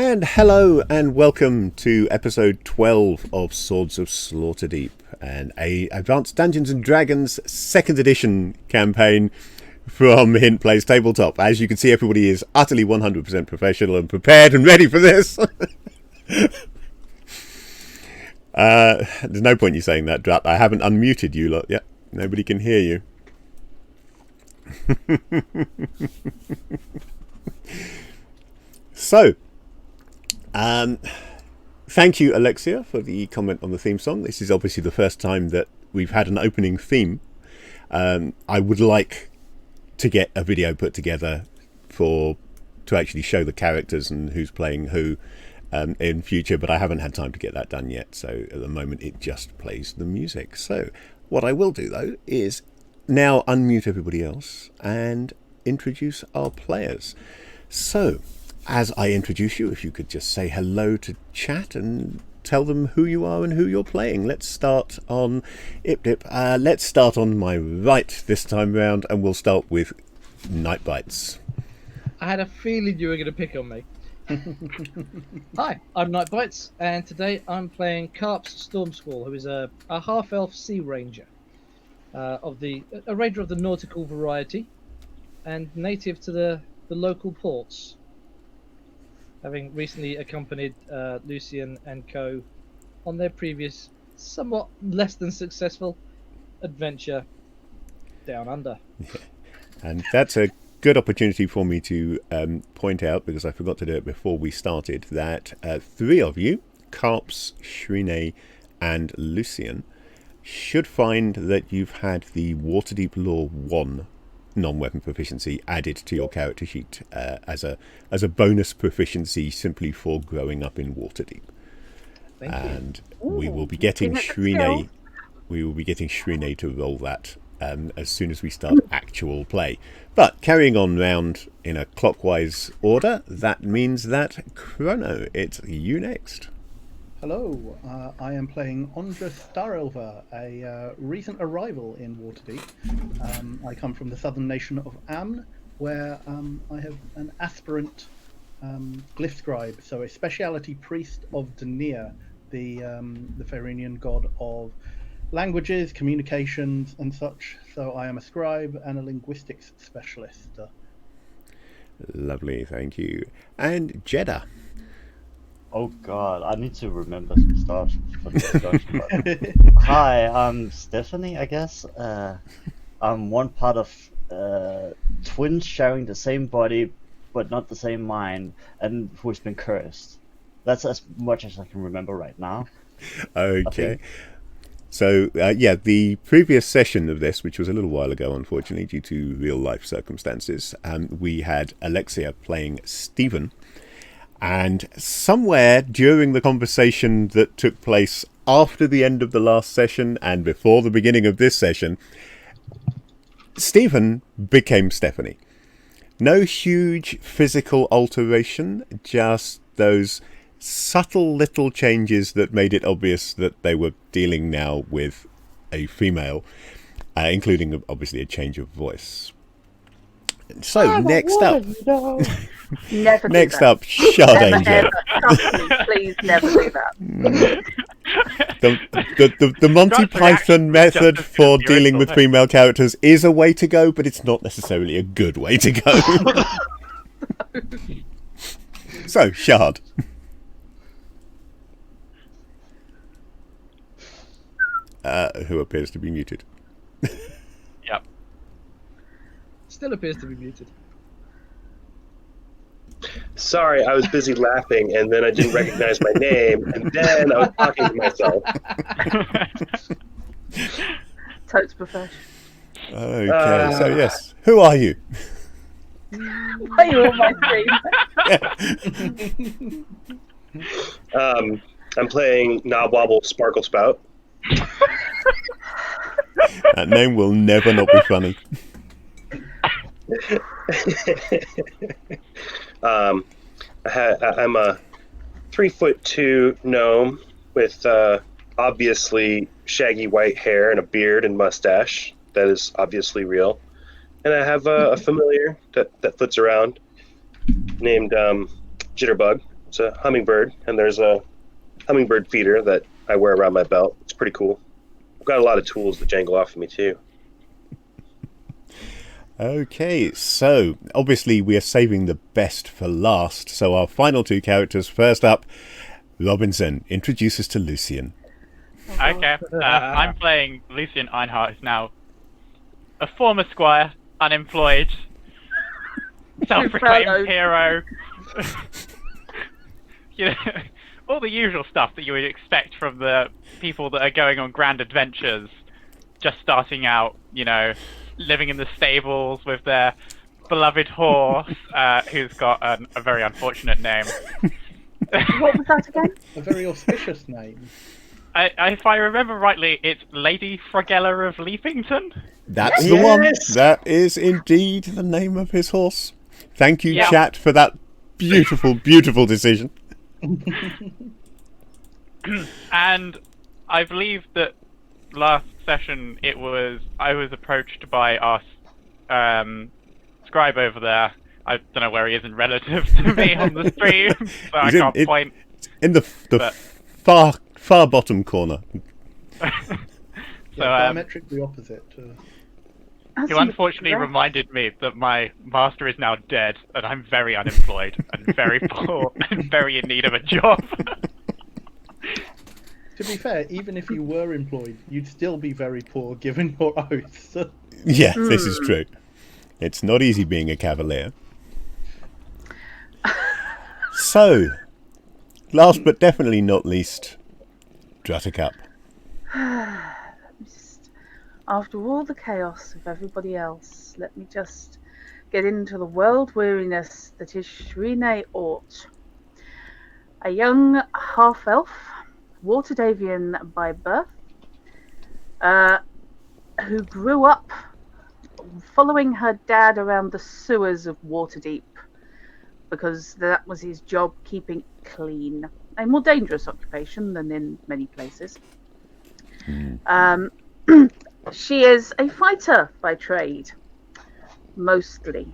And hello and welcome to episode 12 of Swords of Slaughterdeep, and a Advanced Dungeons & Dragons 2nd edition campaign from Hint Plays Tabletop. As you can see, everybody is utterly 100% professional and prepared and ready for this. There's no point you saying that, Drat. I haven't unmuted you lot yet. Nobody can hear you. So, thank you, Alexia, for the comment on the theme song. This is obviously the first time that we've had an opening theme. I would like to get a video put together to actually show the characters and who's playing who in future, but I haven't had time to get that done yet. So at the moment, it just plays the music. So what I will do, though, is now unmute everybody else and introduce our players. So, as I introduce you, if you could just say hello to chat and tell them who you are and who you're playing. Let's start on Ipdip. Let's start on my right this time round, and we'll start with Nightbites. I had a feeling you were going to pick on me. Hi, I'm Nightbites, and today I'm playing Carp's Stormsquall, who is a half-elf sea ranger, a ranger of the nautical variety, and native to the local ports, having recently accompanied Lucian and co on their previous, somewhat less than successful adventure down under. Yeah. And that's a good opportunity for me to point out, because I forgot to do it before we started, that three of you, Carps, Shrine, and Lucian, should find that you've had the Waterdeep Law 1 non-weapon proficiency added to your character sheet as a bonus proficiency simply for growing up in Waterdeep. And we will be getting Shrine. We will be getting Shrine to roll that as soon as we start actual play. But carrying on round in a clockwise order, that means that Chrono, it's you next. Hello, I am playing Ondra Starelver, a recent arrival in Waterdeep. I come from the southern nation of Amn, where I have an aspirant glyph scribe, so a speciality priest of Denier, the Faerinian god of languages, communications, and such. So I am a scribe and a linguistics specialist. Lovely, thank you. And Jeddah. Oh god, I need to remember some stuff for the discussion. Hi, I'm Stephanie, I guess. I'm one part of twins sharing the same body but not the same mind, and who's been cursed. That's as much as I can remember right now. Okay. So, the previous session of this, which was a little while ago, unfortunately, due to real-life circumstances, we had Alexia playing Stephen. And somewhere during the conversation that took place after the end of the last session and before the beginning of this session, Stephen became Stephanie. No huge physical alteration, just those subtle little changes that made it obvious that they were dealing now with a female, including obviously a change of voice. So next up, never next do up, Shard Angel. Please never do that. The Monty Python method for dealing with female characters is a way to go, but it's not necessarily a good way to go. So, Shard. Who appears to be muted. Yep. Still appears to be muted. Sorry, I was busy laughing, and then I didn't recognize my name, and then I was talking to myself. Totes professional. Okay, so yes, who are you? Are you on my team? I'm playing Knobwobble Sparkle Spout. That name will never not be funny. I'm a 3'2" gnome with obviously shaggy white hair and a beard and mustache. That is obviously real. And I have a familiar that flits around named Jitterbug. It's a hummingbird, and there's a hummingbird feeder that I wear around my belt. It's pretty cool. I've got a lot of tools that jangle off of me too. Okay, so obviously we are saving the best for last. So our final two characters. First up, Robinson. Introduce us to Lucian. Okay, I'm playing Lucian Einhart, who's now a former squire, unemployed, self-proclaimed Furloughed. hero. You know, all the usual stuff that you would expect from the people that are going on grand adventures, just starting out, you know, living in the stables with their beloved horse, who's got a very unfortunate name. What was that again? A very auspicious name. If I remember rightly, it's Lady Fragella of Leapington. That's the one. Yes! That is indeed the name of his horse. Thank you, Yeah. chat, for that beautiful, beautiful decision. And I believe that last session I was approached by our scribe over there. I don't know where he is in relative to me on the stream, so I He's in- can't point. In the But- far bottom corner. So, Diametrically opposite to... who unfortunately reminded me that my master is now dead, and I'm very unemployed and very poor and very in need of a job. To be fair, even if you were employed, you'd still be very poor given your oaths. Yeah, this is true. It's not easy being a cavalier. So, last but definitely not least, Druttercup. Just, after all the chaos of everybody else, let me just get into the world weariness that is Shrine Ort. A young half-elf, Waterdavian by birth, who grew up following her dad around the sewers of Waterdeep, because that was his job, keeping it clean. A more dangerous occupation than in many places. She is a fighter by trade, mostly.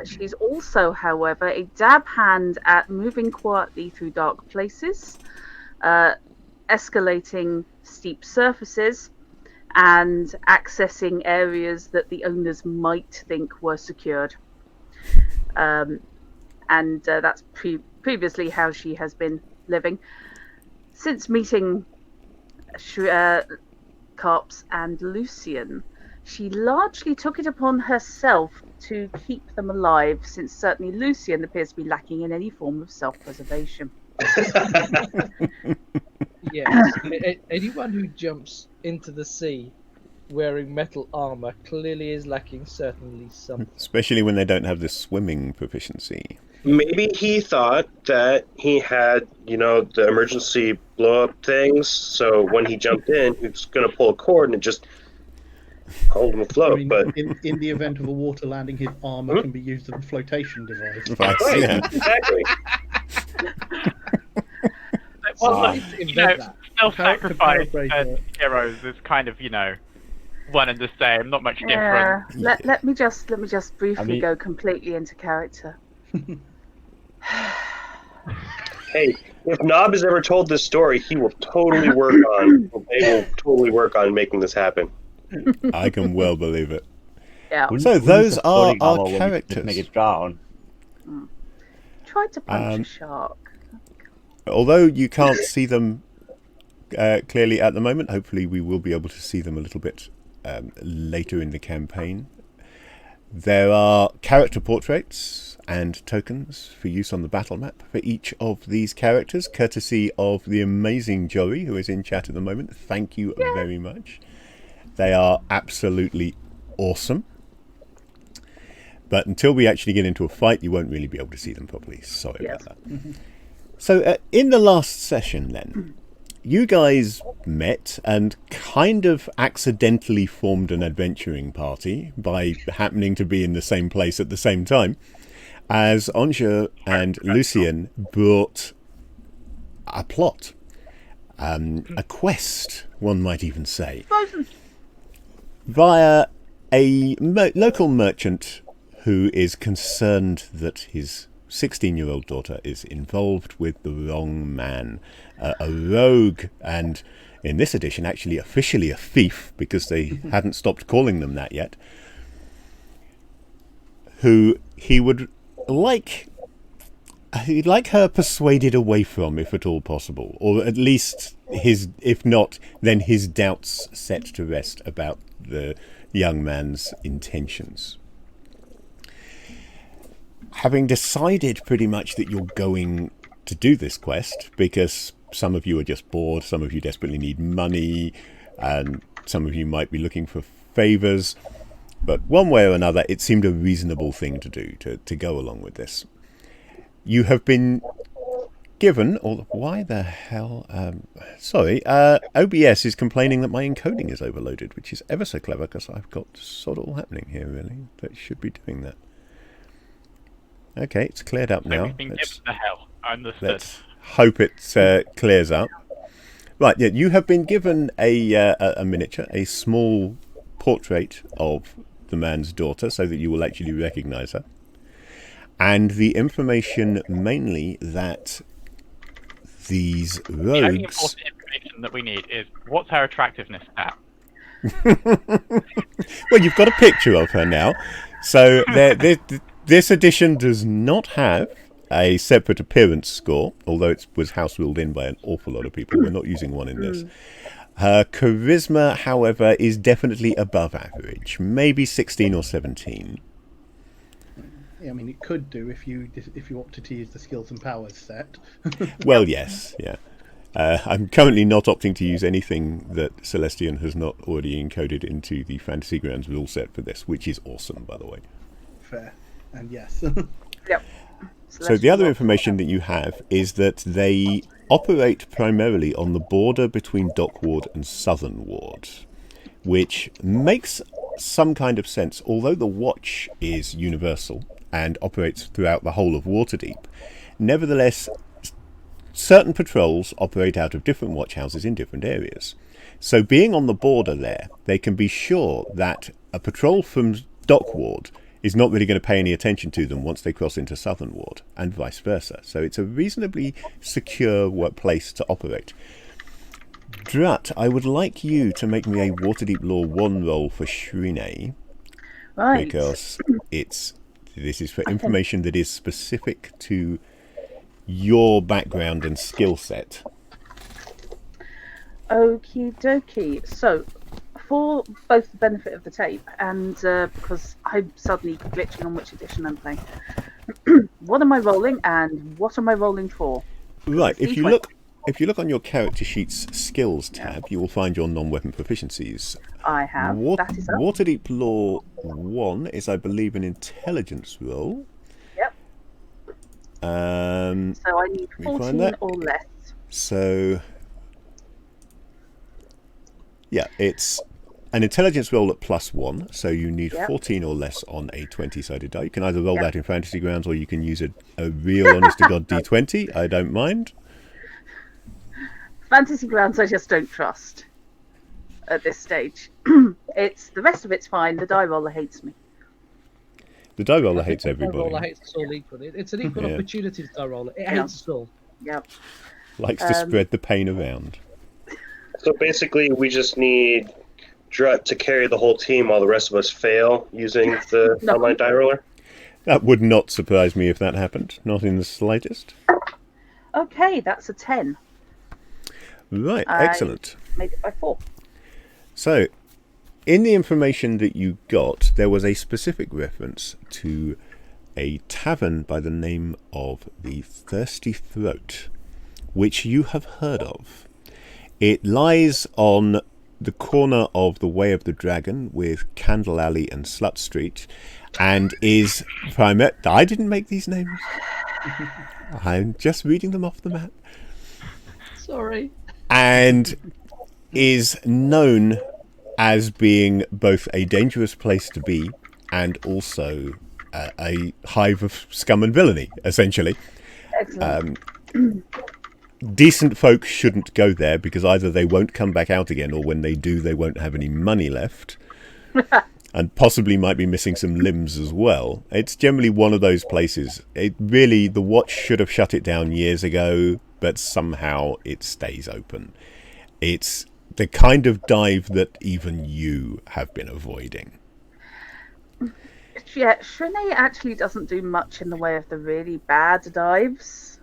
She's also, however, a dab hand at moving quietly through dark places, escalating steep surfaces, and accessing areas that the owners might think were secured. And that's previously how she has been living. Since meeting Carps and Lucian, she largely took it upon herself to keep them alive, since certainly Lucian appears to be lacking in any form of self-preservation. Yes. Anyone who jumps into the sea wearing metal armor clearly is lacking certainly something. Especially when they don't have the swimming proficiency. Maybe he thought that he had, the emergency blow-up things, so when he jumped in, he was going to pull a cord and it just hold him afloat. I mean, But in the event of a water landing, his armor can be used as a flotation device. Right, yeah. exactly. Well, Invent that. self-sacrifice To paraphrase and it. heroes is kind of, one and the same, not much Yeah. different. Let me just briefly I mean- go completely into character. Hey, if Nob has ever told this story, he will totally work on. They will totally work on making this happen. I can well believe it. Yeah. So those the are floating our armor when we characters. Make it drown. Tried to punch a shark. Although you can't see them clearly at the moment, hopefully we will be able to see them a little bit later in the campaign. There are character portraits and tokens for use on the battle map for each of these characters, courtesy of the amazing Joey, who is in chat at the moment. Thank you very much. They are absolutely awesome. But until we actually get into a fight, you won't really be able to see them properly. Sorry about that. So in the last session then, you guys met and kind of accidentally formed an adventuring party by happening to be in the same place at the same time, as Anja and Lucian brought a plot, a quest, one might even say, via a local merchant who is concerned that his 16-year-old daughter is involved with the wrong man, a rogue, and in this edition actually officially a thief, because they hadn't stopped calling them that yet, who he'd like her persuaded away from, if at all possible, or at least if not, then his doubts set to rest about the young man's intentions. Having decided pretty much that you're going to do this quest, because some of you are just bored, some of you desperately need money, and some of you might be looking for favours, but one way or another, it seemed a reasonable thing to do, to go along with this. You have been given, or why the hell, OBS is complaining that my encoding is overloaded, which is ever so clever, because I've got sod all happening here, really, that should be doing that. Okay, it's cleared up now. We've been given the hell. Understood. Let's hope it clears up. Right, yeah, you have been given a miniature, a small portrait of the man's daughter, so that you will actually recognise her. And the information mainly that these rogues... The only important information that we need is, what's her attractiveness at? Well, you've got a picture of her now. So this edition does not have a separate appearance score, although it was house ruled in by an awful lot of people. We're not using one in this. Her charisma, however, is definitely above average, maybe 16 or 17. Yeah, I mean, it could do if you opted to use the skills and powers set. Well, yes, yeah. I'm currently not opting to use anything that Celestian has not already encoded into the Fantasy Grounds rule set for this, which is awesome, by the way. Fair. And yes. Yep. So the other information that you have is that they operate primarily on the border between Dock Ward and Southern Ward, which makes some kind of sense. Although the Watch is universal and operates throughout the whole of Waterdeep, nevertheless, certain patrols operate out of different watch houses in different areas. So being on the border there, they can be sure that a patrol from Dock Ward is not really going to pay any attention to them once they cross into Southern Ward, and vice versa. So it's a reasonably secure place to operate. Drat, I would like you to make me a Waterdeep Law 1 roll for Shrine, Right. because this is for information that is specific to your background and skill set. Okie dokie. So, for both the benefit of the tape and because I'm suddenly glitching on which edition I'm playing, what am I rolling and what am I rolling for? Right, if you D20. look on your character sheet's skills tab, you will find your non-weapon proficiencies. I have. That is up. Waterdeep Law 1 is, I believe, an intelligence roll. Yep. So I need me find 14 that. or less. So, yeah, it's an intelligence roll at +1, so you need 14 or less on a 20-sided die. You can either roll that in Fantasy Grounds, or you can use a real honest-to-God D20. I don't mind. Fantasy Grounds I just don't trust at this stage. The rest of it's fine. The die roller hates me. The die roller I think hates the everybody. Die roller hates us all equally. It's an equal opportunity to die roller. It hates us all. Yep. Likes to spread the pain around. So basically, we just need Drut to carry the whole team while the rest of us fail using the online die roller. That would not surprise me if that happened. Not in the slightest. Okay, that's a 10. Right, excellent. Made it by 4. So, in the information that you got, there was a specific reference to a tavern by the name of the Thirsty Throat, which you have heard of. It lies on the corner of the Way of the Dragon with Candle Alley and Slut Street, and is I didn't make these names. I'm just reading them off the map. Sorry. And is known as being both a dangerous place to be and also a hive of scum and villainy, essentially. Excellent. Decent folk shouldn't go there, because either they won't come back out again, or when they do, they won't have any money left. and possibly might be missing some limbs as well. It's generally one of those places. The watch should have shut it down years ago, but somehow it stays open. It's the kind of dive that even you have been avoiding. Yeah, Shrine actually doesn't do much in the way of the really bad dives.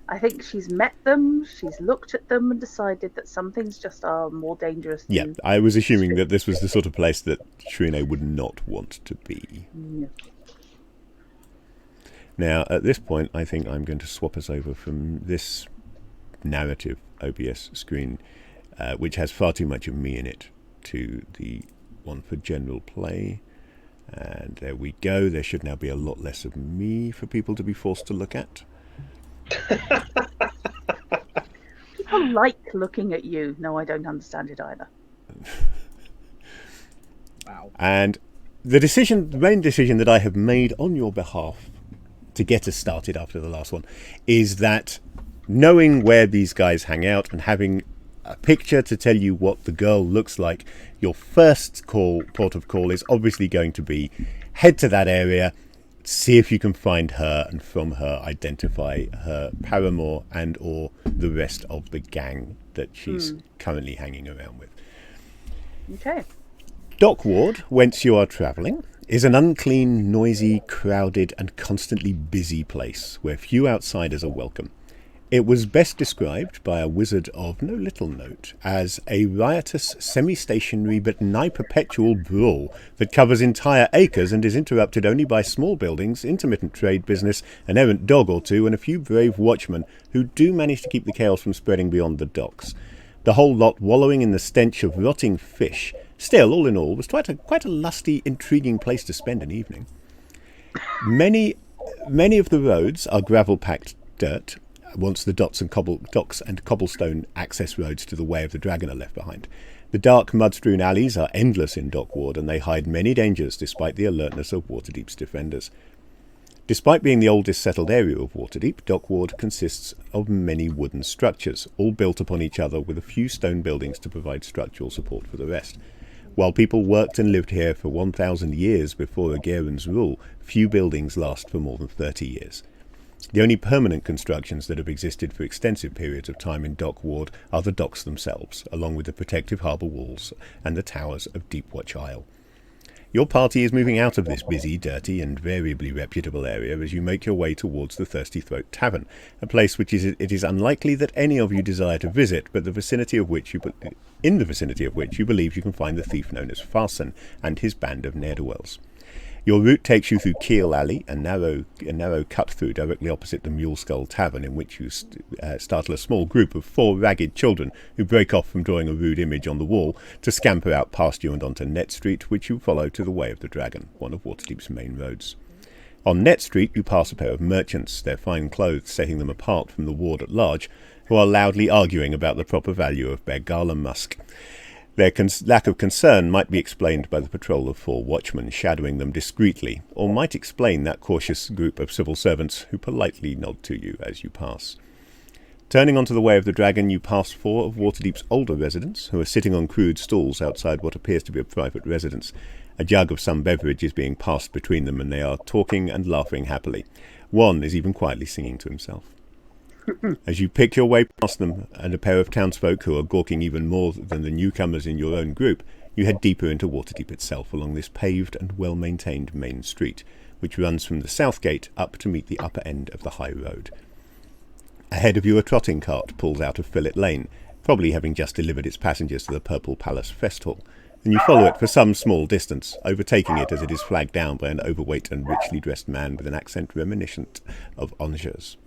I think she's met them, she's looked at them and decided that some things just are more dangerous than... Yeah, I was assuming that this was the sort of place that Shrine would not want to be. Yeah. Now, at this point, I think I'm going to swap us over from this narrative OBS screen, which has far too much of me in it, to the one for general play. And there we go. There should now be a lot less of me for people to be forced to look at. People like looking at you. No, I don't understand it either. Wow. And the main decision that I have made on your behalf to get us started after the last one is that knowing where these guys hang out and having a picture to tell you what the girl looks like, your first port of call is obviously going to be head to that area, see if you can find her, and from her identify her paramour and or the rest of the gang that she's currently hanging around with. Okay. Dockward, whence you are travelling, is an unclean, noisy, crowded and constantly busy place where few outsiders are welcome. It was best described by a wizard of no little note as a riotous, semi-stationary but nigh-perpetual brawl that covers entire acres and is interrupted only by small buildings, intermittent trade business, an errant dog or two, and a few brave watchmen who do manage to keep the chaos from spreading beyond the docks. The whole lot wallowing in the stench of rotting fish. Still, all in all, was quite a lusty, intriguing place to spend an evening. Many of the roads are gravel-packed dirt, once the docks and cobblestone access roads to the Way of the Dragon are left behind. The dark, mud-strewn alleys are endless in Dockward, and they hide many dangers despite the alertness of Waterdeep's defenders. Despite being the oldest settled area of Waterdeep, Dockward consists of many wooden structures, all built upon each other with a few stone buildings to provide structural support for the rest. While people worked and lived here for 1,000 years before Agaren's rule, few buildings last for more than 30 years. The only permanent constructions that have existed for extensive periods of time in Dockward are the docks themselves, along with the protective harbour walls and the towers of Deepwatch Isle. Your party is moving out of this busy, dirty and variably reputable area as you make your way towards the Thirsty Throat Tavern, a place which it is unlikely that any of you desire to visit, but in the vicinity of which you believe you can find the thief known as Farson and his band of ne'er-do-wells. Your route takes you through Keel Alley, a narrow cut-through directly opposite the Mule Skull Tavern, in which you startle a small group of 4 ragged children who break off from drawing a rude image on the wall to scamper out past you and onto Net Street, which you follow to the Way of the Dragon, one of Waterdeep's main roads. On Net Street you pass a pair of merchants, their fine clothes setting them apart from the ward at large, who are loudly arguing about the proper value of Bergala musk. Their lack of concern might be explained by the patrol of 4 watchmen shadowing them discreetly, or might explain that cautious group of civil servants who politely nod to you as you pass. Turning onto the Way of the Dragon, you pass 4 of Waterdeep's older residents, who are sitting on crude stools outside what appears to be a private residence. A jug of some beverage is being passed between them, and they are talking and laughing happily. One is even quietly singing to himself. As you pick your way past them and a pair of townsfolk who are gawking even more than the newcomers in your own group, you head deeper into Waterdeep itself along this paved and well-maintained main street, which runs from the south gate up to meet the upper end of the high road. Ahead of you a trotting cart pulls out of Fillet Lane, probably having just delivered its passengers to the Purple Palace Fest Hall, and you follow it for some small distance, overtaking it as it is flagged down by an overweight and richly dressed man with an accent reminiscent of Angers.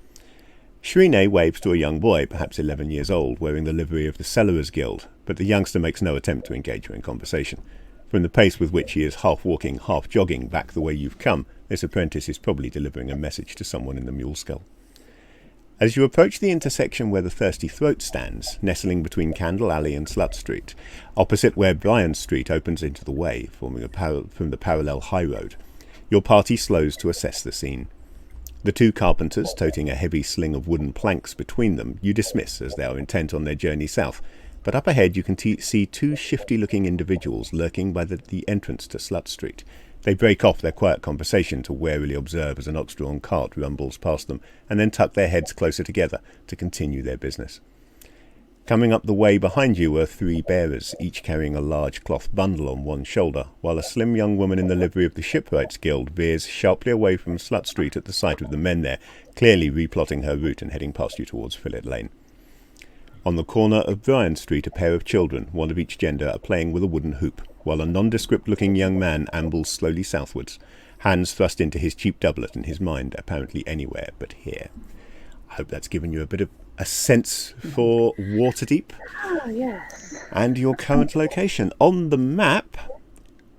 Shrine waves to a young boy, perhaps 11 years old, wearing the livery of the Cellarers Guild, but the youngster makes no attempt to engage you in conversation. From the pace with which he is half walking, half jogging back the way you've come, this apprentice is probably delivering a message to someone in the Mule Skull. As you approach the intersection where the Thirsty Throat stands, nestling between Candle Alley and Slut Street, opposite where Bryan Street opens into the way, forming from the parallel high road, your party slows to assess the scene. The 2 carpenters, toting a heavy sling of wooden planks between them, you dismiss as they are intent on their journey south, But up ahead you can see two shifty-looking individuals lurking by the entrance to Slut Street. They break off their quiet conversation to warily observe as an ox-drawn cart rumbles past them, and then tuck their heads closer together to continue their business. Coming up the way behind you are three bearers, each carrying a large cloth bundle on one shoulder, while a slim young woman in the livery of the Shipwrights Guild veers sharply away from Slut Street at the sight of the men there, clearly replotting her route and heading past you towards Fillet Lane. On the corner of Bryan Street, a pair of children, one of each gender, are playing with a wooden hoop, while a nondescript-looking young man ambles slowly southwards, hands thrust into his cheap doublet and his mind apparently anywhere but here. I hope that's given you a bit of a sense for Waterdeep. Oh, yes. And your current location. On the map,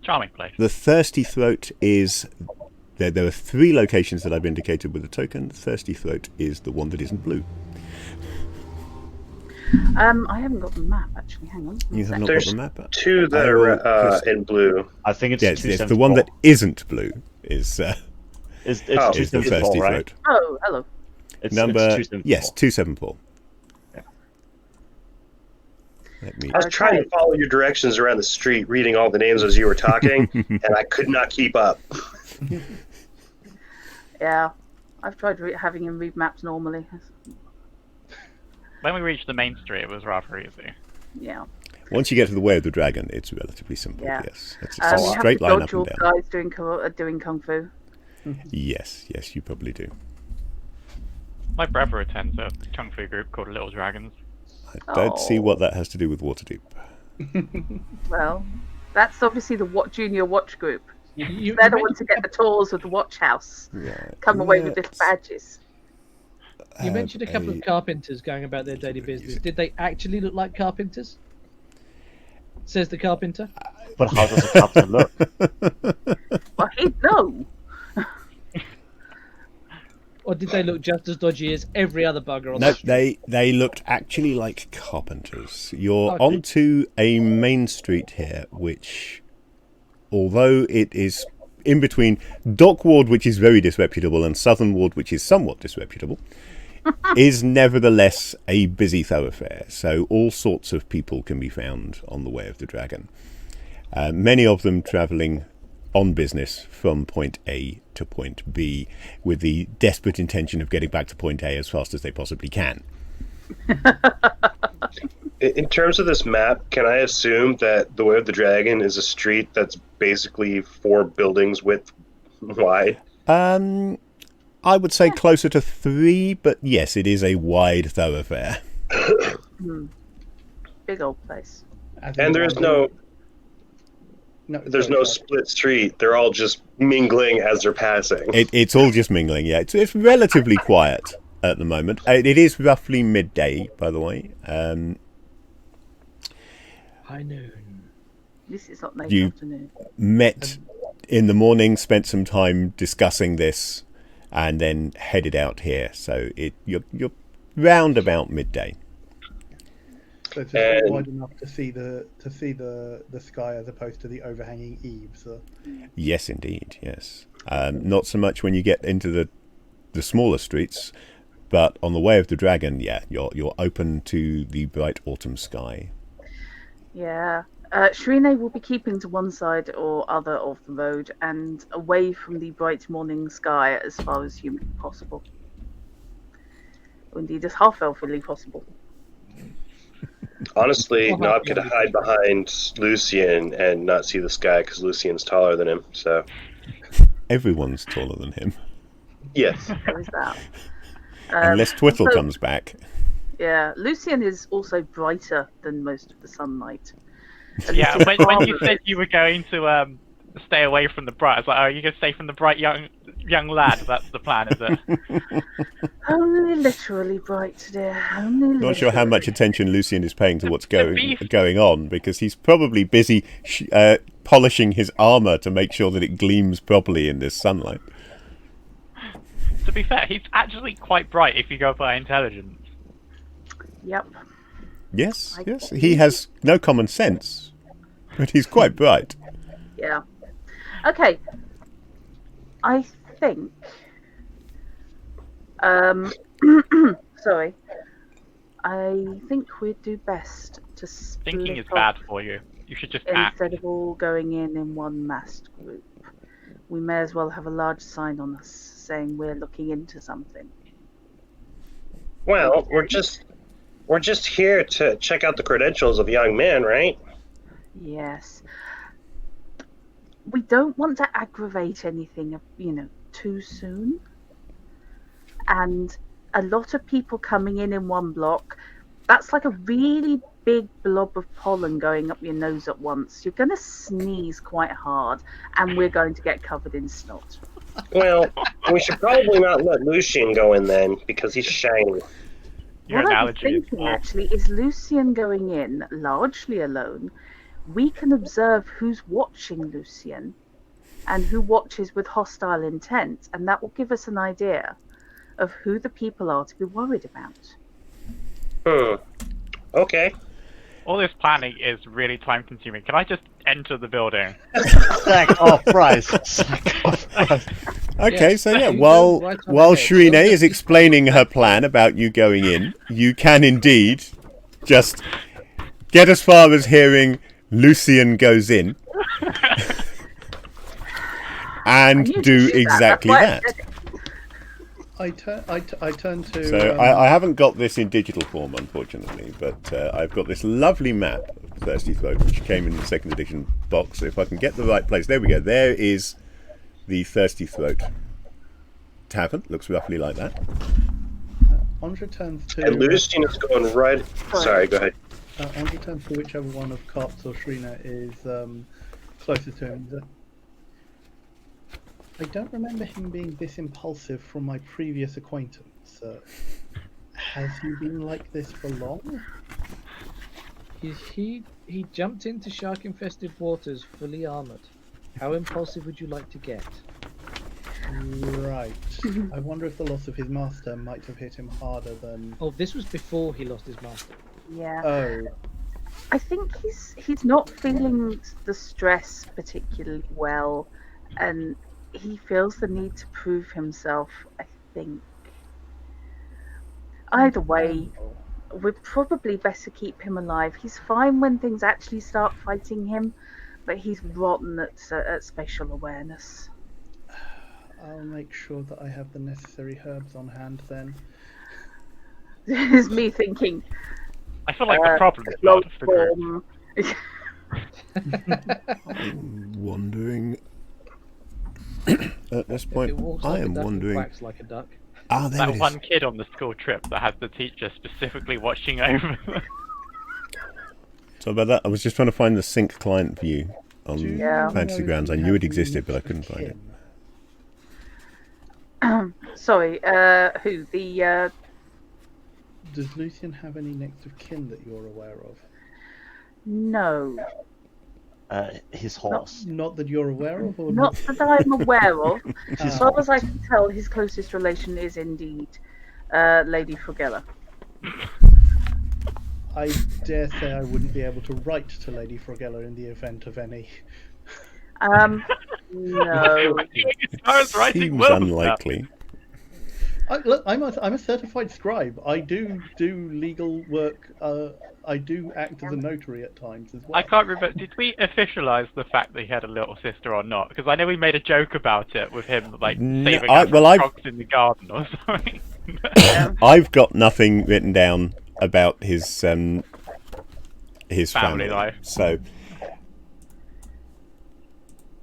Charming place. the Thirsty Throat is... There are three locations that I've indicated with a token. The Thirsty Throat is the one that isn't blue. I haven't got the map, actually. Hang on. You have not There's got the map up? two that are in blue. I think it's Yes, 274. the one that isn't blue is It's Oh. the 274, Thirsty right? Throat. Oh, hello. It's Number 274. yes, 274. Yeah. Let me. I was trying to follow your directions around the street, reading all the names as you were talking, and I could not keep up. Yeah. I've tried having him read maps normally. When we reached the main street, it was rather easy. Yeah. Once you get to the Way of the Dragon, it's relatively simple. Yeah. Yes, it's You a have straight to line dodge up all and the down. guys doing kung fu. Yes, you probably do. My brother attends a kung fu group called Little Dragons. I don't see Oh. what that has to do with Waterdeep. Well, that's obviously the junior watch group. You They're the ones who get the tours of the watch house. Right. Come away with little badges. You mentioned a couple of carpenters going about their daily business. Did they actually look like carpenters? Says the carpenter. But how does a captain look? Well, he'd know. Or did they look just as dodgy as every other bugger on No, the street? they looked actually like carpenters. You're Okay. onto a main street here, which, although it is in between Dock Ward, which is very disreputable, and Southern Ward, which is somewhat disreputable, is nevertheless a busy thoroughfare. So all sorts of people can be found on the Way of the Dragon. Many of them travelling on business from point A to point B, with the desperate intention of getting back to point A as fast as they possibly can. In terms of this map, can I assume that the Way of the Dragon is a street that's basically 4 buildings width wide? I would say closer to 3, but yes, it is a wide thoroughfare. Big old place. And there's no split street. They're all just mingling as they're passing. It's all just mingling, yeah. It's relatively quiet at the moment. It is roughly midday, by the way. High noon. This is not late You- afternoon. Met in the morning, spent some time discussing this, and then headed out here. So you're round about midday. So it's just wide enough to see the sky as opposed to the overhanging eaves. Yes, indeed. Yes. Not so much when you get into the smaller streets, but on the Way of the Dragon, yeah, you're open to the bright autumn sky. Yeah. Shrine will be keeping to one side or other of the road and away from the bright morning sky as far as humanly possible. Or indeed, as half-elfily possible. Honestly, Nob could hide behind Lucian and not see the sky because Lucian's taller than him. So, Everyone's taller than him, yes. There is that. unless Twittle also- comes back. Yeah, Lucian is also brighter than most of the sunlight. And Yeah, this is when you harmless. said you were going to stay away from the bright, I was like, oh, you're going to stay from the bright young lad? That's the plan, is it? Only literally bright, dear. Only Not sure how much literally. attention Lucian is paying to what's beef. going on, because he's probably busy polishing his armour to make sure that it gleams properly in this sunlight. To be fair, he's actually quite bright if you go by intelligence. Yep. Yes, I yes. He has no common sense, but he's quite bright. Yeah. Okay. I think. Sorry. I think we'd do best to split Thinking is off bad for you. You should just act. instead of all going in one massed group. We may as well have a large sign on us saying we're looking into something. Well, we're just here to check out the credentials of a young man, right? Yes. We don't want to aggravate anything, too soon. And a lot of people coming in one block, that's like a really big blob of pollen going up your nose at once. You're going to sneeze quite hard, and we're going to get covered in snot. Well, we should probably not let Lucian go in then, because he's shiny. Your What I was analogy is thinking, awful. actually, is Lucian going in largely alone. We can observe who's watching Lucian and who watches with hostile intent, and that will give us an idea of who the people are to be worried about. Okay. All this planning is really time consuming. Can I just enter the building? Sack off price. Sack off price. Okay, Yes, so yeah, you while go right on while ahead. Shrine Don't is just explaining her plan about you going in, you can indeed just get as far as hearing Lucian goes in and You do should that. exactly That's that. why I turn to. So I haven't got this in digital form, unfortunately, but I've got this lovely map of Thirsty Throat, which came in the second edition box. So if I can get the right place, there we go. There is the Thirsty Throat tavern. Looks roughly like that. Andra turns to. And Lucian is going right. Sorry, go ahead. Andra turns to whichever one of Karps or Shrina is closest to him. I don't remember him being this impulsive from my previous acquaintance. Has he been like this for long? He jumped into shark-infested waters fully armored. How impulsive would you like to get? Right. I wonder if the loss of his master might have hit him harder than. Oh, this was before he lost his master. Yeah. Oh, I think he's not feeling the stress particularly well, and he feels the need to prove himself, I think. Either way, we'd probably better keep him alive. He's fine when things actually start fighting him, but he's rotten at spatial awareness. I'll make sure that I have the necessary herbs on hand then. There's me thinking, I feel like the problem is not the group. Chloroform. Wondering. At this If point, it walks I like a am duck, it wondering. quacks like a duck. Ah, there That it one is. kid on the school trip that had the teacher specifically watching over them. So about that, I was just trying to find the sync client view on Do you Yeah. Fantasy know Grounds. if I you knew have it existed, any but I next of couldn't find it. kin? Sorry, who? The Does Lucian have any next of kin that you're aware of? no, His horse. Not that you're aware of, or not that I'm aware of. His As far as I can tell, his closest relation is indeed Lady Frogella. I dare say I wouldn't be able to write to Lady Frogella in the event of any. No. I was writing Seems will stuff. unlikely. Look, I'm a certified scribe. I do legal work. I do act as a notary at times as well. I can't remember. Did we officialize the fact that he had a little sister or not? Because I know we made a joke about it with him, like No, saving I- us well, from I've- frogs in the garden or something. I've got nothing written down about his family life. So,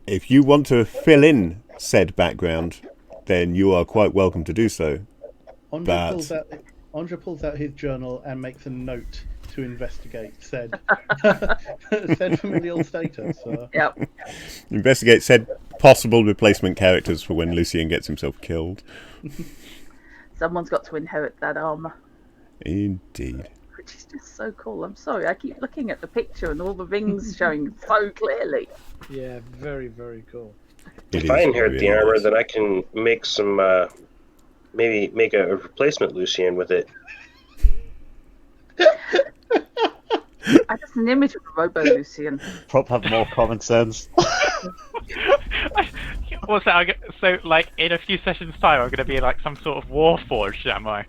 if you want to fill in said background, then you are quite welcome to do so. Andra pulls out his journal and makes a note to investigate said said familial status. Yep. Investigate said possible replacement characters for when Lucian gets himself killed. Someone's got to inherit that armor, Indeed. which is just so cool. I'm sorry, I keep looking at the picture and all the rings showing so clearly. Yeah, very, very cool. It If I is inherit the really armor, nice. then I can make some, maybe make a replacement Lucian with it. I just an image of a Robo Lucian. Prop have more common sense. What's that? So, like, in a few sessions' time, I'm going to be like some sort of warforged, am I?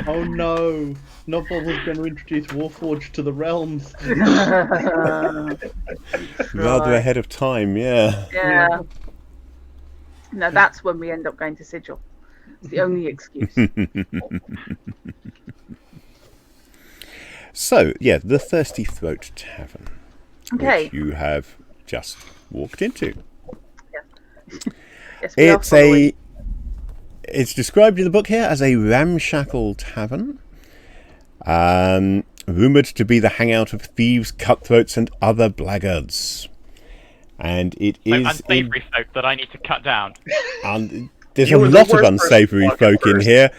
Oh no! Noble's going to introduce Warforged to the realms. Rather ahead of time, yeah. Yeah. No, that's when we end up going to Sigil. It's the only excuse. So, yeah, the Thirsty Throat Tavern, Okay. which you have just walked into. Yes, we are following. It's described in the book here as a ramshackle tavern, rumoured to be the hangout of thieves, cutthroats, and other blackguards. And it is unsavoury folk that I need to cut down. There's You a were the lot of worst person unsavoury to walk folk in first. here.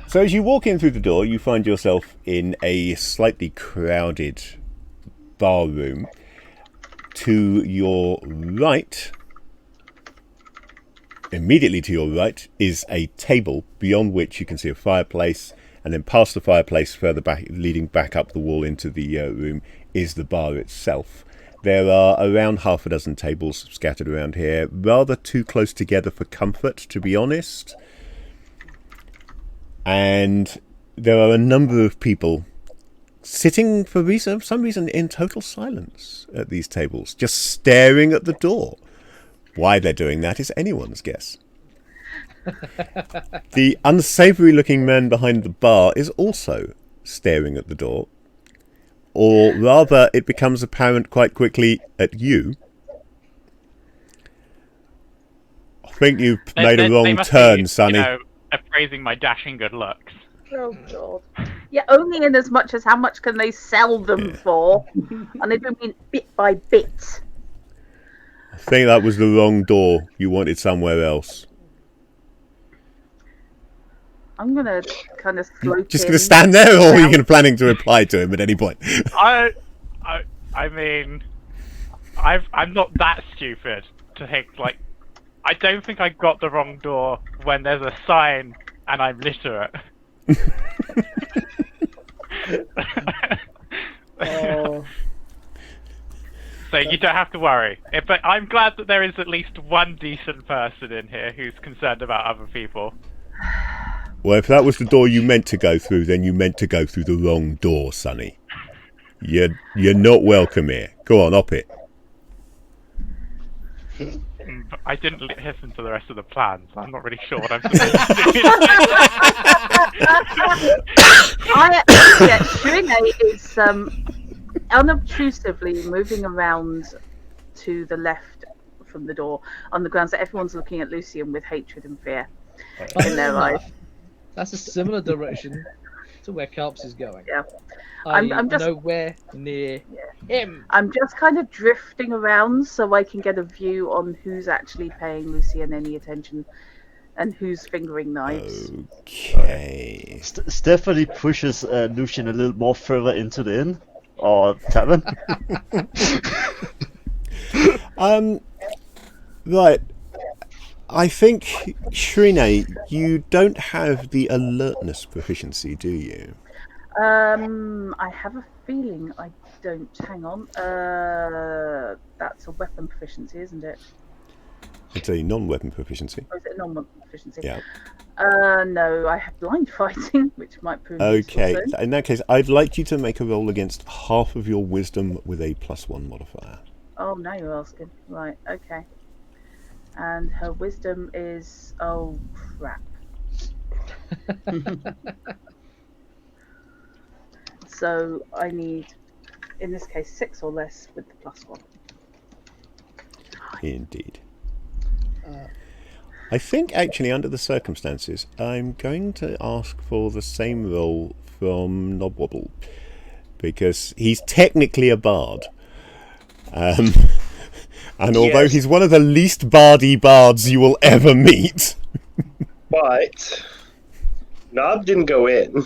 So as you walk in through the door, you find yourself in a slightly crowded bar room. To your right, immediately to your right, is a table beyond which you can see a fireplace, and then past the fireplace, further back, leading back up the wall into the room, is the bar itself. There are around half a dozen tables scattered around here, rather too close together for comfort, to be honest. And there are a number of people sitting for some reason in total silence at these tables, just staring at the door. Why they're doing that is anyone's guess. The unsavoury looking man behind the bar is also staring at the door, or rather it becomes apparent quite quickly at you. I think you've made a They wrong must turn, be, Sonny. Appraising my dashing good looks. Oh god. Yeah, only in as much as how much can they sell them for? And they do mean bit by bit. I think that was the wrong door. You wanted somewhere else. I'm gonna kind of slope Just in. going to stand there, or are you planning to reply to him at any point? I mean, I'm not that stupid to think, like, I don't think I got the wrong door when there's a sign and I'm literate. Oh. So you don't have to worry. But I'm glad that there is at least one decent person in here who's concerned about other people. Well, if that was the door you meant to go through, then you meant to go through the wrong door, Sonny. You're not welcome here. Go on, up it. But I didn't listen to the rest of the plan, so I'm not really sure what I'm supposed to do. Shrine is unobtrusively moving around to the left from the door on the grounds that everyone's looking at Lucian with hatred and fear in their eyes. That's a similar direction to where Carps is going. Yeah. I'm just nowhere near him. I'm just kind of drifting around so I can get a view on who's actually paying Lucian any attention and who's fingering knives. Okay. Stephanie pushes Lucian a little more further into the inn or tavern. Right. I think, Shrine, you don't have the alertness proficiency, do you? I have a feeling I don't. Hang on. That's a weapon proficiency, isn't it? It's a non-weapon proficiency. Or is it a non-weapon proficiency? Yeah. No, I have blind fighting, which might prove useful Okay. soon. In that case, I'd like you to make a roll against half of your wisdom with a +1 modifier. Oh, now you're asking. Right, okay. And her wisdom is... Oh, crap. So I need, in this case, 6 or less with the +1. Indeed. I think, actually, under the circumstances, I'm going to ask for the same roll from Knobwobble, because he's technically a bard. And although Yes. he's one of the least bardy bards you will ever meet... But Knob didn't go in.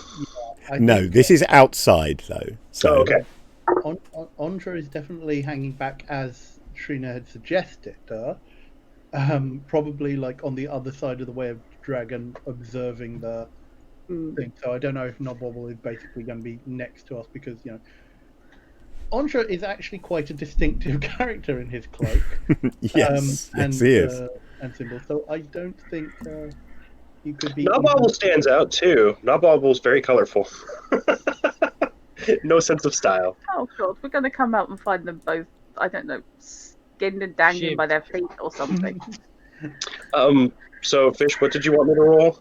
No, this is outside, though. So, Oh, okay. Andra is definitely hanging back as Trina had suggested. Probably like on the other side of the Way of Dragon, observing the thing. So I don't know if Knobwobble is basically going to be next to us because Andra is actually quite a distinctive character in his cloak. Yes, and, yes, he is. And symbol. So I don't think you could be. Knobobble stands out too. Knobobble's very colorful. No sense of style. Oh god, we're going to come out and find them both, I don't know, skinned and dangling by their feet or something. So, Fish, what did you want me to roll?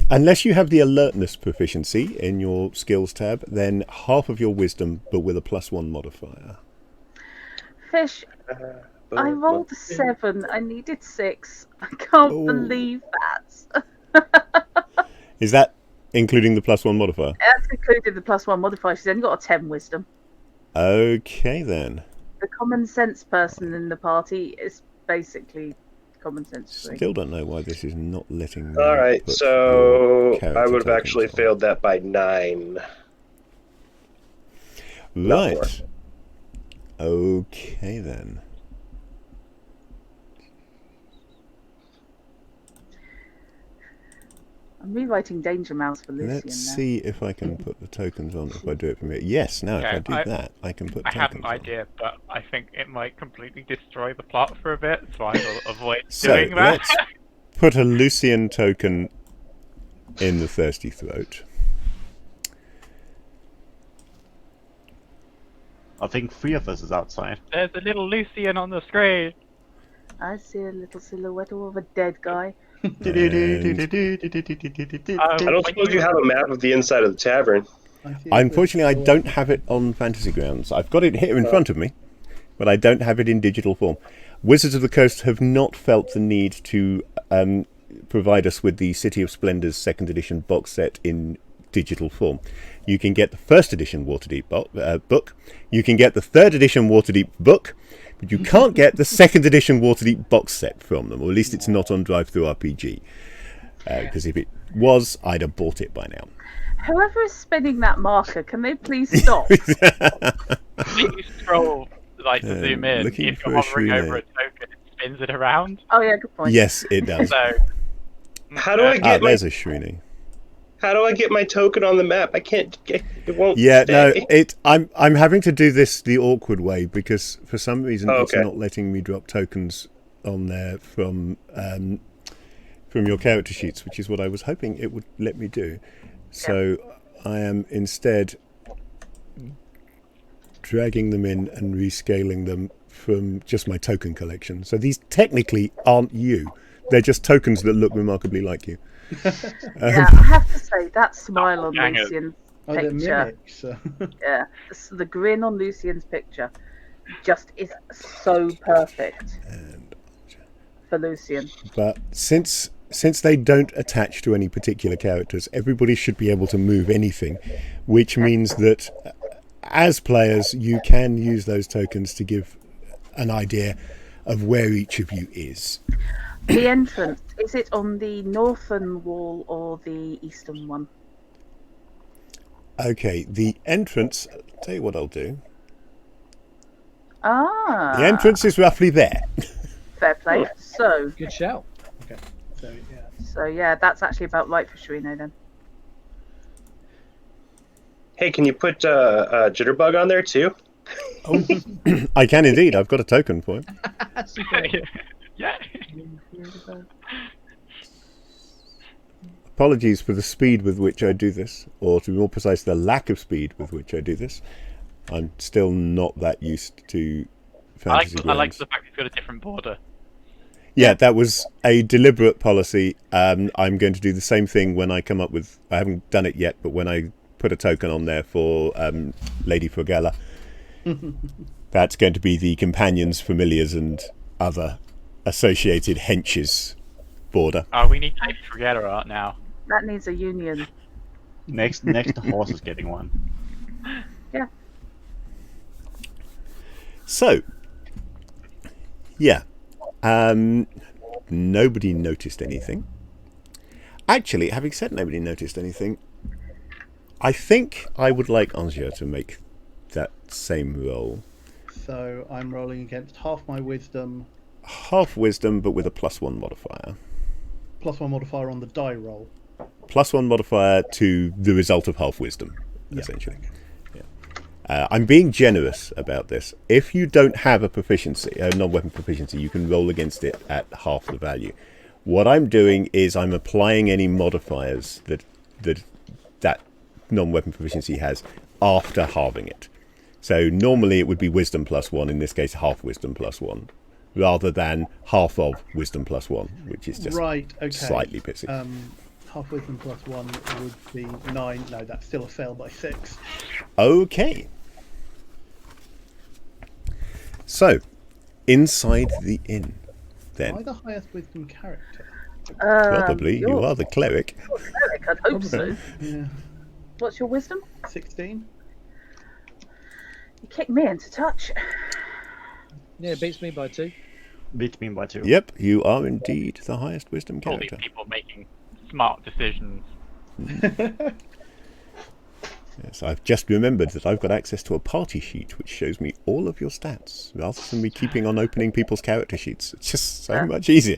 Unless you have the alertness proficiency in your skills tab, then half of your wisdom, but with a +1 modifier. Fish, I rolled a 7. I needed 6. I can't believe that. Is that including the +1 modifier? That's included the +1 modifier. She's only got a 10 wisdom. Okay, then. The common sense person in the party is basically common sense free. Still don't know why this is not letting me. All right, put so your character I would have tokens actually on. failed that by 9. Right. Okay, then. I'm rewriting Danger Mouse for Lucian Let's now. see if I can put the tokens on if I do it from here. Yes, now if I do that, I can put I tokens had an on. idea, but I think it might completely destroy the plot for a bit, so I will avoid So, doing that. let's put a Lucian token in the Thirsty Throat. I think 3 of us is outside. There's a little Lucian on the screen. I see a little silhouette of a dead guy. I don't suppose you have a map of the inside of the tavern. Unfortunately, I don't have it on Fantasy Grounds. I've got it here in front of me, but I don't have it in digital form. Wizards of the Coast have not felt the need to provide us with the City of Splendor's 2nd edition box set in digital form. You can get the 1st edition Waterdeep book, you can get the 3rd edition Waterdeep book, but you can't get the 2nd edition Waterdeep box set from them, or at least it's not on Drive-Thru-RPG. Because if it was, I'd have bought it by now. Whoever is spinning that marker, can they please stop? You scroll to zoom in. looking If for you're a hovering Shrine. over a token, it spins it around. Oh yeah, good point. Yes, it does. So, How do I get my there's a Shrini. How do I get my token on the map? I can't get it. Won't Yeah, stay. no, I'm having to do this the awkward way because for some reason Oh, it's okay. not letting me drop tokens on there from your character sheets, which is what I was hoping it would let me do. So I am instead dragging them in and rescaling them from just my token collection. So these technically aren't you. They're just tokens that look remarkably like you. Yeah, I have to say that smile on Dang it. Lucian's Oh, they're picture. mimics. Yeah, the grin on Lucian's picture just is so perfect for Lucian. But since they don't attach to any particular characters, everybody should be able to move anything, which means that as players you can use those tokens to give an idea of where each of you is. The entrance, is it on the northern wall or the eastern one? Okay, the entrance, I'll tell you what I'll do. Ah, The entrance is roughly there. fair play. So Good shout. Okay. So yeah, that's actually about right for Shrino then. Hey, can you put Jitterbug on there too? Oh, I can indeed. I've got a token for him. yeah. Apologies for the speed with which I do this, or to be more precise, the lack of speed with which I do this. I'm still not that used to Fantasy I like Grounds. the fact it's got a different border. Yeah, that was a deliberate policy. I'm going to do the same thing when I come up with... I haven't done it yet, but when I put a token on there for Lady Frugella, that's going to be the companions, familiars, and other associated henches border. Oh, we need to forget our art now. That needs a union. Next horse is getting one. Yeah. So, yeah. Nobody noticed anything. Actually, having said nobody noticed anything, I think I would like Angia to make that same roll. So I'm rolling against half my wisdom, Half wisdom, but with a +1 modifier. +1 modifier on the die roll. +1 modifier to the result of half wisdom, Yeah. essentially. I'm being generous about this. If you don't have a proficiency, a non-weapon proficiency, you can roll against it at half the value. What I'm doing is I'm applying any modifiers that non-weapon proficiency has after halving it. So normally it would be wisdom +1, in this case half wisdom +1, rather than half of wisdom +1, which is just Right, okay. slightly pissy. Half wisdom +1 would be 9. No, that's still a fail by 6. Okay. So, inside the inn, Am I then. the highest wisdom character? Probably. You are the cleric. Cleric, I'd hope so. Yeah. What's your wisdom? 16. You kicked me into touch. Yeah, it beats me by 2. Beat me by 2. Yep, you are indeed the highest wisdom All these character. people making smart decisions. Yes, I've just remembered that I've got access to a party sheet which shows me all of your stats, rather than me keeping on opening people's character sheets. It's just so much easier.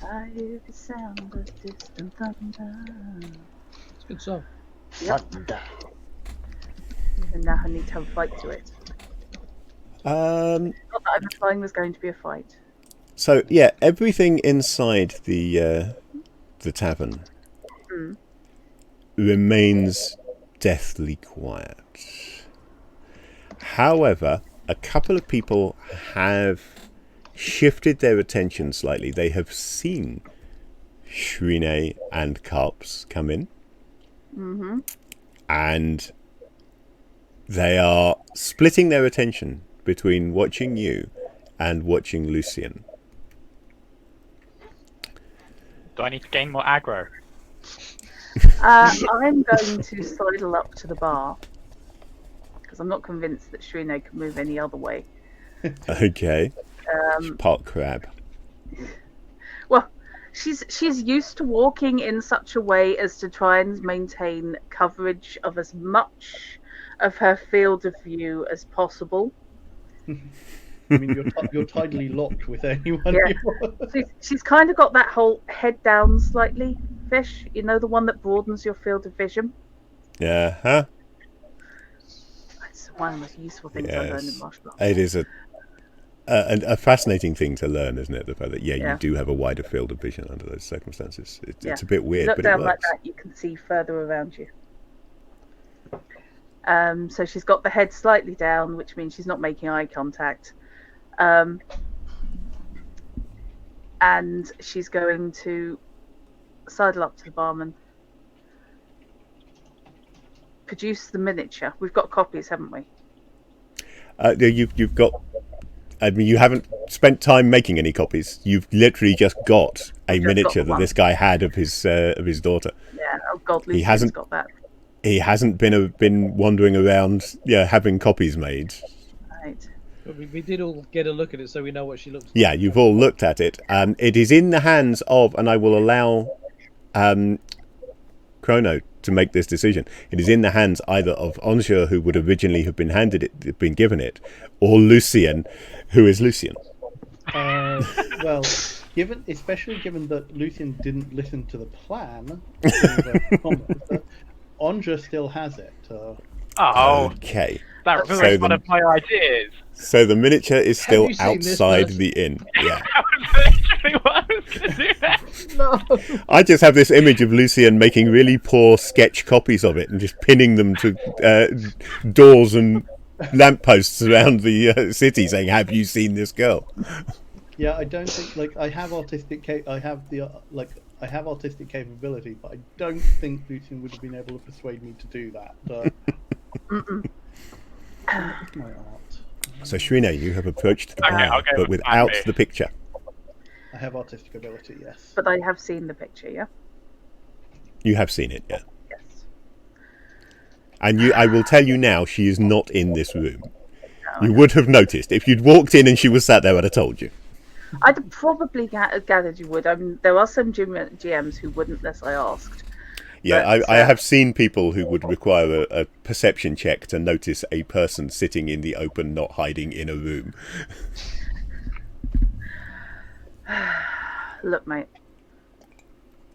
I hear the sound of distant thunder. It's a good song. Thunder. And now I need to have a fight to it. Not that I'm implying there's going to be a fight. So yeah, everything inside the tavern remains deathly quiet. However, a couple of people have shifted their attention slightly. They have seen Shrine and Karps come in, and they are splitting their attention between watching you and watching Lucian. Do I need to gain more aggro? I'm going to sidle up to the bar because I'm not convinced that Shrine can move any other way. Okay. Part crab. Well, she's used to walking in such a way as to try and maintain coverage of as much of her field of view as possible. I mean, you're tidally locked with anyone. Yeah. She's kind of got that whole head down slightly fish, you know, the one that broadens your field of vision. Yeah, huh? It's one of the most useful things I learned in martial arts. It is a fascinating thing to learn, isn't it? The fact that you do have a wider field of vision under those circumstances. It's a bit weird, look but down it like works. that, you can see further around you. So she's got the head slightly down, which means she's not making eye contact. And she's going to sidle up to the barman, produce the miniature. We've got copies, haven't we? You've got. I mean, you haven't spent time making any copies. You've literally just got a miniature that this guy had of his daughter. Yeah. Oh God, Lucian's got that. He hasn't been wandering around, having copies made. Right. But we did all get a look at it, so we know what she looks like. Yeah, you've all looked at it. It is in the hands of, and I will allow Chrono to make this decision. It is in the hands either of Anja, who would originally have been given it, or Lucian, who is Lucian. Well, especially given that Lucian didn't listen to the plan, Anja still has it. Okay. That ruins one of my ideas. So the miniature is still outside the inn. Yeah. That was literally what I was going to do next. No. I just have this image of Lucian making really poor sketch copies of it and just pinning them to doors and lampposts around the city, saying, "Have you seen this girl?" Yeah, I don't think I have artistic capability, but I don't think Lucian would have been able to persuade me to do that. My art. So Shrine, you have approached the bar, I'll go but with without Andy. the picture. I have artistic ability, yes. But I have seen the picture, yeah? You have seen it, yeah. Yes. And I will tell you now, she is not in this room. You would have noticed. If you'd walked in and she was sat there, I'd have told you. I'd probably gathered you would. I mean, there are some GMs who wouldn't unless I asked. Yeah, But, I have seen people who would require a perception check to notice a person sitting in the open, not hiding in a room. Look, mate.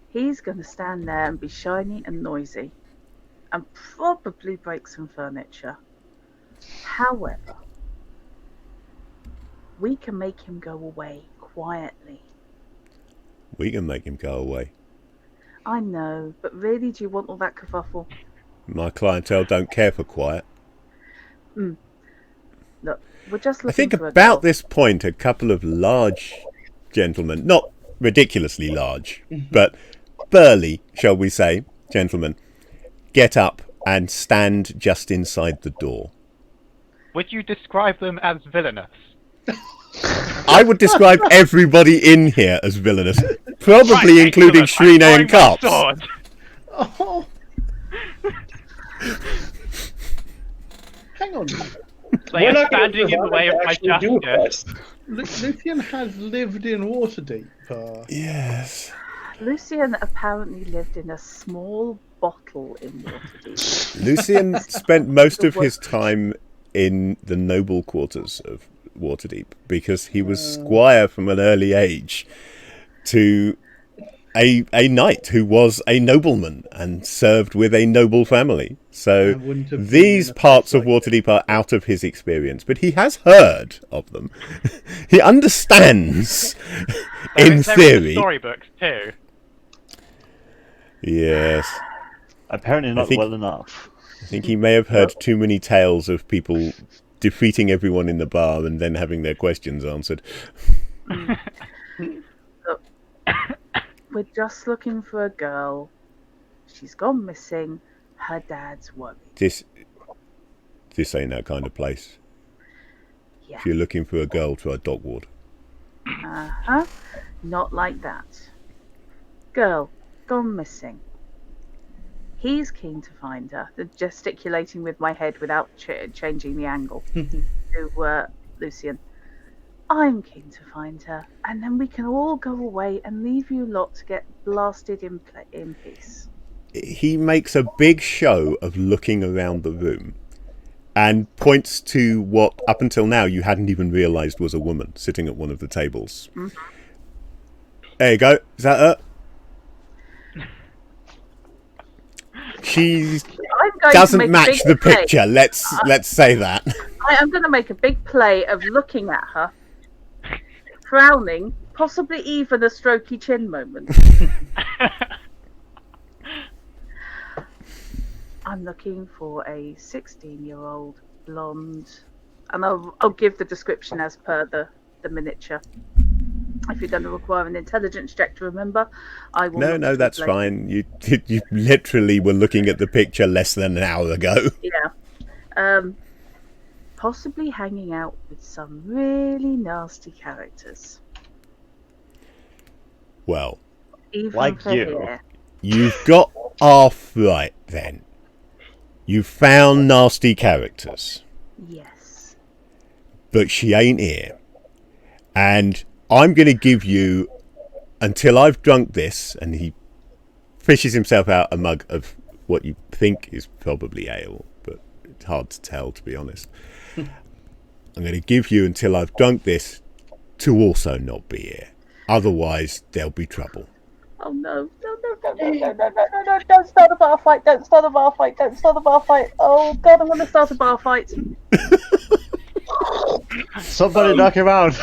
He's going to stand there and be shiny and noisy. And probably break some furniture. However, we can make him go away quietly. We can make him go away. I know, but really, do you want all that kerfuffle? My clientele don't care for quiet. Look, we're just I looking think for a about girl. this point, a couple of large gentlemen, not ridiculously large, but burly, shall we say, gentlemen, get up and stand just inside the door. Would you describe them as villainous? I would describe everybody in here as villainous, probably Right, including excellent. Shrine I'm and drawing my Carps. sword. Oh, hang on. They We're are not going to standing in the way of my actually do justice. this. Lucian has lived in Waterdeep. Yes. Lucian apparently lived in a small bottle in Waterdeep. Lucian spent most of his time in the noble quarters of Waterdeep because he was squire from an early age to a knight who was a nobleman and served with a noble family. So wouldn't have been these in a parts place of like Waterdeep are out of his experience, but he has heard of them. He understands, in They're theory. in the storybooks too. Yes. Apparently not think- well enough. I think he may have heard too many tales of people defeating everyone in the bar and then having their questions answered. Look, we're just looking for a girl. She's gone missing. Her dad's worried. This ain't that kind of place. Yeah. If you're looking for a girl, try Dogward. Uh-huh. Not like that. Girl, gone missing. He's keen to find her. The gesticulating with my head without changing the angle to Lucian. I'm keen to find her, and then we can all go away and leave you lot to get blasted in peace. He makes a big show of looking around the room and points to what, up until now, you hadn't even realised was a woman sitting at one of the tables. Mm-hmm. There you go. Is that her? She I'm going to doesn't make a match big the play. picture. Let's say that. I am going to make a big play of looking at her, frowning, possibly even a strokey chin moment. I'm looking for a 16-year-old blonde, and I'll give the description as per the miniature. If you're going to require an intelligence check to remember, I will. No, that's fine. You literally were looking at the picture less than an hour ago. Yeah. Possibly hanging out with some really nasty characters. Well, Even Like for you. here. you've got half right then. You found nasty characters, Yes. but she ain't here. And I'm going to give you, until I've drunk this, and he fishes himself out a mug of what you think is probably ale, but it's hard to tell, to be honest. I'm going to give you until I've drunk this to also not be here. Otherwise, there'll be trouble. Oh no. No, don't start a bar fight, don't start a bar fight. Oh god, I'm going to start a bar fight. Somebody knock him out.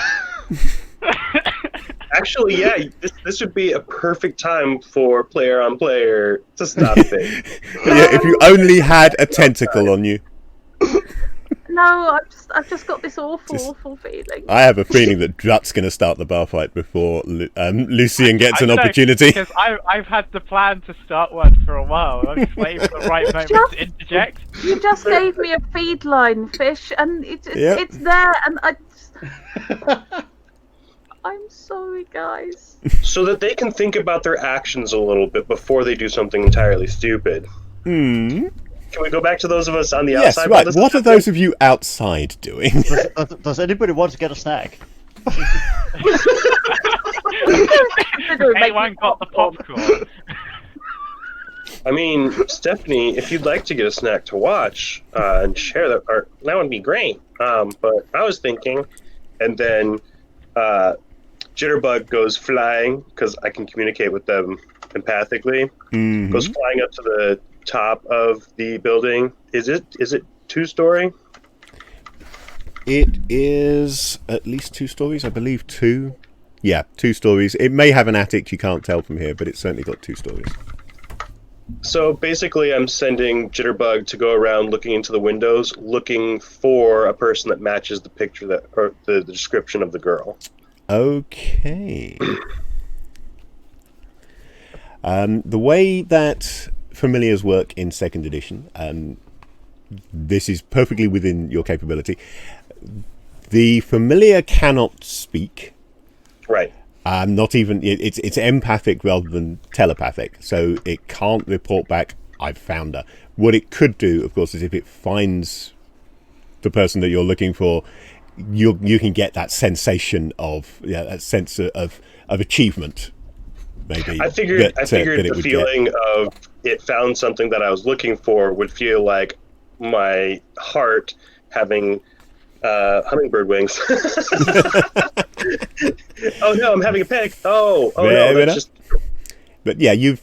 Actually, yeah, this would be a perfect time for player on player to stop it. Yeah, if you only had a tentacle on you. No, I've just got this awful feeling. I have a feeling that Drut's going to start the bar fight before Lucian gets an opportunity. Because I've had the plan to start one for a while. I'm just waiting for the right moment to interject. You just gave me a feed line, Fish, and it's there, and I'm sorry, guys. So that they can think about their actions a little bit before they do something entirely stupid. Can we go back to those of us on the Yes, outside? right. What are those of you outside doing? Does anybody want to get a snack? Anyone got the popcorn? I mean, Stephanie, if you'd like to get a snack to watch and share that would be great. But I was thinking, and then Jitterbug goes flying, because I can communicate with them empathically, goes flying up to the top of the building. Is it 2-story? It is at least 2 stories, I believe. 2. Yeah, 2 stories. It may have an attic, you can't tell from here, but it's certainly got 2 stories. So basically, I'm sending Jitterbug to go around looking into the windows, looking for a person that matches the picture that, or the description of the girl. Okay. The way that familiars work in 2nd edition, this is perfectly within your capability. The familiar cannot speak. Right. Not even it's empathic rather than telepathic, so it can't report back, "I've found her." What it could do, of course, is if it finds the person that you're looking for, you can get that sensation of that sense of achievement. Maybe I figured it the would feeling of it found something that I was looking for would feel like my heart having hummingbird wings. Oh no, I'm having a panic. Oh no, that's just. But yeah, you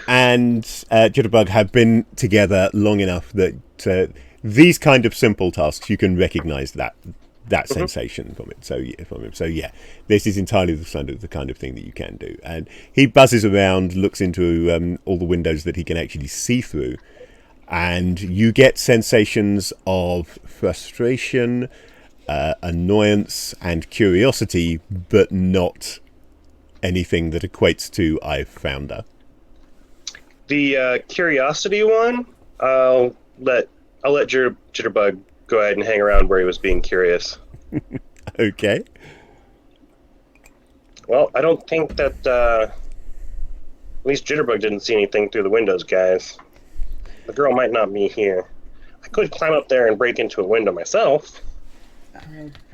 and Jitterbug have been together long enough that these kind of simple tasks you can recognise that sensation from it. So yeah, this is entirely the kind of thing that you can do. And he buzzes around, looks into all the windows that he can actually see through, and you get sensations of frustration, annoyance, and curiosity, but not anything that equates to "I've found her." The curiosity one, I'll let Jitterbug go ahead and hang around where he was being curious. Okay. Well, I don't think that at least Jitterbug didn't see anything through the windows, guys. The girl might not be here. I could climb up there and break into a window myself.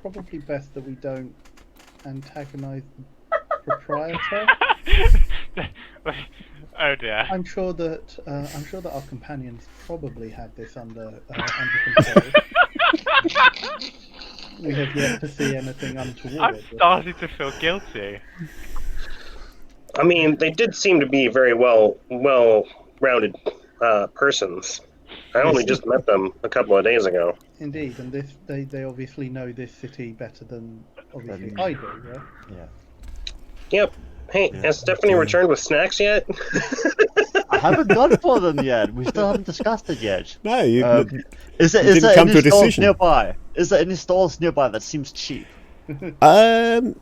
Probably best that we don't antagonize the proprietor. Oh dear. I'm sure that our companions probably have this under control. We have yet to see anything untoward. I'm starting to feel guilty. I mean, they did seem to be very well-rounded persons. I only just met them a couple of days ago. Indeed, and they obviously know this city better than obviously I do. Yeah. Yeah. Yep. Hey, has Stephanie returned with snacks yet? I haven't gone for them yet. We still haven't discussed it yet. No, you Is there didn't come to any a stalls decision. nearby? Is there any stalls nearby that seems cheap? Almost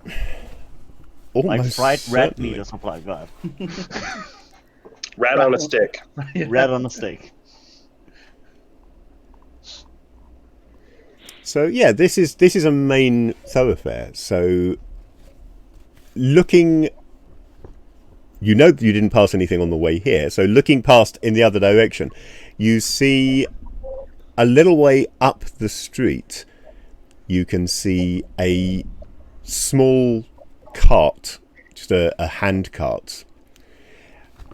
Like fried red certainly. meat or something like that. Rat on a stick. Red on a steak. So yeah, this is a main thoroughfare. So looking, you know that you didn't pass anything on the way here. So looking past in the other direction, you see a little way up the street. You can see a small cart, just a hand cart.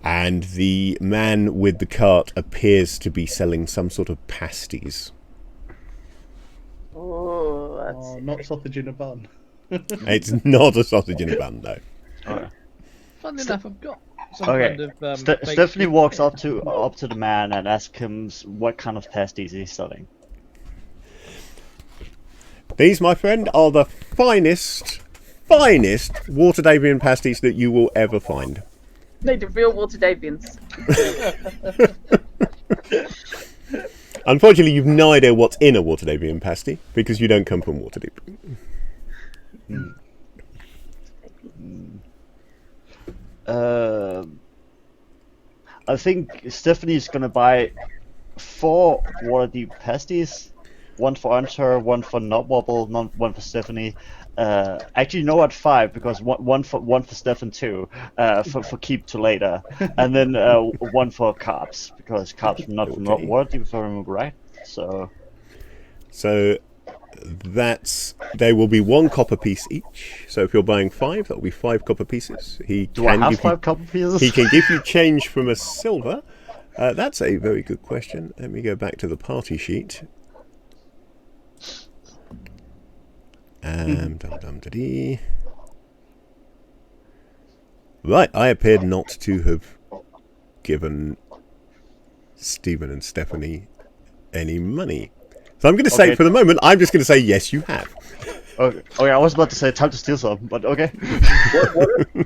And the man with the cart appears to be selling some sort of pasties. Oh, that's Oh, not sausage in a bun. It's not a sausage in a bun, though. Okay. Funnily enough, I've got some Okay. kind of. Stephanie baked walks meat. up to the man and asks him what kind of pasties he's selling. These, my friend, are the finest Waterdavian pasties that you will ever find. native real Waterdavians. Unfortunately, you've no idea what's in a Waterdavian pasty because you don't come from Waterdeep. I think Stephanie's gonna buy 4 Waterdeep pasties. One for Hunter, one for Nobwobble, one for Stephanie. Actually, no, at 5 because one for Stefan too. For keep to later, and then one for Carps because Carps not from Okay. Waterdeep, if I remember right. So There will be 1 copper piece each. So if you're buying 5, that will be 5 copper pieces. do I have 5 copper pieces? He can give you change from a silver. That's a very good question. Let me go back to the party sheet. Dum-dum-da-dee. Right, I appeared not to have given Stephen and Stephanie any money. So I'm going to say, Okay. for the moment, I'm just going to say, yes, you have. Okay, I was about to say time to steal some, but okay.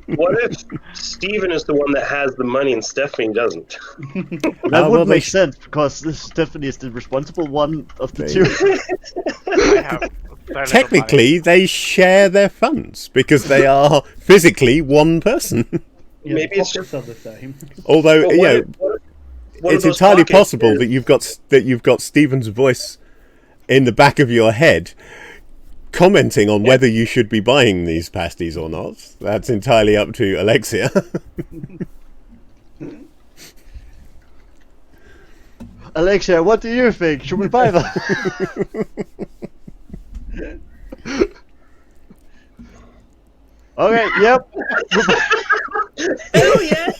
What if Steven is the one that has the money and Stephanie doesn't? That well, would they make sense because this Stephanie is the responsible one of the They- two. I have so little money. Technically, they share their funds because they are physically one person. Yeah, Maybe the it's pockets are the same. Although, But you know, what if it's those entirely pockets possible is- that you've got Stephen's voice in the back of your head commenting on whether you should be buying these pasties or not. That's entirely up to Alexia. Alexia, what do you think? Should we buy them? Okay, yep. Hell yeah!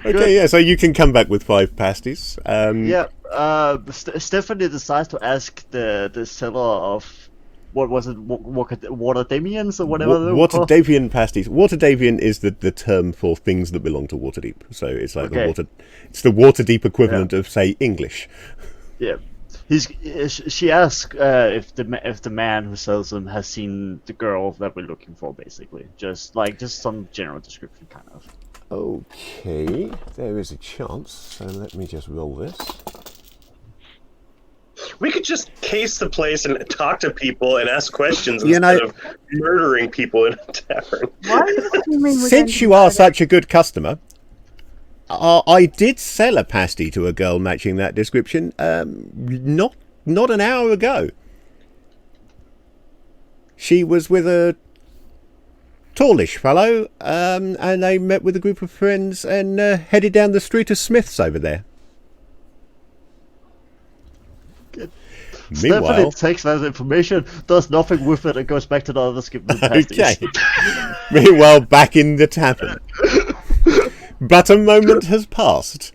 Okay, yeah, so you can come back with 5 pasties. Yeah. Stephanie decides to ask the seller of what was it, Water Damians or whatever. they were called? Waterdavian pasties. Waterdavian is the term for things that belong to Waterdeep. So it's like Okay. it's the Waterdeep equivalent of, say, English. Yeah. She asks if the man who sells them has seen the girl that we're looking for, basically. Just some general description, kind of. Okay, there is a chance. So let me just roll this. We could just case the place and talk to people and ask questions You know- instead of murdering people in a tavern. Why are you assuming we're going Since to you buy are them? such a good customer, I did sell a pasty to a girl matching that description not an hour ago. She was with a tallish fellow, and they met with a group of friends and headed down the street to Smith's over there. Stephanie Meanwhile, takes that information, does nothing with it, and goes back to the other skip the pasties. okay. Meanwhile, back in the tavern. But a moment has passed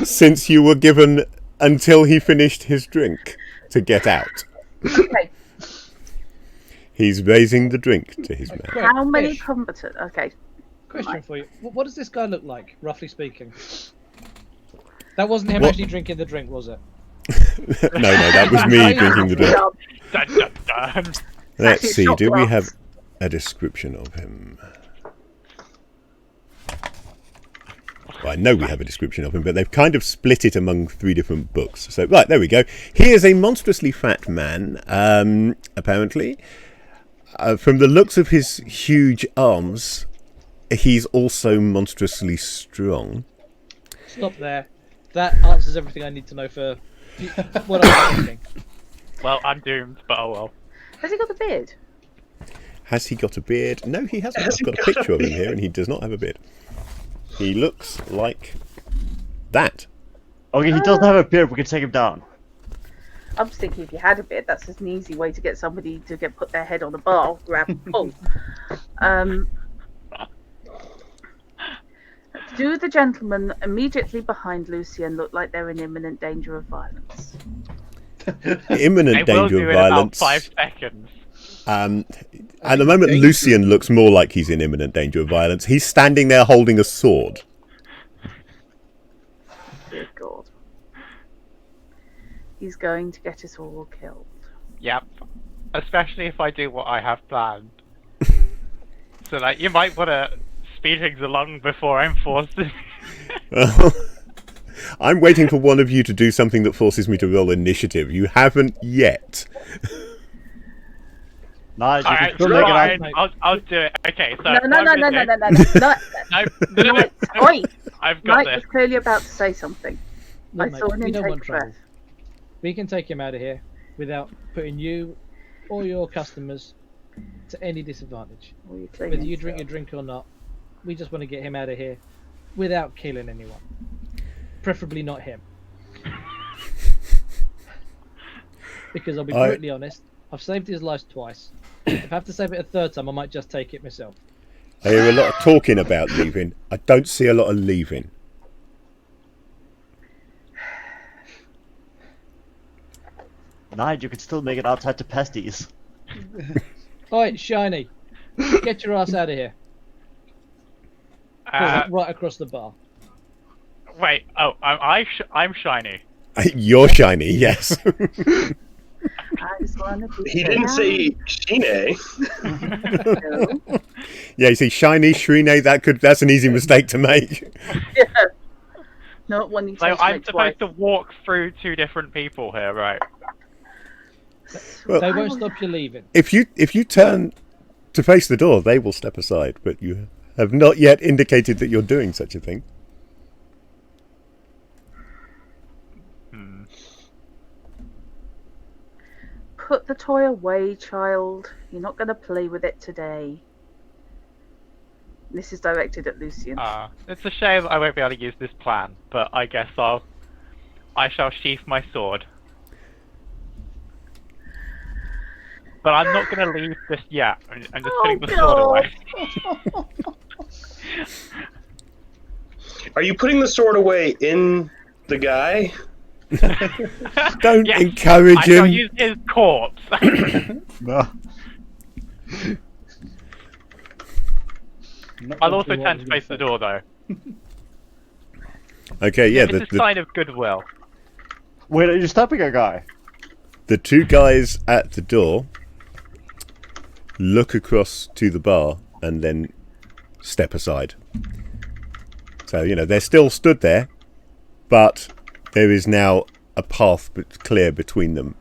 since you were given until he finished his drink to get out. Okay, He's raising the drink to his mouth. Great. how many Ish. competent? Okay, Question for you. What does this guy look like, roughly speaking? That wasn't him What? actually drinking the drink, was it? No, that was me drinking the drink. Dun, dun, dun. Let's Actually, see, shot do we glass. have a description of him? Well, I know we have a description of him, but they've kind of split it among 3 different books. So, right, there we go. He is a monstrously fat man, apparently. From the looks of his huge arms, he's also monstrously strong. Stop there. That answers everything I need to know for what I'm thinking. Well, I'm doomed, but oh well. has he got the beard? Has he got a beard? No, he hasn't. Has I've he got a got picture a of him here, beard? and he does not have a beard. He looks like that. Okay, he doesn't have a beard, we can take him down. I'm just thinking if you had a beard, that's just an easy way to get somebody to put their head on a bar, grab and pull. Do the gentlemen immediately behind Lucian look like they're in imminent danger of violence? Imminent I will danger do of in about violence. 5 seconds. At the moment, Lucian looks more like he's in imminent danger of violence. He's standing there holding a sword. Good God. He's going to get us all killed. Yep. Especially if I do what I have planned. So, like, you might want to speed things along before I'm forced to. I'm waiting for one of you to do something that forces me to roll initiative. You haven't yet. Nice, you can Alright, still make it out. fine. I'll do it. Okay, so. No, what no, I'm no, gonna no, no, do- no, no, no. No, Mike, oi! I've got Mike this. was clearly about to say something. Look, I mate, saw him we don't take want a trouble. breath. We can take him out of here without putting you or your customers to any disadvantage. Or you clean Whether you yourself. drink your drink or not, we just want to get him out of here without killing anyone. Preferably not him. Because I'll be brutally honest, I've saved his life twice. If I have to save it a 3rd time, I might just take it myself. I hear a lot of talking about leaving. I don't see a lot of leaving. Nine, you can still make it outside the pasties. Alright, Shiny, get your ass out of here. Uh, Right across the bar. Wait. Oh, I'm shiny. You're shiny, yes. I just wanna be He didn't say Shine. No. Yeah, you see, shiny, Shrine, that's an easy mistake to make. Yeah. Not one you So tend to I'm make supposed twice. to walk through two different people here, right? Well, They won't stop you leaving. If you turn to face the door, they will step aside, but you have not yet indicated that you're doing such a thing. Put the toy away, child. You're not going to play with it today. This is directed at Lucian. It's a shame I won't be able to use this plan, but I guess I shall sheath my sword. But I'm not going to leave just yet. I'm just putting the sword away. Are you putting the sword away in the guy? Don't Yes, encourage I shall him. use his corpse. No. I'll also turn to face the door, though. Okay, yeah, It's a sign of goodwill. Wait, are you stopping a guy? the two guys at the door look across to the bar and then step aside. So, they're still stood there, but there is now a path clear between them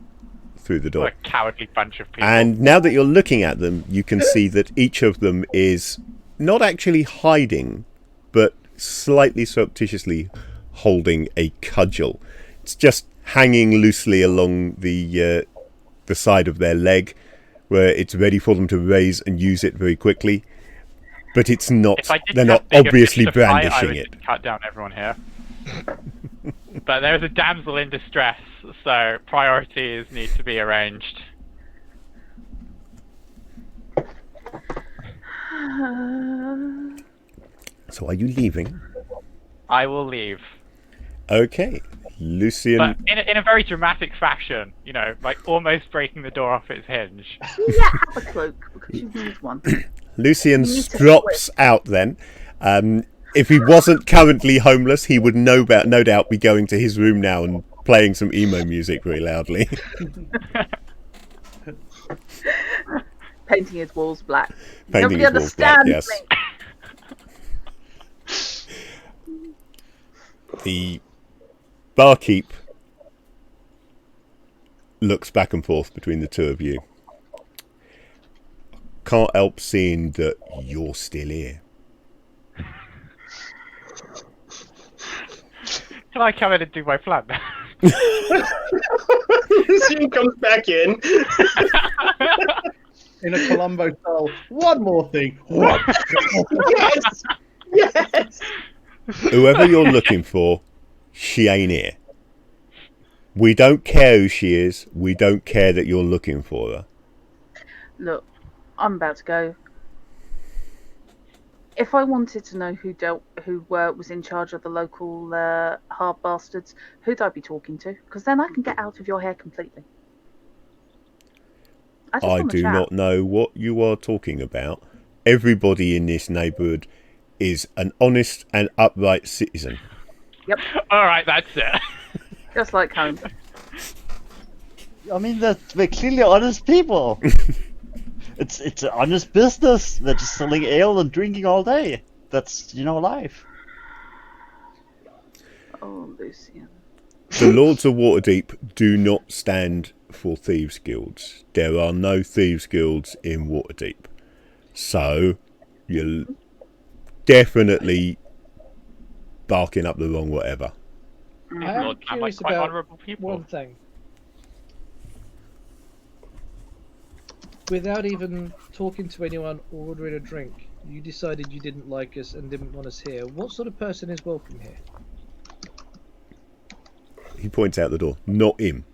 through the door. What a cowardly bunch of people. And now that you're looking at them, you can see that each of them is not actually hiding, but slightly surreptitiously holding a cudgel. It's just hanging loosely along the side of their leg, where it's ready for them to raise and use it very quickly. But it's not. If I didn't They're have not bigger obviously fish to fight, I brandishing would it. just cut down everyone here. But there is a damsel in distress, so priorities need to be arranged. So are you leaving? I will leave. Okay. Lucian. But in a very dramatic fashion, like almost breaking the door off its hinge. Yeah, have a cloak because you need one. Lucian You need to strops out then. If he wasn't currently homeless, he would no doubt be going to his room now and playing some emo music very loudly. Painting his walls black. Painting Nobody his walls black, understands yes. me. The barkeep looks back and forth between the two of you. Can't help seeing that you're still here. Can I come in and do my plan? Lucian comes back in. In a Columbo style. One more thing. What? Yes! Yes! Whoever you're looking for, she ain't here. We don't care who she is. We don't care that you're looking for her. Look, I'm about to go. If I wanted to know who was in charge of the local hard bastards, who'd I be talking to? Because then I can get out of your hair completely. I do not know what you are talking about. Everybody in this neighbourhood is an honest and upright citizen. Yep, Alright, that's it. just like home. I mean, they're clearly honest people. It's an honest business. They're just selling ale and drinking all day. That's, life. Oh, Lucian. The Lords of Waterdeep do not stand for thieves' guilds. There are no thieves' guilds in Waterdeep. So, you're definitely barking up the wrong whatever. These I am lords sound curious quite about honourable people. one thing. Without even talking to anyone or ordering a drink, you decided you didn't like us and didn't want us here. What sort of person is welcome here? He points out the door. Not him.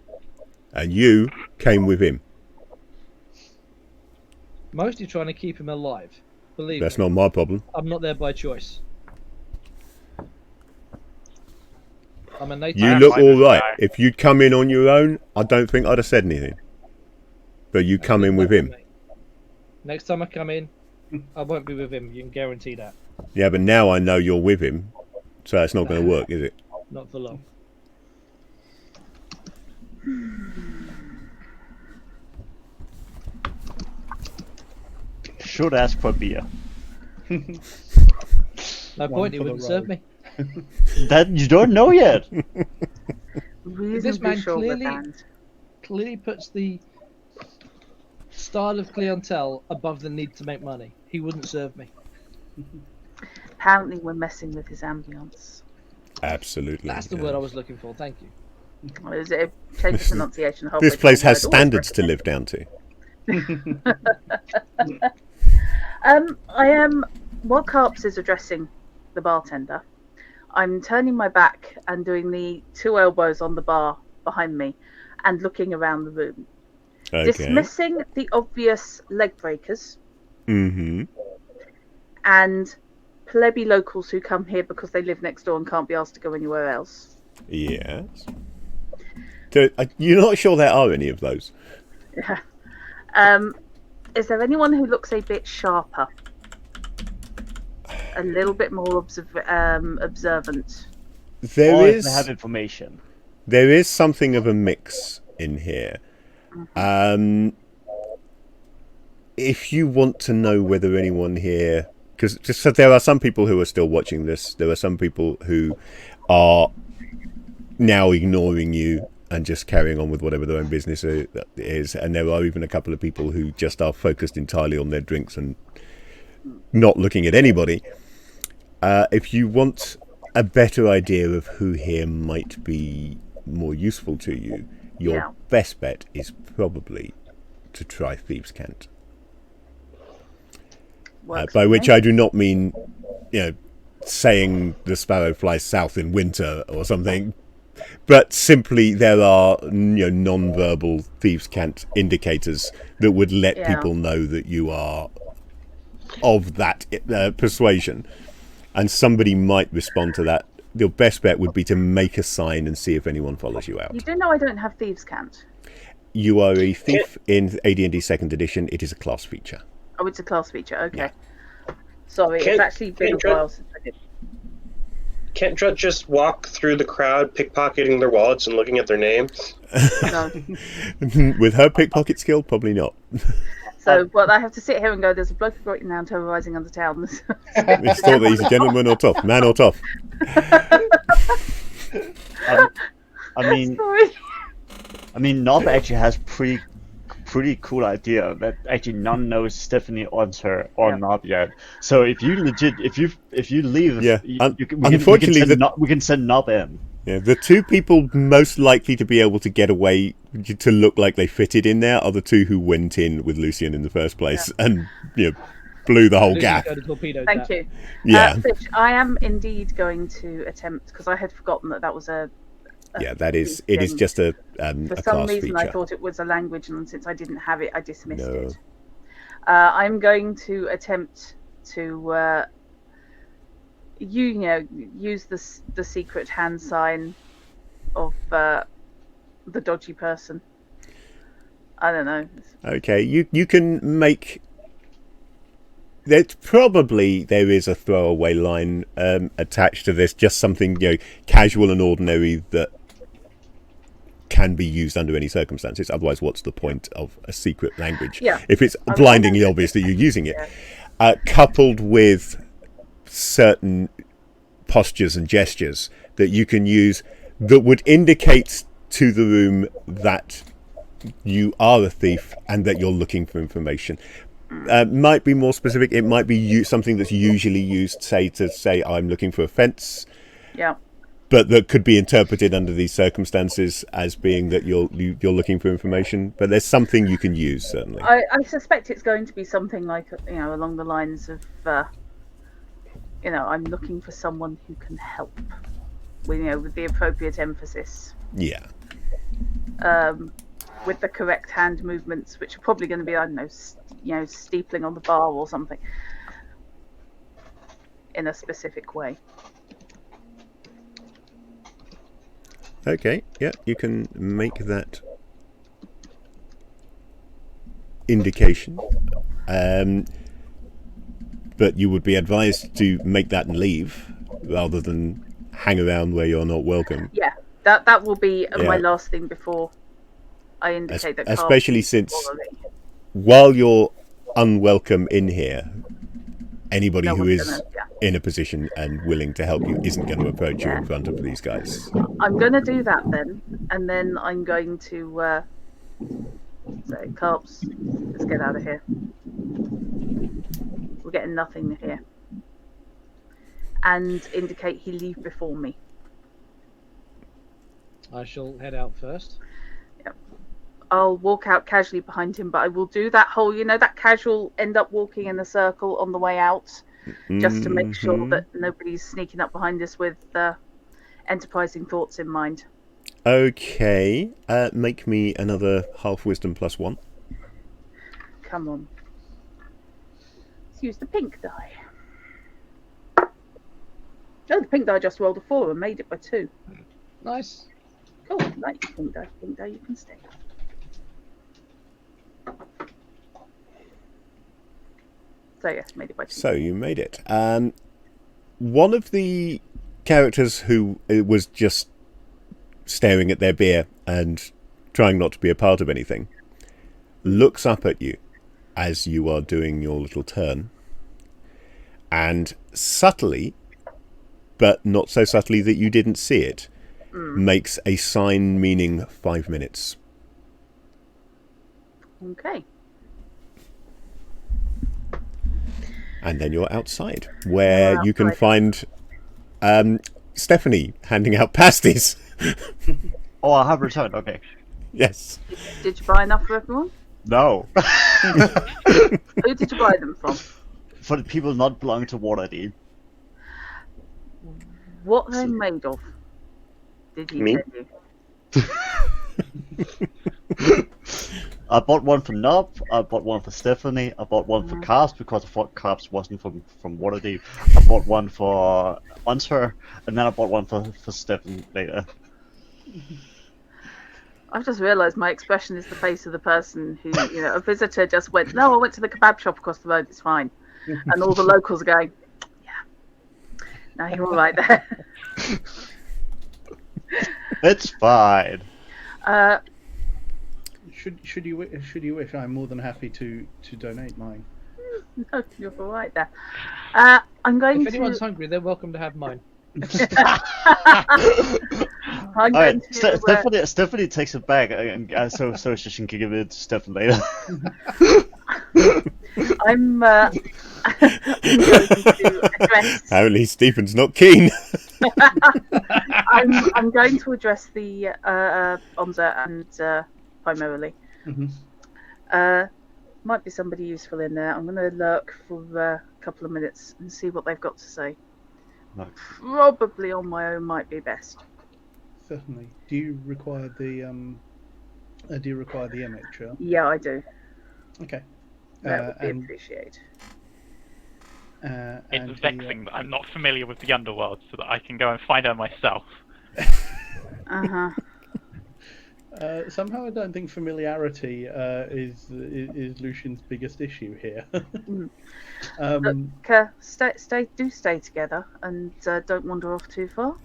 And you came with him. Mostly trying to keep him alive. Believe That's me, not my problem. I'm not there by choice. I'm a native. You don't look like this alright. guy. If you'd come in on your own, I don't think I'd have said anything. But you come in with him. Next time I come in, I won't be with him. You can guarantee that. Yeah, but now I know you're with him. So it's not going to work, is it? Not for long. Should ask for beer. No point, he wouldn't serve me. That you don't know yet. This man clearly puts the style of clientele above the need to make money. He wouldn't serve me. Apparently, we're messing with his ambience. Absolutely. That's the word I was looking for. Thank you. Is it a change of pronunciation? This place has standards to live down to. I am, while Carps is addressing the bartender, I'm turning my back and doing the 2 elbows on the bar behind me and looking around the room. Okay. Dismissing the obvious leg breakers Mm-hmm. and plebby locals who come here because they live next door and can't be asked to go anywhere else. Yes. So, you're not sure there are any of those? Yeah. Is there anyone who looks a bit sharper? A little bit more observant? There is. They have information. There is something of a mix in here. Mm-hmm. If you want to know whether anyone here, because so there are some people who are still watching this. There are some people who are now ignoring you and just carrying on with whatever their own business is, and there are even a couple of people who just are focused entirely on their drinks and not looking at anybody. If you want a better idea of who here might be more useful to you, your best bet is probably to try Thieves' Cant. By which I do not mean, saying the sparrow flies south in winter or something, but simply there are non-verbal Thieves' Cant indicators that would let people know that you are of that persuasion, and somebody might respond to that. Your best bet would be to make a sign and see if anyone follows you out. You do know I don't have Thieves' Cant. You are a thief in AD&D 2nd edition. It is a class feature. Oh, it's a class feature. Okay. Yeah. Sorry, it's actually been a while since I did. Can't Drut just walk through the crowd, pickpocketing their wallets and looking at their names? No. With her pickpocket skill, probably not. So, well, I have to sit here and go, there's a bloke right now terrorising under town. It's thought that he's a gentleman or tough, man or tough. I mean, Nob actually has pretty cool idea that actually none knows Stephanie owns her or Nob yet. So if you leave, we can send Nob in. Yeah, the two people most likely to be able to get away to look like they fitted in there are the two who went in with Lucian in the first place and blew the whole gap. Thank you. Yeah, Fish, I am indeed going to attempt, because I had forgotten that was a that is. It is just a for a some class reason feature. I thought it was a language, and since I didn't have it, I dismissed it. I'm going to attempt to use the secret hand sign of the dodgy person. I don't know. Okay, you can make. There is a throwaway line attached to this, just something casual and ordinary that can be used under any circumstances. Otherwise, what's the point of a secret language if it's blindingly obvious that you're using it? Coupled with certain postures and gestures that you can use that would indicate to the room that you are a thief and that you're looking for information. Might be more specific. It might be something that's usually used, to say I'm looking for a fence. Yeah. But that could be interpreted under these circumstances as being that you're looking for information. But there's something you can use, certainly. I suspect it's going to be something like along the lines of I'm looking for someone who can help. With the appropriate emphasis. Yeah. With the correct hand movements, which are probably going to be, I don't know, steepling on the bar or something, in a specific way. Okay, yeah, you can make that indication. But you would be advised to make that and leave, rather than hang around where you're not welcome. Yeah, that will be Yeah. my last thing before I indicate that. Especially Carl since morally. while you're unwelcome in here, anybody No who one's is gonna- yeah. in a position and willing to help you isn't going to approach you in front of these guys. I'm going to do that then, and then I'm going to say, Carps, let's get out of here. We're getting nothing here. And indicate he leave before me. I shall head out first. I'll walk out casually behind him, but I will do that whole, that casual end up walking in a circle on the way out, just to make sure that nobody's sneaking up behind us with enterprising thoughts in mind. Okay, make me another half wisdom +1. Come on. Let's use the pink die. Oh, the pink die just rolled a 4 and made it by 2. Nice. Oh, like pink die. Pink die, you can stay. So yes, made it by 2. So you made it. One of the characters who was just staring at their beer and trying not to be a part of anything looks up at you as you are doing your little turn, and subtly, but not so subtly that you didn't see it, makes a sign meaning 5 minutes. Okay. And then you're outside, where you can find Stephanie handing out pasties. Oh, I have returned. Okay. Yes. Did you buy enough for everyone? No. Who did you buy them from? For the people not belonging to Waterdeep. What are they made of? Did he Me? tell you? I bought one for Nob, I bought one for Stephanie, I bought one for Carps because I thought Carps wasn't from Waterdeep. I bought one for Unter, and then I bought one for Stephanie later. I've just realised my expression is the face of the person who, a visitor just went, no, I went to the kebab shop across the road, it's fine. And all the locals are going, yeah, no, you're all right there. It's fine. Should you wish, I'm more than happy to donate mine. No, you're all right there. I'm going If to. anyone's hungry, they're welcome to have mine. I'm going to. Stephanie takes it back, and so she can give it to Stefan later. I'm going to address. Apparently Stephen's not keen. I'm going to address the Onza and primarily. Might be somebody useful in there. I'm going to lurk for a couple of minutes and see what they've got to say. No. Probably on my own might be best. Certainly. Do you require the image? Yeah, I do. Okay. That would be appreciated. It's vexing that I'm not familiar with the underworld, so that I can go and find her myself. Somehow I don't think familiarity is Lucian's biggest issue here. Look, stay together and don't wander off too far.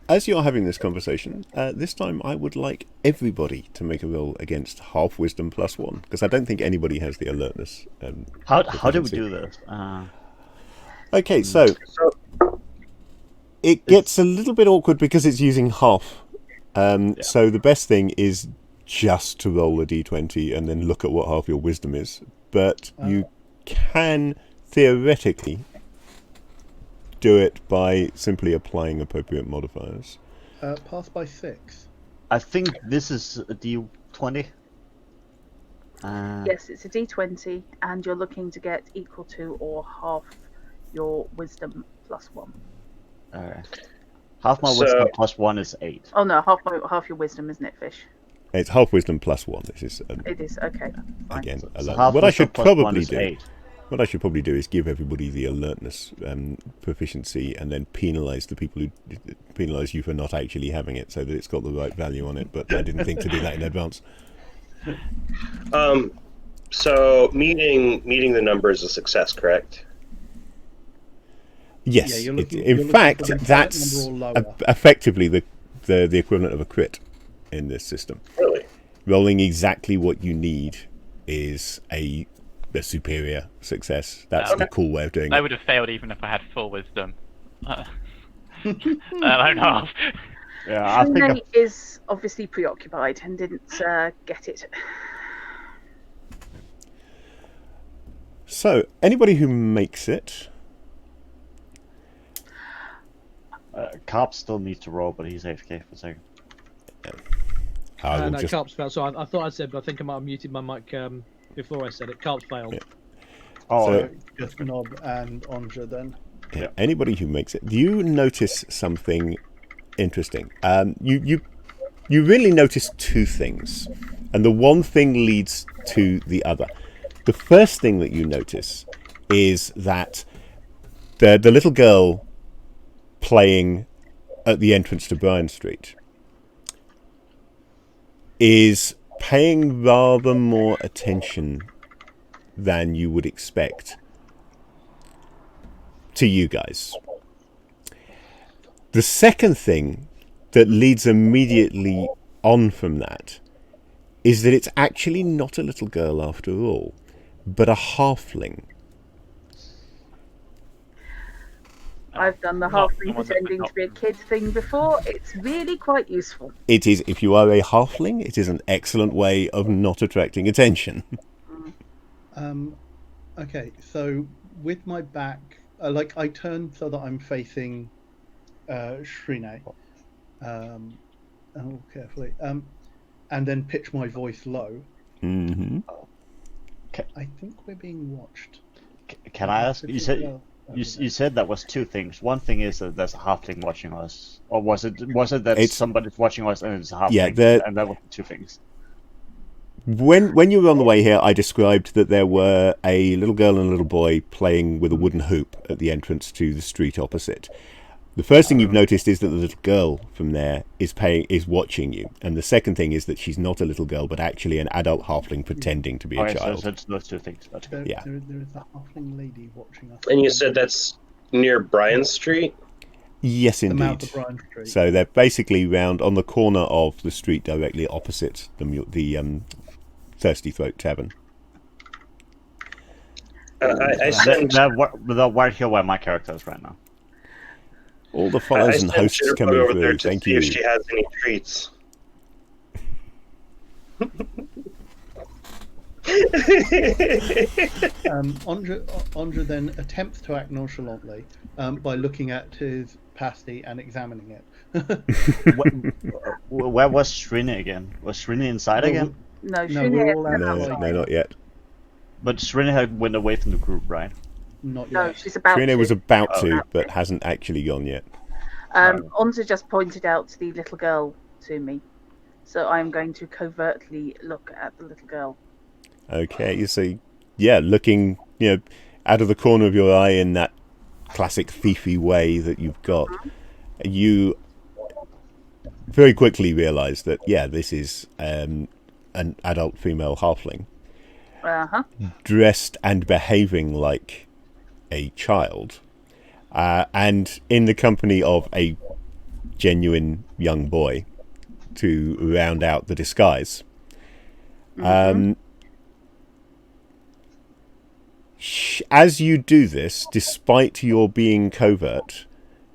As you're having this conversation, this time I would like everybody to make a roll against half wisdom +1, because I don't think anybody has the alertness. How do we do this? Okay, so it gets a little bit awkward because it's using half. So the best thing is just to roll a d20 and then look at what half your wisdom is. But you can theoretically do it by simply applying appropriate modifiers. Pass by 6. I think this is a d20. Yes, it's a d20, and you're looking to get equal to or half your wisdom +1. Alright. Half my wisdom +1 is 8. Oh no, half your wisdom, isn't it, Fish? It's half wisdom +1. This is It is, okay. Fine. again So alert. half What I wisdom should +1 probably is do. 8. What I should probably do is give everybody the alertness proficiency and then penalise the people who penalise you for not actually having it, so that it's got the right value on it. But I didn't think to do that in advance. So meeting the number is a success, correct? Yes. Yeah, you're looking, in you're looking fact, for the that's number or lower. effectively the equivalent of a crit in this system. Really? Rolling exactly what you need is a superior success. That's the cool way of doing I it. would have failed even if I had full wisdom. I'm off. Yeah, I think Shrine is obviously preoccupied and didn't get it. So, anybody who makes it, Carp still needs to roll, but he's AFK for a second. I will No, just Carp's failed. So I thought I said, but I think I might have muted my mic before I said it. Carp's failed. Yeah. Oh, So- Just Nob and Ondra then. yeah, anybody who makes it, you notice something interesting. You really notice two things, and the one thing leads to the other. The first thing that you notice is that the little girl playing at the entrance to Bryan Street is paying rather more attention than you would expect to you guys. The second thing that leads immediately on from that is that it's actually not a little girl after all, but a halfling. I've done the Not halfling someone that pretending would to be a kid thing before. It's really quite useful. It is, if you are a halfling, it is an excellent way of not attracting attention. Okay, so with my back, I turn so that I'm facing Shrine. Carefully. And then pitch my voice low. Mm-hmm. I think we're being watched. Can I ask? You said Well, you said that was two things. One thing is that there's a halfling watching us, or was it that It's- somebody's watching us and it's a halfling? Yeah, and that was two things. When you were on the way here, I described that there were a little girl and a little boy playing with a wooden hoop at the entrance to the street opposite. The first thing you've noticed is that the little girl from there is watching you, and the second thing is that she's not a little girl, but actually an adult halfling pretending to be a Okay, child. so it's those two things. That's good. Yeah. there is a halfling lady watching us. And you said that's near Bryan Street? Yes, the mouth indeed. of Bryan Street. So they're basically round on the corner of the street directly opposite the Thirsty Throat Tavern. I sent They're right here where my character is right now. All the follows and sent hosts Jitterbug coming over there through. to Thank see you. if she has any treats. Ondra then attempts to act nonchalantly by looking at his pasty and examining it. Where was Shrine again? Was Shrine inside again? No, No, Shrine we're all No, outside. no, not yet. But Shrine had went away from the group, right? Not No, yet. she's about Trina to. was about Oh. to, but hasn't actually gone yet. Onza just pointed out the little girl to me, so I'm going to covertly look at the little girl. Okay, you see, yeah, looking, out of the corner of your eye in that classic thiefy way that you've got, you very quickly realise that, yeah, this is an adult female halfling, dressed and behaving like a child, and in the company of a genuine young boy to round out the disguise. As you do this, despite your being covert,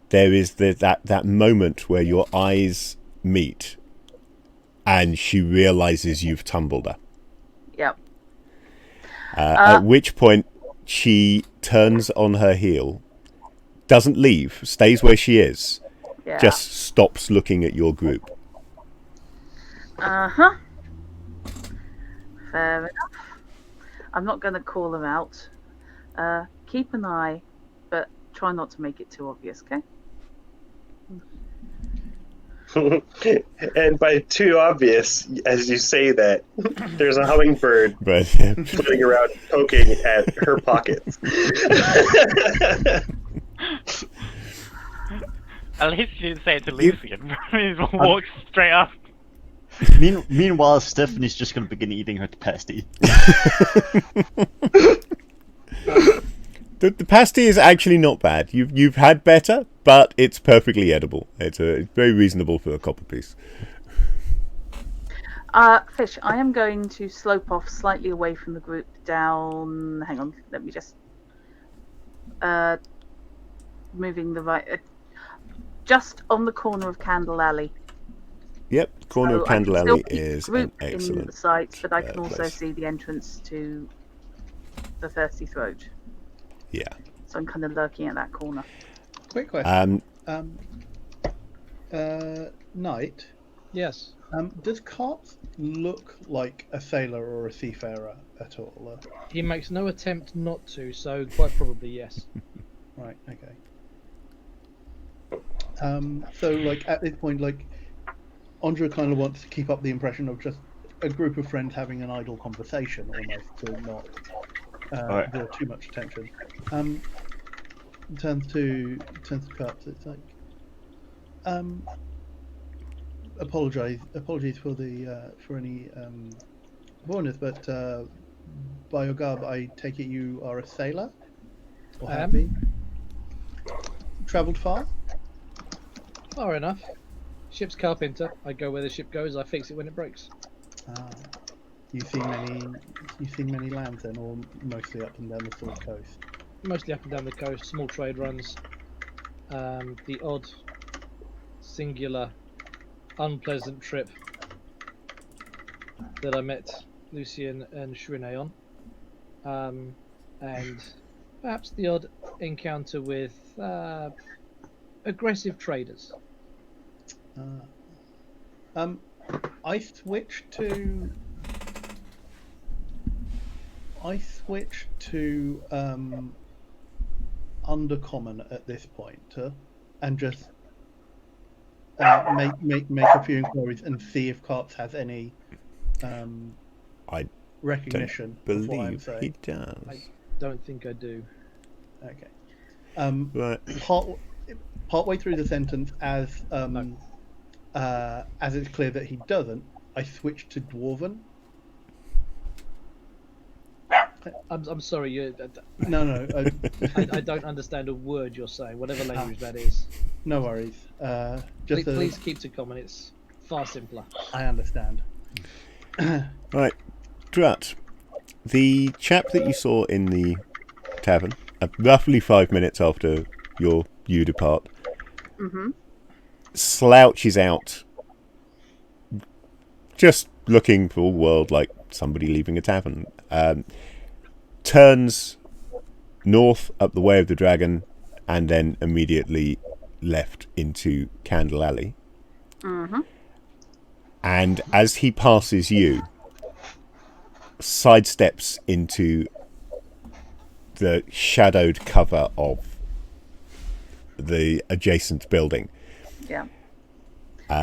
there is that moment where your eyes meet and she realizes you've tumbled her. Yep. At which point she turns on her heel, doesn't leave, stays where she is, Yeah. just stops looking at your group. Fair enough. I'm not going to call them out. Keep an eye, but try not to make it too obvious, okay? And by too obvious, as you say that, there's a hummingbird But flitting around poking at her pockets. At least you didn't say it to Lucian. He just walks straight up. Meanwhile, Stephanie's just going to begin eating her pasty. The pasty is actually not bad. You've had better, but it's perfectly edible. It's very reasonable for a copper piece. Fish, I am going to slope off slightly away from the group down. Hang on, let me just. Moving the right. Just on the corner of Candle Alley. Yep, corner So of Candle I can still Alley see the is an group in excellent the sights, but I can also place. see the entrance to the Thirsty Throat. Yeah. So I'm kind of lurking at that corner. Quick question. Um, Knight, Yes. does Carp look like a sailor or a seafarer at all? He makes no attempt not to, so quite probably yes. Right, okay. So, like, at this point, like, Andrea kind of wants to keep up the impression of just a group of friends having an idle conversation, almost, to not Alright. draw too much attention. Turns to Cups. It's like, apologies for the for any boreness, but by your garb, I take it you are a sailor, or I have am. been. Travelled far? Far enough. Ship's carpenter. I go where the ship goes. I fix it when it breaks. Ah, you've seen many lands then, or mostly up and down the Sword Coast? Mostly up and down the coast. Small trade runs. The odd, singular, unpleasant trip that I met Lucian and Shrine on, and perhaps the odd encounter with aggressive traders. I switched to undercommon at this point, and just make a few inquiries and see if Carps has any I recognition don't of what I'm believe saying. he does. I don't think I do. Okay. Right. Partway through the sentence, as it's clear that he doesn't, I switched to Dwarven. I'm sorry. No. I don't understand a word you're saying, whatever language that is. No worries. Please keep to common. It's far simpler. I understand. Right, Drat, the chap that you saw in the tavern, roughly 5 minutes after you depart, slouches out, just looking for all the world like somebody leaving a tavern. Turns north up the Way of the Dragon, and then immediately left into Candle Alley. And as he passes you, sidesteps into the shadowed cover of the adjacent building. Yeah.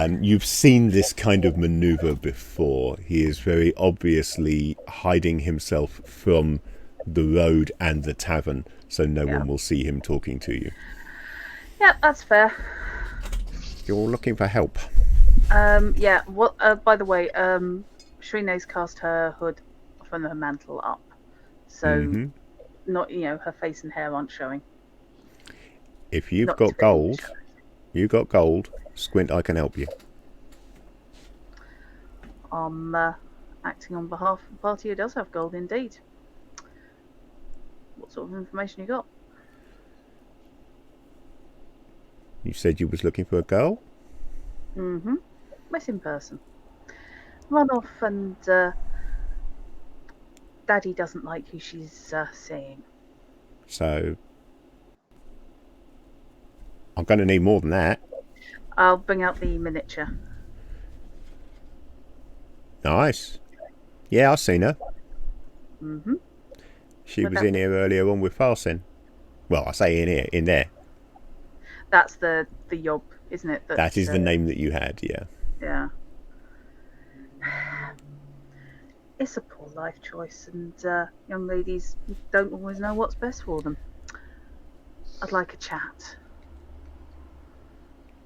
You've seen this kind of maneuver before. He is very obviously hiding himself from the road and the tavern, so no one will see him talking to you. Yeah, that's fair. You're looking for help. Yeah. What? By the way, Shrine's cast her hood from her mantle up, so not her face and hair aren't showing. If you've Not got really gold, Squint, I can help you. I'm acting on behalf of the party who does have gold indeed. What sort of information you got? You said you was looking for a girl? Missing person. Run off and Daddy doesn't like who she's seeing. So I'm going to need more than that. I'll bring out the miniature. Nice. Yeah, I've seen her. She But was in here earlier on with Farsin. Well, I say in here, in there. That's the yob, isn't it? That is the name that you had, yeah. Yeah. It's a poor life choice, and young ladies don't always know what's best for them. I'd like a chat.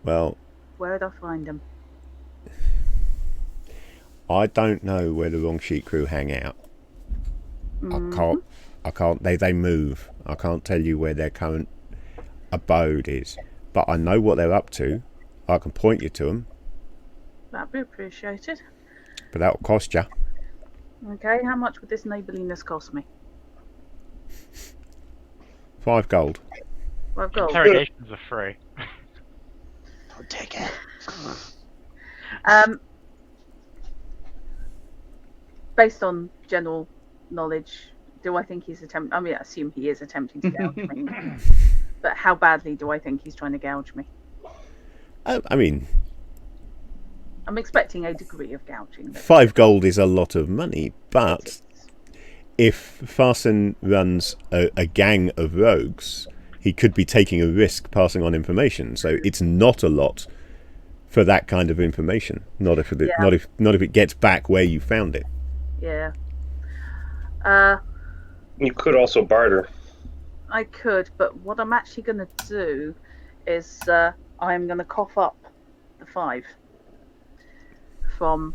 Well, Where'd I find them? I don't know where the Wrong Sheet crew hang out. I I can't. They move. I can't tell you where their current abode is, but I know what they're up to. I can point you to them, That'd be appreciated. but that'll cost you. Okay, how much would this neighbourliness cost me? 5 gold. Well, I've got Interrogations are free. Don't take it. Based on general knowledge, do I think he's attempting? I mean, I assume he is attempting to gouge me. But how badly do I think he's trying to gouge me? I mean, I'm expecting a degree of gouging. 5 gold is a lot of money, but if Farson runs a gang of rogues, he could be taking a risk passing on information. So it's not a lot for that kind of information. Not if it gets back where you found it. Yeah. You could also barter. I could, but what I'm actually going to do is I'm going to cough up the 5 from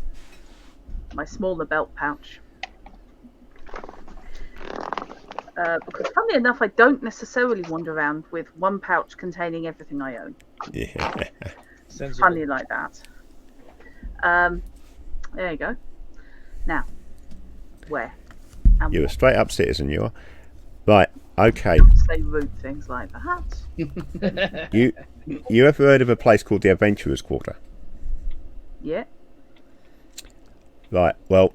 my smaller belt pouch. Because funny enough, I don't necessarily wander around with one pouch containing everything I own. Yeah. Funny like that. There you go. Now, where? And You're a what? straight up citizen, you are. Right, okay. Say rude things like that. You ever heard of a place called the Adventurous Quarter? Yeah. Right, well,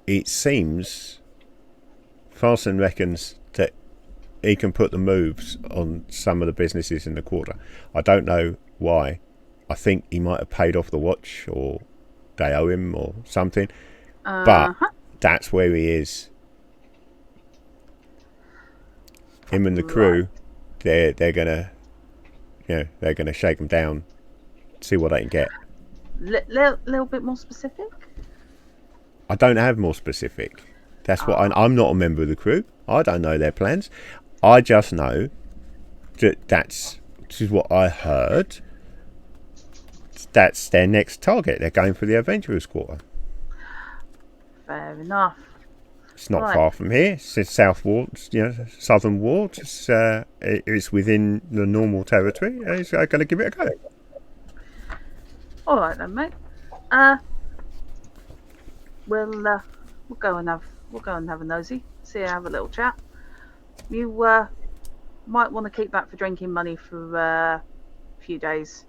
it seems Farson reckons that he can put the moves on some of the businesses in the quarter. I don't know why. I think he might have paid off the watch, or they owe him or something. But that's where he is. Him and the crew, they're gonna shake him down, see what they can get. Little bit more specific. I don't have more specific. That's what I'm not a member of the crew. I don't know their plans. I just know that this is what I heard. That's their next target. They're going for the Adventurous Quarter. Fair enough. It's not far from here. It's in South Ward, Southern Ward. It's within the normal territory. He's going to give it a go. All right then, mate. We'll go and have a nosy. Have a little chat. You might want to keep that for drinking money for a few days.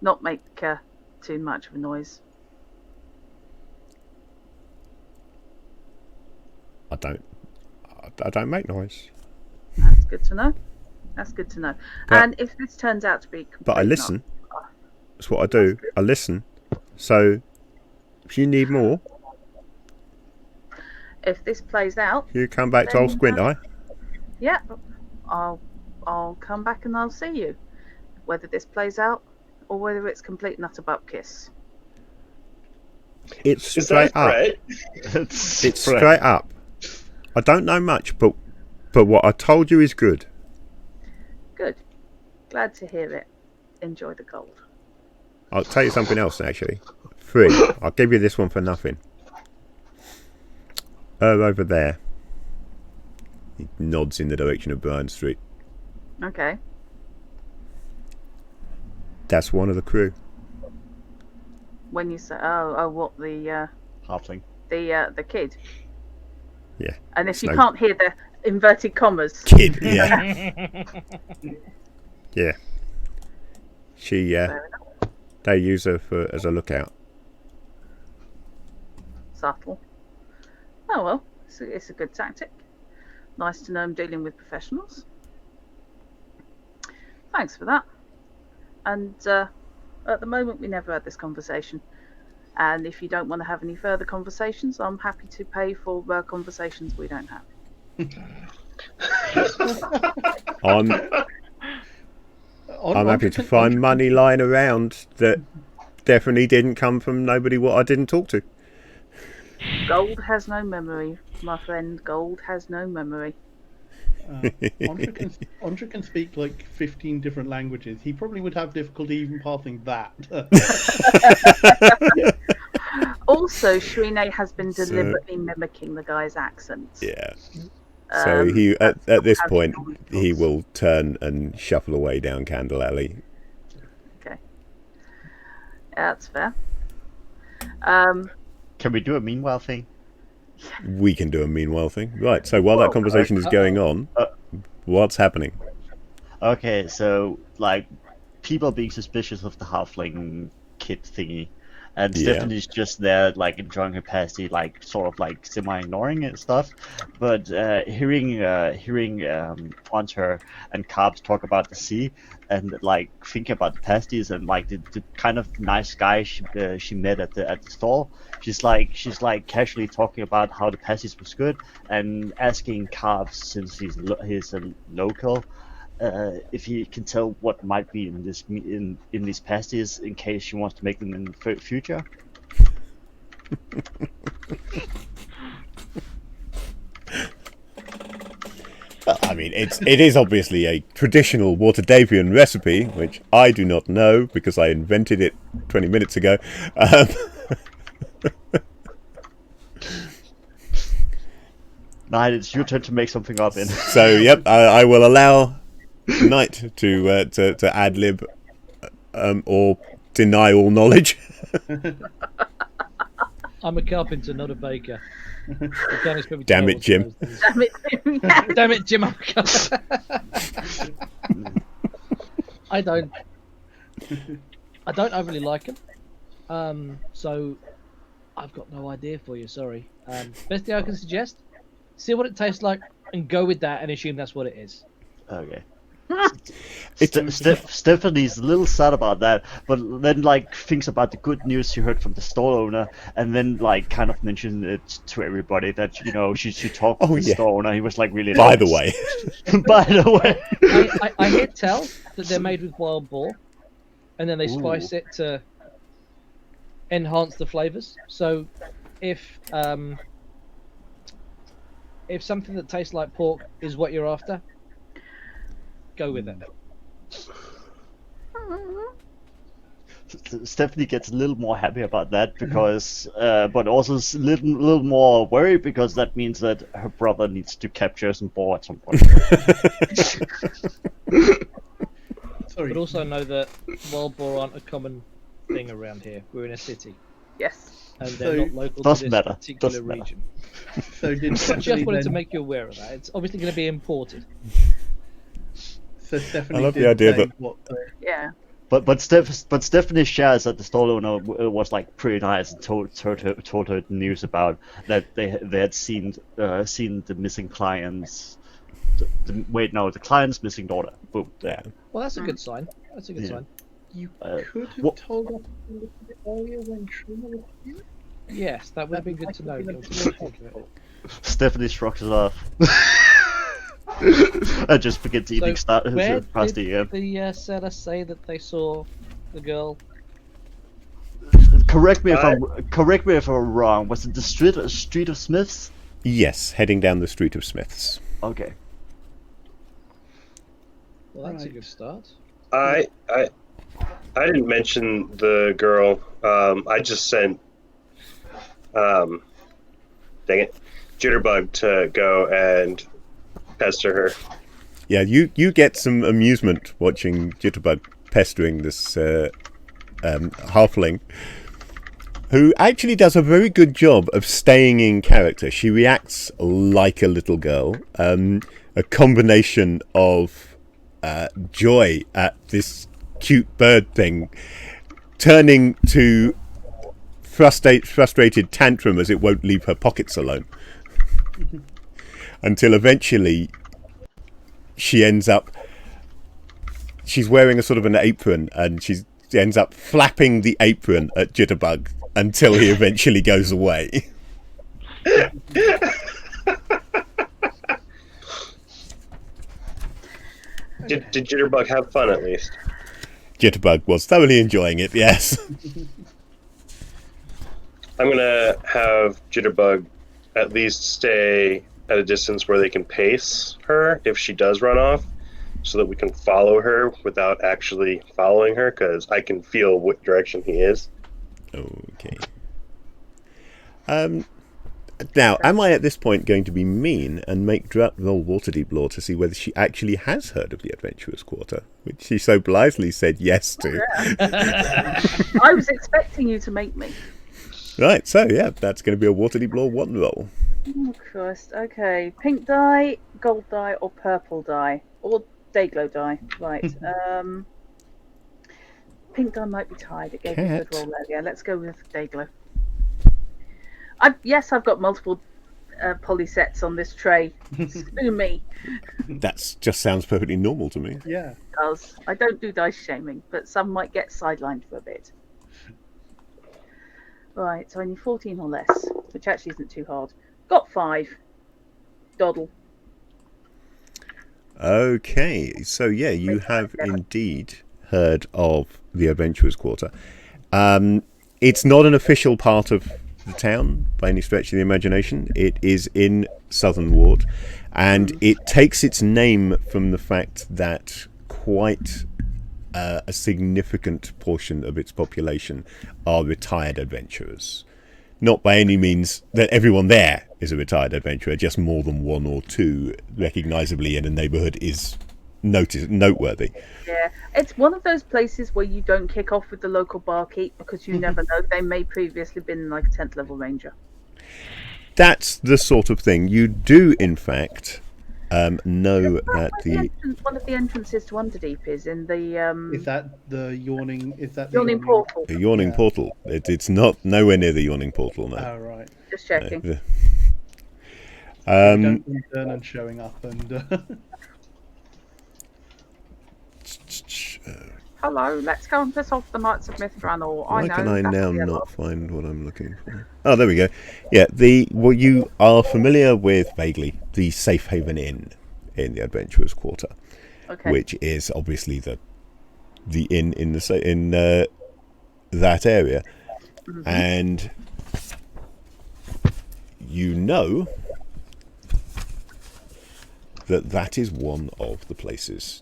Not make too much of a noise. I don't make noise. That's good to know. But, and if this turns out to be but I listen. That's what I do. I listen. So if you need more, if this plays out, you come back to Old Squint Eye. Yeah, I'll come back and I'll see you, whether this plays out or whether it's complete and utter butt kiss. It's straight up. It's straight up. I don't know much, but what I told you is good. Good. Glad to hear it. Enjoy the gold. I'll tell you something else, actually. Free. I'll give you this one for nothing. Over there. He nods in the direction of Bryan Street. Okay. That's one of the crew. When you say, what the Halfling. the kid. Yeah. And if you can't hear the inverted commas. Kid, yeah. Yeah. She, they use her as a lookout. Subtle. Oh well, it's a good tactic. Nice to know I'm dealing with professionals. Thanks for that. And at the moment, we never had this conversation. And if you don't want to have any further conversations, I'm happy to pay for conversations we don't have. I'm happy to find money lying around that definitely didn't come from nobody what I didn't talk to. Gold has no memory, my friend. Gold has no memory. Andre can speak like 15 different languages. He probably would have difficulty even passing that. Also, Shrine has been So- deliberately mimicking the guy's accent. Yeah. So he at this point he will turn and shuffle away down Candle Alley. Okay. Yeah, that's fair. Can we do a meanwhile thing? We can do a meanwhile thing. Right, so while that conversation is going on, what's happening? Okay, so like people being suspicious of the halfling kid thingy, and Yeah. Stephanie's just there, like enjoying her pasty, like sort of like semi-ignoring it and stuff. But hearing Hunter and Carbs talk about the sea, and like thinking about the pasties and like the kind of nice guy she met at the stall, she's like casually talking about how the pasties was good, and asking Carbs, since he's a local, if he can tell what might be in these pasties in case she wants to make them in the future. Well, I mean, it is obviously a traditional Waterdavian recipe, which I do not know because I invented it 20 minutes ago. Knight, it's your turn to make something up in. So, yep, I will allow Knight to ad lib or deny all knowledge. I'm a carpenter, not a baker. Damn it, Jim. Damn it. Damn it, Jim. I'm a carpenter. I don't overly like them. So I've got no idea for you. Sorry. Best thing I can suggest: see what it tastes like and go with that, and assume that's what it is. Okay. Stephanie's a little sad about that, but then like thinks about the good news she heard from the store owner, and then like kind of mentioned it to everybody that she talked to the store owner. He was like really. By the way. By the way. I heard tell that they're made with wild boar, and then they spice it to enhance the flavors. So if something that tastes like pork is what you're after, go with it. Stephanie gets a little more happy about that because, but also a little more worried because that means that her brother needs to capture some boar at some point. Sorry. But also know that wild boar aren't a common thing around here. We're in a city, Yes. and they're So- not local to Doesn't this matter. particular Doesn't matter. region. So did Just Stephanie wanted to then- make you aware of that. It's obviously going to be imported. So Stephanie I love the did idea say that- what Yeah. But Stephanie shares that the store owner was like pretty nice and told her the news about that they had seen the missing clients. The client's missing daughter. Boom. There. Well, that's a good sign. That's a good Yeah. sign. you Uh, could have what- told us a little bit earlier when Trina was here. Yes, that would have been good to know. Stephanie shrugs it off. I just begins eating Where pasty. did the seller say that they saw the girl? Correct me if I'm wrong. Was it the street of Smiths? Yes, heading down the street of Smiths. Okay. Well, that's a Right. good start. I didn't mention the girl. I just sent dang it, Jitterbug to go and pester her. Yeah, you get some amusement watching Jitterbug pestering this halfling, who actually does a very good job of staying in character. She reacts like a little girl. A combination of joy at this cute bird thing, turning to frustrated tantrum as it won't leave her pockets alone. Until eventually she's wearing a sort of an apron, and she ends up flapping the apron at Jitterbug until he eventually goes away. Did Jitterbug have fun at least? Jitterbug was thoroughly enjoying it, yes. I'm gonna have Jitterbug at least stay at a distance where they can pace her if she does run off, so that we can follow her without actually following her, because I can feel what direction he is. Okay. Now, am I at this point going to be mean and make Drat roll Waterdeep lore to see whether she actually has heard of the Adventurous Quarter, which she so blithely said yes to? I was expecting you to make me. Right, so yeah, that's going to be a Waterdeep lore 1 roll. Oh Christ. Okay. Pink die, gold die, or purple die, or dayglow die. Right. Pink die might be tied. It gave me a good roll earlier. Let's go with dayglow. Yes, I've got multiple poly sets on this tray. Screw me. That just sounds perfectly normal to me. Yeah. It does. I don't do dice shaming, but some might get sidelined for a bit. Right, so I need 14 or less, which actually isn't too hard. Got 5. Doddle. Okay, so yeah, you have indeed heard of the Adventurers Quarter. It's not an official part of the town by any stretch of the imagination. It is in Southern Ward, and it takes its name from the fact that quite a significant portion of its population are retired adventurers. Not by any means that everyone there is a retired adventurer, just more than 1 or 2 recognisably in a neighbourhood is noteworthy. Yeah, it's one of those places where you don't kick off with the local barkeep because you never know. They may previously been like a 10th level ranger. That's the sort of thing. You do, in fact, know that one of the entrances to Underdeep is in the Is that the yawning? Is that yawning portal? the yawning portal. It's not nowhere near the yawning portal now. Oh right. Just checking. We don't want Vernon showing up and. Hello, let's go and piss off the Knights of Mithranor. Why can I now not find what I'm looking for? Oh, there we go. Yeah, you are familiar with vaguely the Safe Haven Inn in the Adventurers Quarter, which is obviously the inn in that area, and you know that is one of the places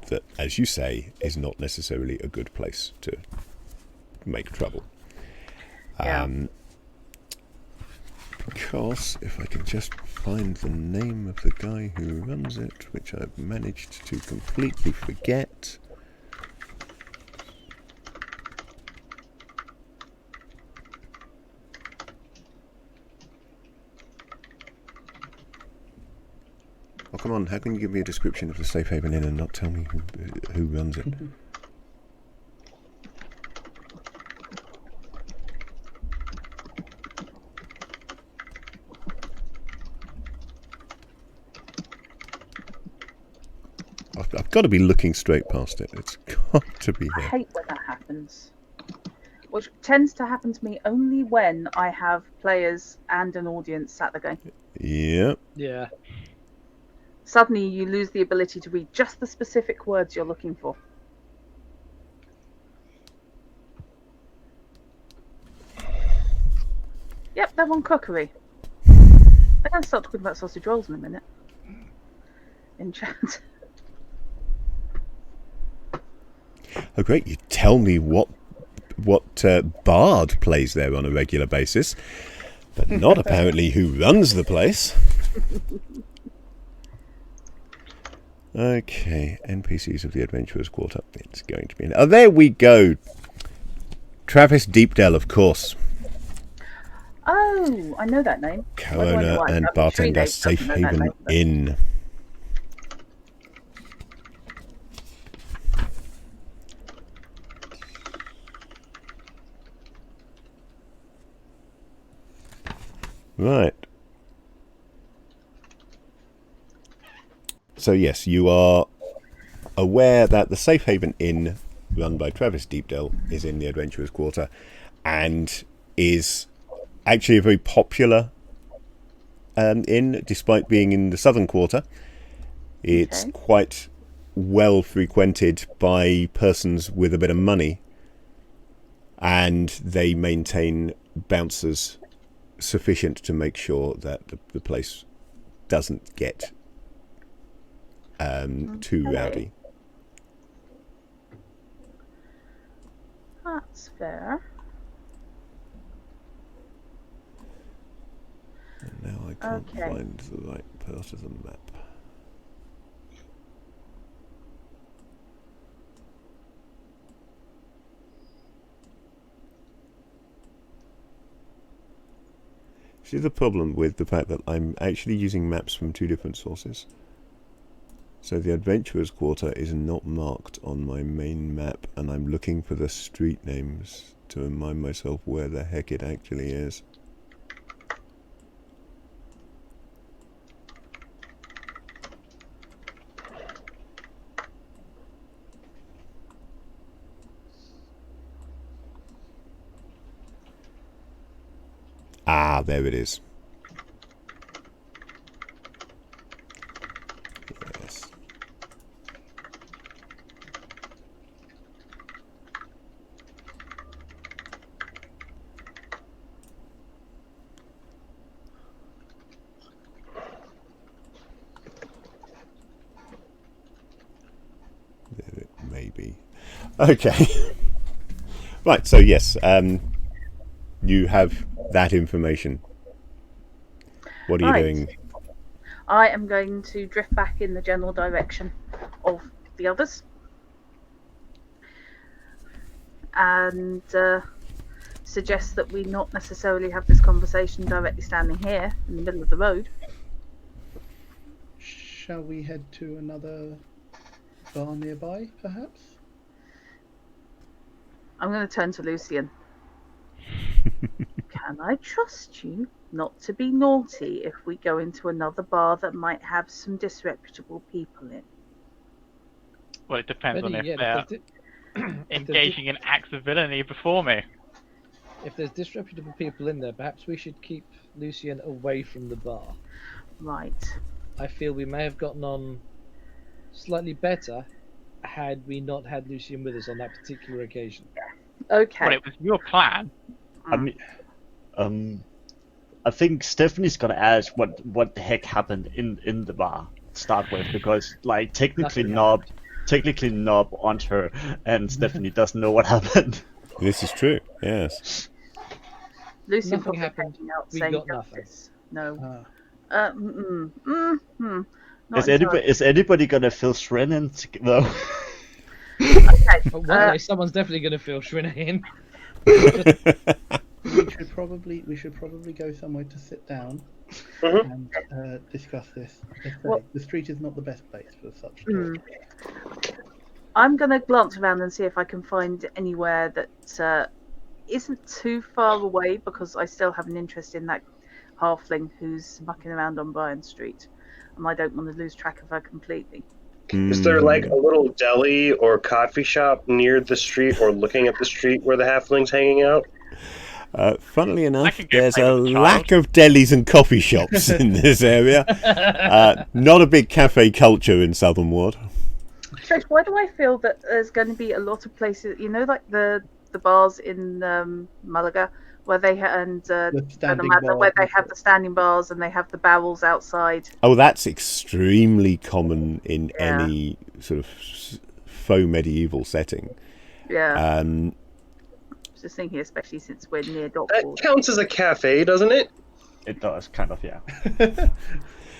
that, as you say, is not necessarily a good place to make trouble. Because if I can just find the name of the guy who runs it, which I've managed to completely forget. Oh, come on, how can you give me a description of the Safe Haven Inn and not tell me who runs it? I've got to be looking straight past it. It's got to be here. I hate when that happens. Which tends to happen to me only when I have players and an audience at the game. Yep. Yeah. Suddenly you lose the ability to read just the specific words you're looking for. Yep, they're on cookery. They're going to start talking about sausage rolls in a minute. In chat. Oh, great. You tell me what bard plays there on a regular basis, but not apparently who runs the place. Okay, NPCs of the Adventurers Quarter. It's going to be... Oh, there we go. Travis Deepdale, of course. Oh, I know that name. Co-owner and bartender, Safe Haven Inn. Right. So yes, you are aware that the Safe Haven Inn, run by Travis Deepdale, is in the Adventurers Quarter, and is actually a very popular inn, despite being in the Southern Quarter. It's quite well frequented by persons with a bit of money, and they maintain bouncers sufficient to make sure that the place doesn't get too rowdy. That's fair. And now I can't Okay. find the right part of the map. See the problem with the fact that I'm actually using maps from two different sources. So the Adventurous Quarter is not marked on my main map, and I'm looking for the street names to remind myself where the heck it actually is. Ah, there it is. Yes. There it may be. Okay. Right, so yes, you have that information. What are you Right. doing? I am going to drift back in the general direction of the others. And suggest that we not necessarily have this conversation directly standing here in the middle of the road. Shall we head to another bar nearby, perhaps? I'm going to turn to Lucian. Can I trust you not to be naughty if we go into another bar that might have some disreputable people in? Well, it depends on Maybe, if yeah, they're engaging in acts of villainy before me. if there's disreputable people in there, perhaps we should keep Lucian away from the bar. Right. I feel we may have gotten on slightly better had we not had Lucian with us on that particular occasion. Okay. Well, it was your plan. I mean, I think Stephanie's gonna ask what the heck happened in the bar to start with, because like technically Nob on her, and Stephanie doesn't know what happened. This is true, yes. Lucian Nothing probably happened. hanging out We saying got nothing. justice. No. Ah. Not Is anybody gonna fill Shren in though? Okay. But one day someone's definitely going to feel Shrina in. We should probably go somewhere to sit down Mhm. and discuss this. As I say, What- the street is not the best place for such Hmm. talk. I'm going to glance around and see if I can find anywhere that isn't too far away, because I still have an interest in that halfling who's mucking around on Bryan Street, and I don't want to lose track of her completely. Is there like a little deli or coffee shop near the street or looking at the street where the halfling's hanging out? Funnily enough, can go there's play a with the lack child. of delis and coffee shops in this area. Not a big cafe culture in Southern Ward. Trish, why do I feel that there's going to be a lot of places, like the bars in Malaga, where they standing where they bars. have the standing bars and they have the barrels outside? Oh, that's extremely common in Yeah. any sort of faux medieval setting. Yeah. I Um, was just thinking, especially since we're near That Dockboard. counts as a cafe, doesn't it? It does, kind of, yeah.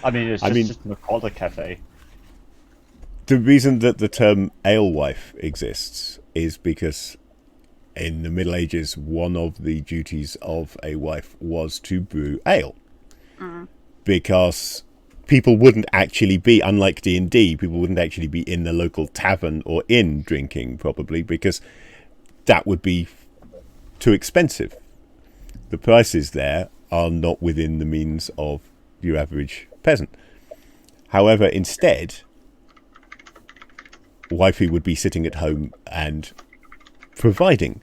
I mean, it's just not called a cafe. the reason that the term alewife exists is because in the Middle Ages, one of the duties of a wife was to brew ale. Because people wouldn't actually be, unlike D&D, people wouldn't actually be in the local tavern or inn drinking, probably, because that would be too expensive. The prices there are not within the means of your average peasant. However, instead, wifey would be sitting at home and providing.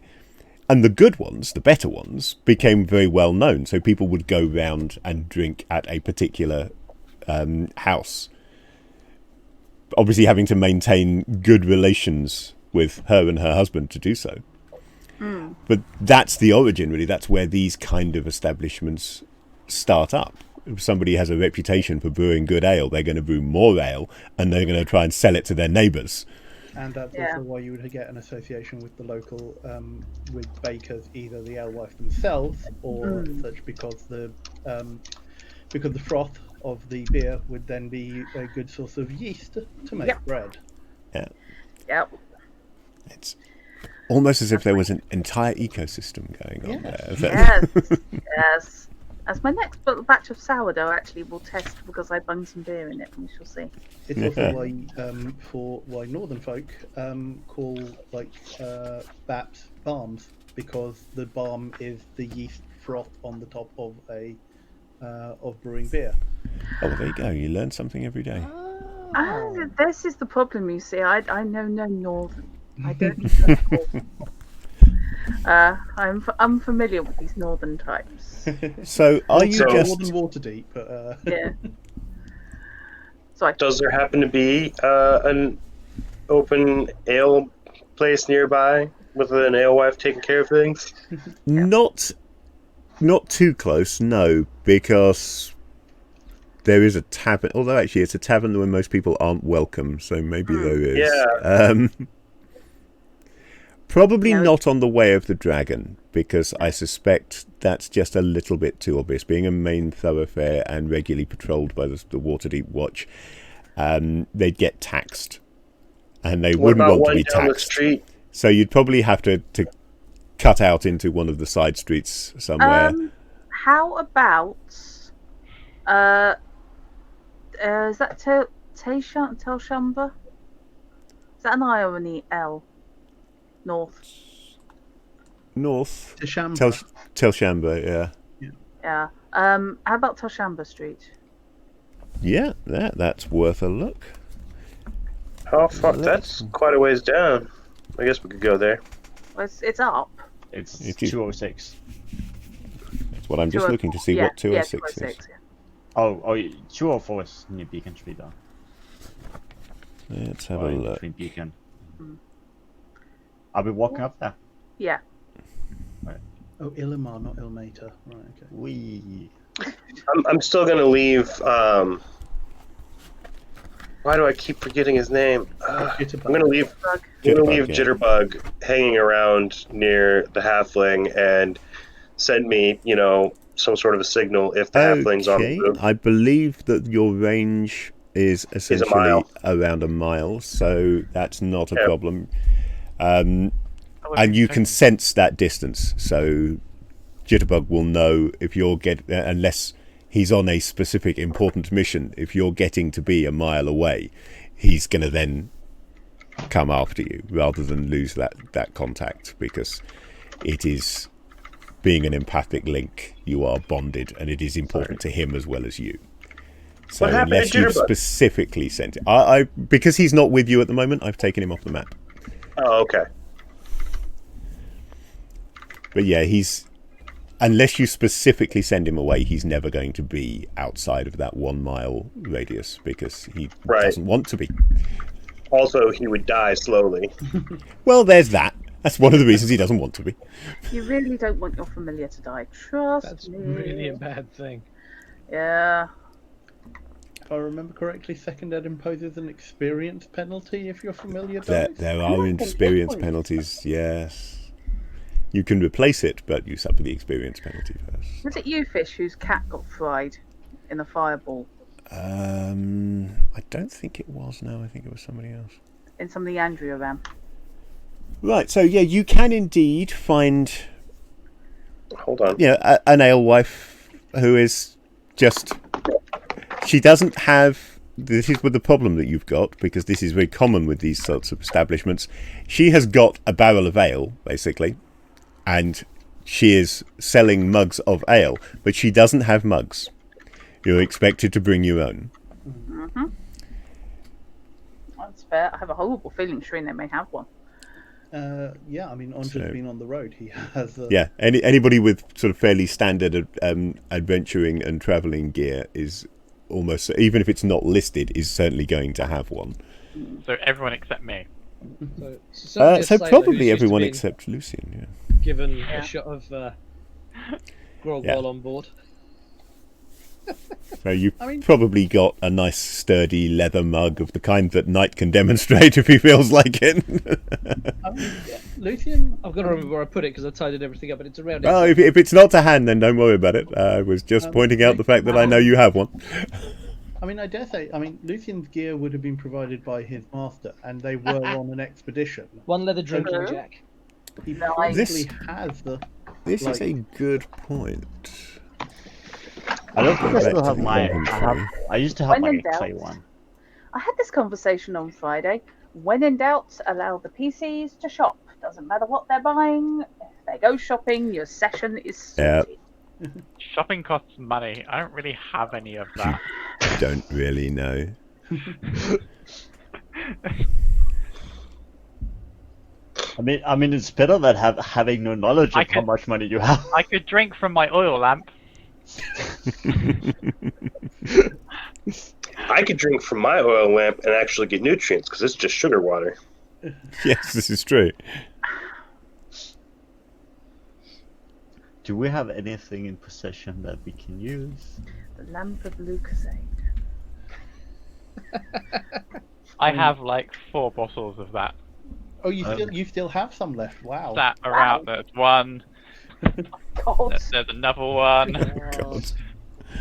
And the good ones, the better ones, became very well known. So people would go round and drink at a particular house. Obviously having to maintain good relations with her and her husband to do so. But that's the origin, really. That's where these kind of establishments start up. If somebody has a reputation for brewing good ale, they're going to brew more ale, and they're going to try and sell it to their neighbours. And that's Yeah. also why you would get an association with the local, with bakers, either the alewife themselves or such, because the because the froth of the beer would then be a good source of yeast to make Yep. bread. Yeah. Yep. It's almost as if there was an entire ecosystem going on there. Yes. Yes. As my next batch of sourdough actually will test because I bung some beer in it, and we shall see. It's also why northern folk call baps balms, because the balm is the yeast froth on the top of of brewing beer. Oh, well, there you go. You learn something every day. This is the problem, you see. I know no northern. I don't know northern. I'm unfamiliar with these northern types. So, are you So- just... Northern Waterdeep, but Yeah. Sorry. Does there happen to be an open ale place nearby with an alewife taking care of things? Not too close, no, because there is a tavern. Although actually, it's a tavern where most people aren't welcome, so maybe there is. Yeah. Probably No. not on the Way of the Dragon, because I suspect that's just a little bit too obvious. Being a main thoroughfare and regularly patrolled by the Waterdeep Watch, they'd get taxed, and they What wouldn't about want to one be down the taxed. street? So you'd probably have to cut out into one of the side streets somewhere. How about is that Telshamber? Is that an I or an L? North. North. Teshamba. Telshamber, yeah. Yeah. How about Telshamber Street? Yeah, that's worth a look. How far? That's quite a ways down. I guess we could go there. Well, it's up. It's If you- 206. That's what I'm just looking to see yeah, what 206 yeah, is. 206, yeah. Oh, 204 is near Beacon Street, though. Let's have Or a in look. between Beacon. I'll be walking up there. Yeah. Oh, Illimar, not Ilmater. Right, okay. Wee. I'm still gonna leave. Why do I keep forgetting his name? Jitterbug. I'm gonna leave. Bug. I'm gonna Jitterbug, leave yeah. Jitterbug hanging around near the halfling and send me, some sort of a signal if the halfling's on the Okay, move. I believe that your range is essentially mile. around a mile, so that's not a Yeah. problem. I would And be you can taking- sense that distance, so Jitterbug will know if you're unless he's on a specific important mission. If you're getting to be a mile away, he's going to then come after you rather than lose that contact, because it is, being an empathic link, you are bonded, and it is important to him as well as you. So What happened to unless you've Jitterbug? specifically sent it, I because he's not with you at the moment, I've taken him off the map. Oh, okay. But yeah, unless you specifically send him away, he's never going to be outside of that 1 mile radius, because he Right. doesn't want to be. Also, he would die slowly. Well, there's that. That's one of the reasons he doesn't want to be. You really don't want your familiar to die. Trust That's me. really a bad thing. Yeah. If I remember correctly, second ed imposes an experience penalty if you're familiar. There dies. are experience point. penalties, yes. You can replace it, but you suffer the experience penalty first. Was it you, Fish, whose cat got fried in a fireball I don't think it was, no, I think it was somebody else. in some of the Andrea ran? Right, so yeah, you can indeed find Hold on. an alewife who is just... She doesn't have... This is with the problem that you've got, because this is very common with these sorts of establishments. She has got a barrel of ale, basically, and she is selling mugs of ale, but she doesn't have mugs. You're expected to bring your own. That's fair. I have a horrible feeling Shrine may have one. Yeah, I mean, Andre's So- been on the road. He has. Yeah, anybody with sort of fairly standard adventuring and travelling gear is almost, even if it's not listed, is certainly going to have one. So everyone except me. So, certainly a So sailor probably who's used to everyone being except Lucian, yeah. given Yeah. a shot of grog Yeah. while on board. So you've I mean- probably got a nice sturdy leather mug of the kind that Knight can demonstrate if he feels like it. Lucian, I've got to remember where I put it because I tidied everything up, but it's around. Well, his- if it's not to hand, then don't worry about it. I was just pointing out the fact that I know you have one. I mean, I dare say, Lucian's gear would have been provided by his master, and they were on an expedition. One leather drinking Hello? jack. He Nice. probably This- has the. This is Like- a good point. I don't think I Back still to have the my. inventory. I used to have When like in a clay doubt. one. I had this conversation on Friday. When in doubt, allow the PCs to shop. Doesn't matter what they're buying. If they go shopping, your session is Yeah. sorted. Shopping costs money. I don't really have any of that. Don't really know. I mean, it's better than having no knowledge I of how could- much money you have. I could drink from my oil lamp. I could drink from my oil lamp and actually get nutrients because it's just sugar water. Yes, this is true. Do we have anything in possession that we can use? The lamp of Lucasade. I have like 4 bottles of that Oh, you still have some left. Wow. sat around. There's one. God. There's another one. God.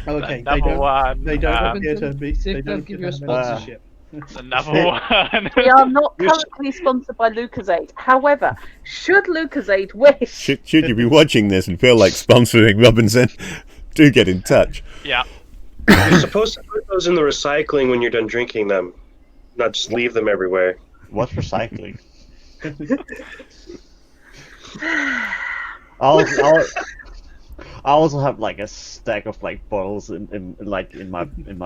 Okay, Another one. They don't um, appear to be. See if They they'll don't give you a have sponsorship. another one. We are not currently sponsored by Lucasade. However, should Lucasade wish, Should you be watching this and feel like sponsoring Robinson, do get in touch. Yeah. You're supposed to put those in the recycling when you're done drinking them, not just leave them everywhere. What's recycling? I also have like a stack of like bottles in my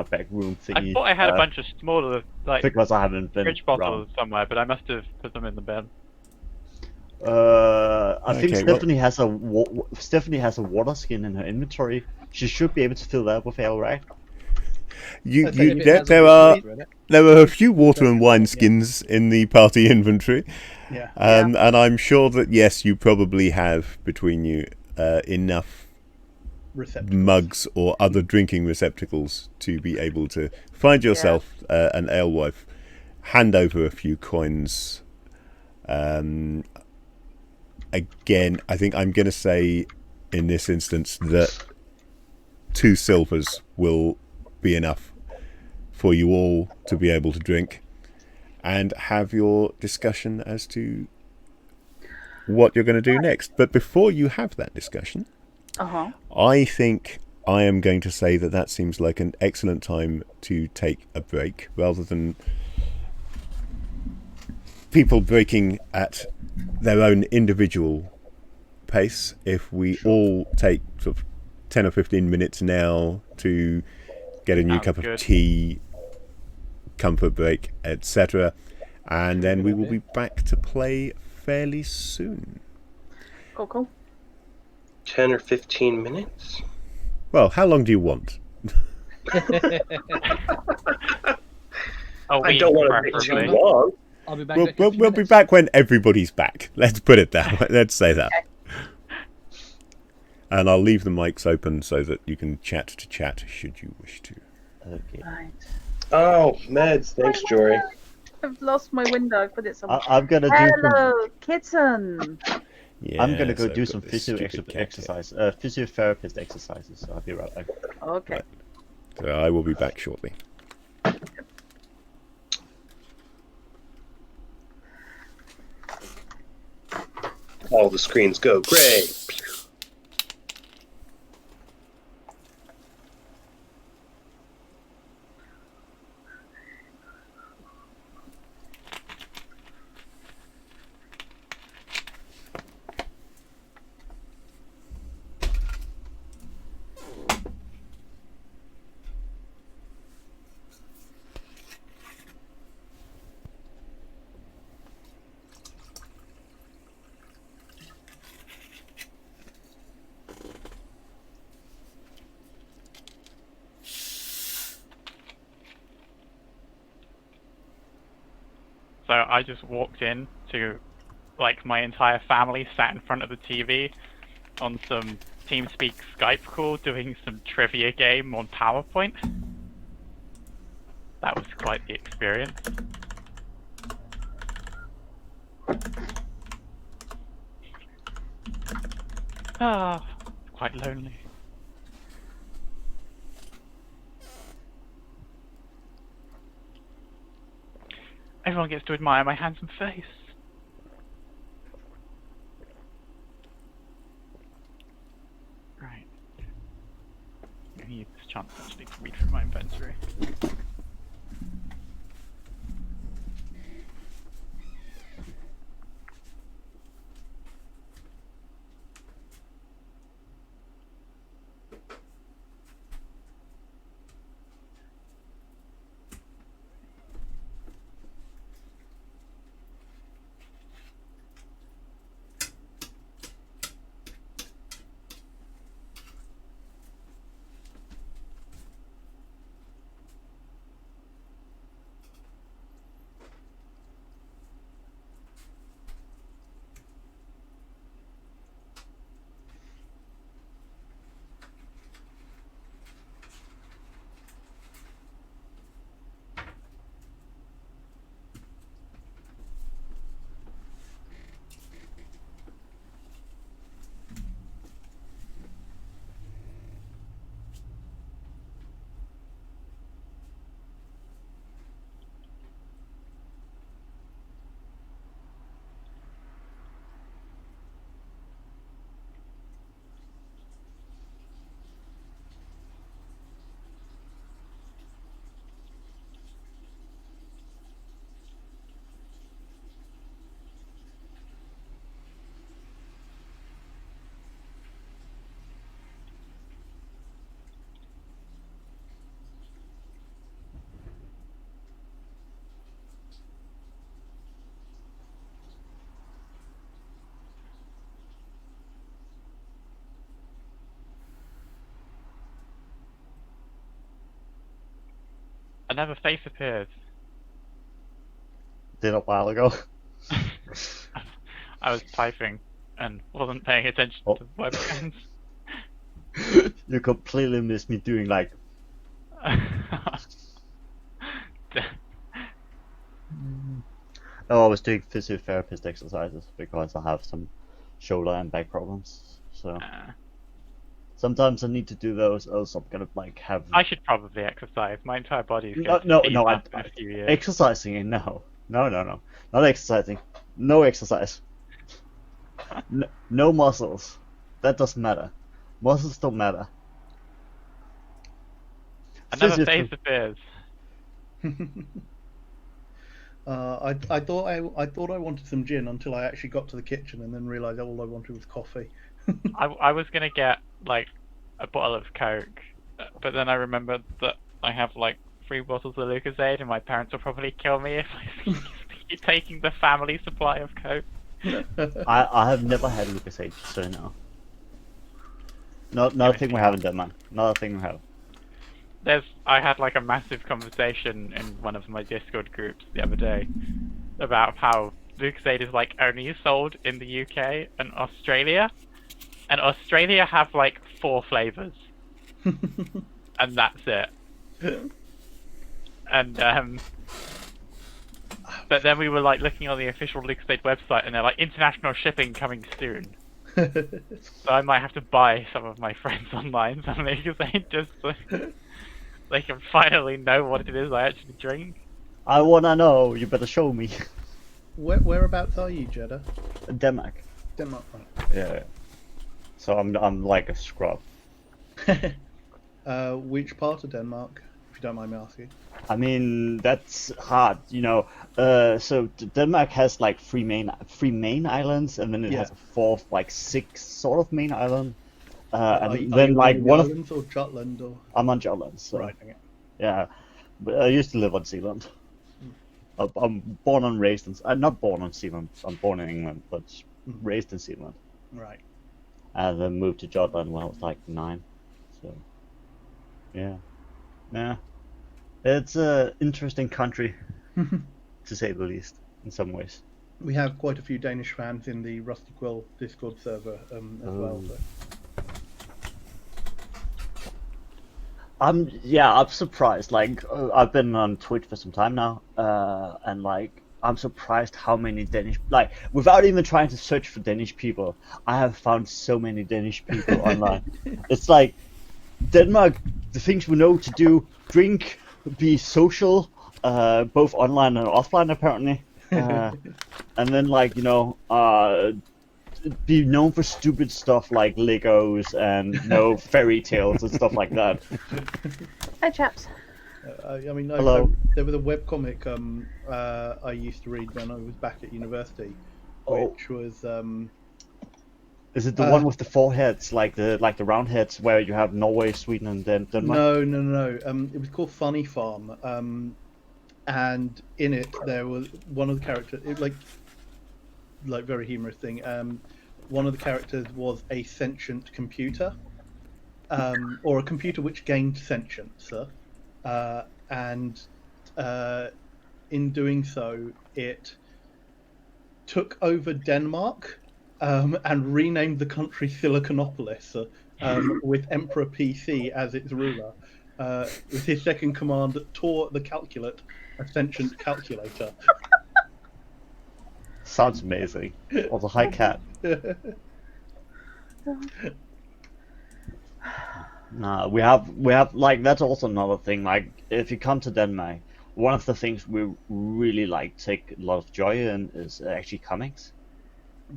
back room thingy. I thought I had a bunch of smaller like because I haven't been fridge bottles somewhere, but I must have put them in the bin. I think Okay, well- Stephanie has a water skin in her inventory. She should be able to fill that with ale, right? You, I think if it there, has a there bit of are flavour in it. there are a few water and wine skins in the party inventory, Yeah. and I'm sure that yes, you probably have between you enough Receptacle. mugs or other drinking receptacles to be able to find yourself an alewife, hand over a few coins. Again, I think I'm going to say in this instance that 2 silvers will be enough for you all to be able to drink and have your discussion as to what you're going to do next. But before you have that discussion, I think I am going to say that seems like an excellent time to take a break rather than people breaking at their own individual pace. If we all take sort of 10 or 15 minutes now to get a new Sounds cup good. of tea, comfort break, etc. And then we will be back to play fairly soon. Cool. 10 or 15 minutes? Well, how long do you want? Oh, I don't want to be too preferably. long. I'll be back. We'll, next we'll, 15 we'll be minutes. back when everybody's back. Let's put it that way. Let's say that. And I'll leave the mics open so that you can chat to chat should you wish to. Okay. Right. Oh, meds. Thanks, Jory. I've lost my window. I put it somewhere. I'm gonna do some. Hello, kitten. I'm gonna Yes, go I've do got some this stupid cat here. physiotherapist exercises. So I'll be right back. Okay. So I will be back shortly. All the screens go gray. So I just walked in to, like, my entire family sat in front of the TV on some TeamSpeak Skype call doing some trivia game on PowerPoint. That was quite the experience. Ah, quite lonely. Everyone gets to admire my handsome face. Right. I'm gonna use this chance actually to read through my inventory. Another face appears. Did a while ago. I was typing and wasn't paying attention Oh. to webcams. You completely missed me doing like. Oh, I was doing physiotherapist exercises because I have some shoulder and back problems. So sometimes I need to do those, else I'm gonna like have. I should probably exercise. My entire body is No, going no, to no. in a few years. Exercising, no, not exercising. No exercise. No muscles. That doesn't matter. Muscles don't matter. Another face appears. I thought I wanted some gin until I actually got to the kitchen and then realised all I wanted was coffee. I was gonna get like a bottle of Coke, but then I remembered that I have like 3 bottles of Lucozade, and my parents will probably kill me if I keep taking the family supply of Coke. I have never had Lucozade, so no. Not a thing we have in Denmark. Not a thing we have. I had like a massive conversation in one of my Discord groups the other day about how Lucozade is like only sold in the UK and Australia, and Australia have like 4 flavors, and that's it. And but then we were like looking on the official Lucozade website, and they're like international shipping coming soon. So I might have to buy some of my friends online some Lucozade just so they can finally know what it is I actually drink. I wanna know. You better show me. Whereabouts are you, Jeddah? Denmark. Denmark, right. Yeah. So I'm like a scrub. Which part of Denmark, if you don't mind me asking? I mean, that's hard, you know. So Denmark has like three main islands, and then it has a fourth, like 6 sort of main island. And then like one of islands or Jutland or. I'm on Jutland, so Right. Okay. yeah. But I used to live on Zealand. I'm born and raised in. Not born on Zealand. I'm born in England, but raised in Zealand. Right. And then moved to Jutland when I was like 9. So yeah. It's an interesting country, to say the least, in some ways. We have quite a few Danish fans in the Rusty Quill Discord server as well. So. I'm surprised. Like I've been on Twitch for some time now, and like I'm surprised how many Danish, like without even trying to search for Danish people, I have found so many Danish people online. It's like Denmark, the things we know to do: drink, be social, both online and offline apparently, and then like be known for stupid stuff like Legos and fairy tales and stuff like that. Hi, chaps. I mean, Hello. there was a webcomic I used to read when I was back at university, Oh. which was Is it the one with the four heads, like the round heads, where you have Norway, Sweden, and then Denmark? No. It was called Funny Farm, and in it there was one of the characters, like very humorous thing. One of the characters was a sentient computer, or a computer which gained sentience, and in doing so, it took over Denmark. And renamed the country Siliconopolis, with Emperor PC as its ruler. With his second command, tore the calculate, a sentient calculator. Sounds amazing. Or the high cat. Nah, we have like that's also another thing. Like if you come to Denmark, one of the things we really like take a lot of joy in is actually comics.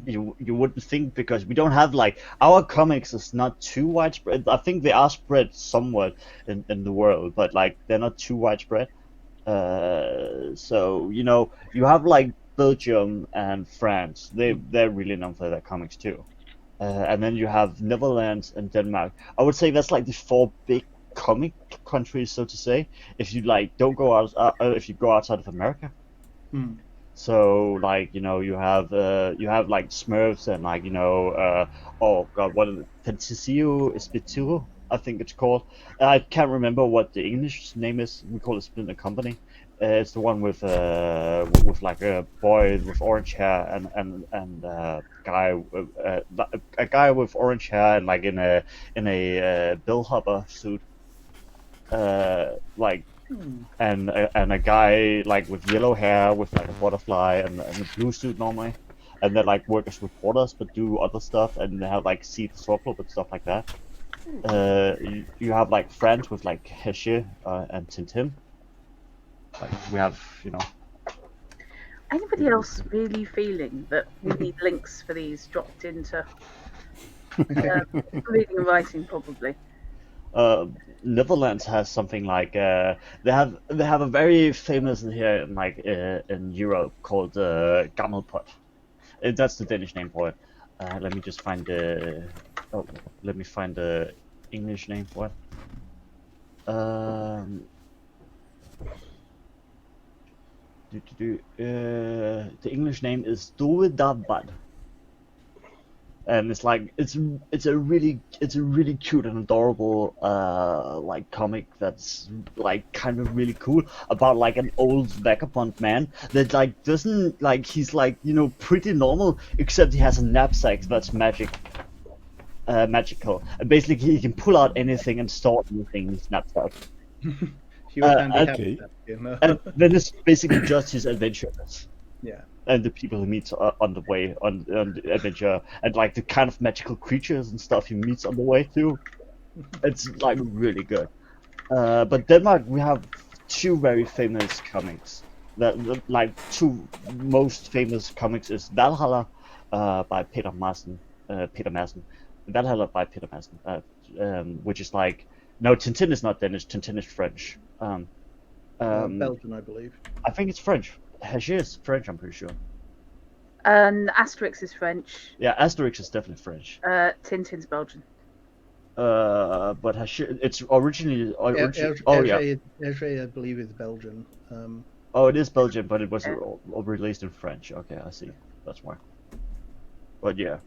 You wouldn't think, because we don't have like, our comics is not too widespread. I think they are spread somewhat in the world, but like they're not too widespread. So you have like Belgium and France. They're really known for their comics too. And then you have Netherlands and Denmark. I would say that's like the four big comic countries, so to say. If you like don't go out, if you go outside of America. So like you have like Smurfs and like oh god, what is it? Fantasio Espituro, I think it's called. I can't remember what the English name is. We call it Splinter Company. It's the one with like a boy with orange hair and a guy with orange hair and like in a billhopper suit. Like and a guy like with yellow hair with like a butterfly and a blue suit normally, and they're like work as reporters but do other stuff, and they have like see the swap and stuff like that. You have like France with like Heshe and Tintin. Like we have Anybody else really feeling that we need links for these dropped into reading and writing, probably? Netherlands has something like they have a very famous here in like in Europe called Gammelpot. That's the Danish name for it. Let me just find the English name for it. The English name is Dovedabad. And it's like it's a really cute and adorable like comic that's like kind of really cool about like an old vagabond man that like doesn't like, he's like pretty normal, except he has a knapsack that's magical, and basically he can pull out anything and store anything in his knapsack. Okay. And then it's basically just his adventures. Yeah. And the people he meets on the way on the adventure, and like the kind of magical creatures and stuff he meets on the way too. It's like really good. But Denmark, we have two very famous comics. That like two most famous comics is Valhalla by Peter Madsen. Valhalla by Peter Madsen, which is like, no, Tintin is not Danish. Tintin is French. Belgian, I believe. I think it's French. Heshe is French, I'm pretty sure. Asterix is French. Yeah, Asterix is definitely French. Tintin's Belgian. But Heshe, it's originally. Hergé, I believe, is Belgian. Oh, it is Belgian, but it was released in French. Okay, I see. That's why. But yeah,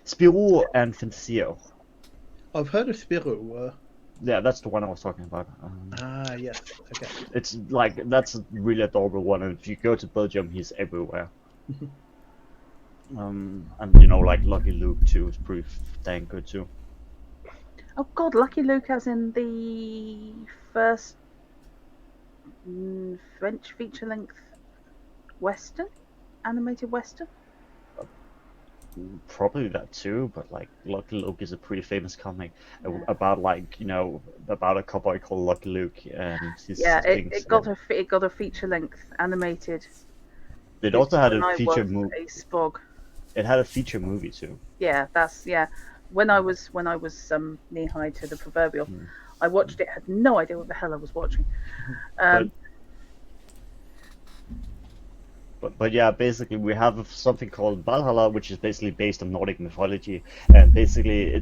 Spirou and Fantasio. I've heard of Spirou. Yeah, that's the one I was talking about. Yes. Okay. It's like, that's a really adorable one, and if you go to Belgium, he's everywhere. And like Lucky Luke too is pretty dang good too. Oh God, Lucky Luke, as in the first French feature-length Western, animated Western. Probably that too, but like Lucky Luke is a pretty famous comic Yeah. about about a cowboy called Lucky Luke and his Yeah, things. it got a feature-length animated. It also had when a I feature was movie. a spog. It had a feature movie too. Yeah, When I was knee high to the proverbial, I watched it. Had no idea what the hell I was watching. But yeah, basically we have something called Valhalla, which is basically based on Nordic mythology, and basically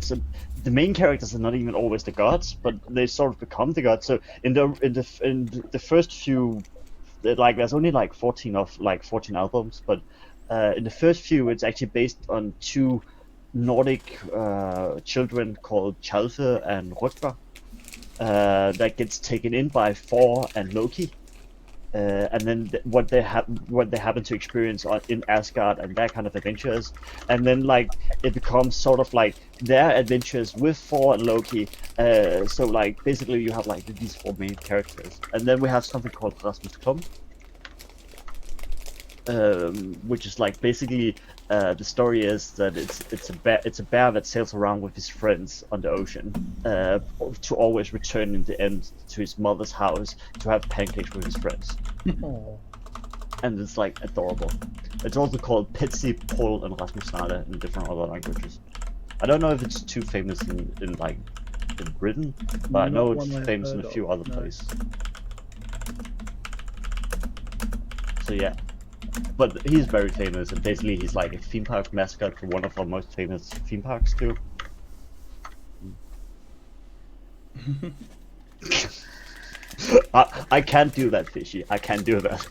the main characters are not even always the gods, but they sort of become the gods. So in the first few, like there's only like 14 albums, but in the first few it's actually based on two Nordic children called Tjalfe and Rutger that gets taken in by Thor and Loki. And then what they happen to experience in Asgard and that kind of adventures, and then like it becomes sort of like their adventures with Thor and Loki. So like basically you have like these four main characters, and then we have something called Rasmus Klump, which is like basically the story is that it's a bear that sails around with his friends on the ocean to always return in the end to his mother's house to have pancakes with his friends. And it's like adorable. It's also called Petsy, Paul, and Rasmusnade in different other languages. I don't know if it's too famous in Britain, but I know it's famous in a few other places. So yeah. But he's very famous, and basically he's like a theme park mascot for one of our most famous theme parks too. I can't do that, Fishy. I can't do that.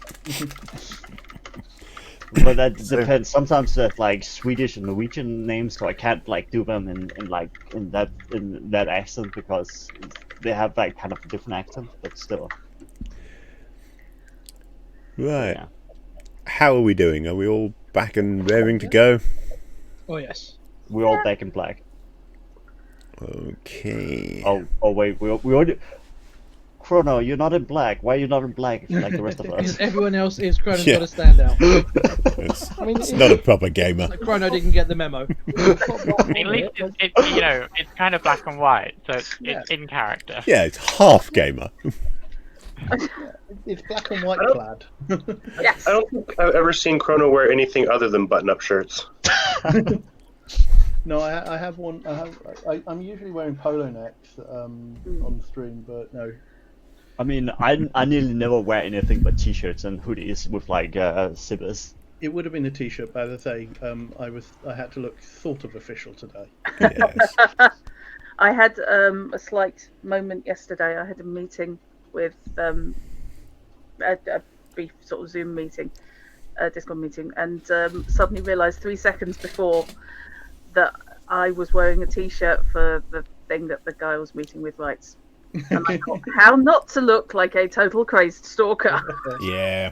But that depends. Sometimes there's like Swedish and Norwegian names, so I can't like do them in that accent because they have like kind of a different accent, but still. Right. Yeah. How are we doing? Are we all back and raring to go? Oh yes. We're all back in black. Okay. Oh wait, we already. Chrono, you're not in black. Why are you not in black like the rest of us? Because everyone else is. Chrono's Yeah. got to stand out. It's not a proper gamer. Chrono didn't get the memo. At least it's kind of black and white, so it's in character. Yeah, it's half gamer. It's black and white clad. Yes. I don't think I've ever seen Chrono wear anything other than button-up shirts. No, I have one. I'm usually wearing polo necks on stream, but no. I mean, I nearly never wear anything but t-shirts and hoodies with like zippers. It would have been a t-shirt, but as I say, I had to look sort of official today. Yes. I had a slight moment yesterday. I had a meeting with a brief sort of Zoom meeting, Discord meeting, and suddenly realised 3 seconds before that I was wearing a t-shirt for the thing that the guy I was meeting with writes. And I thought, how not to look like a total crazed stalker. Yeah.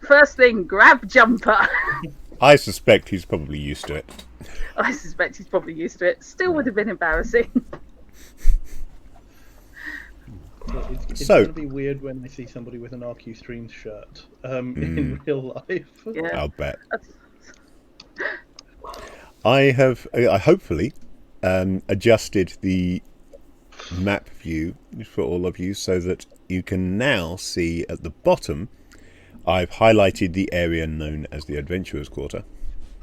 First thing, grab jumper. I suspect he's probably used to it. I suspect he's probably used to it. Still would have been embarrassing. It's So- going to be weird when I see somebody with an RQ Streams shirt in real life. Yeah. I'll bet. I have hopefully adjusted the map view for all of you so that you can now see at the bottom I've highlighted the area known as the Adventurous Quarter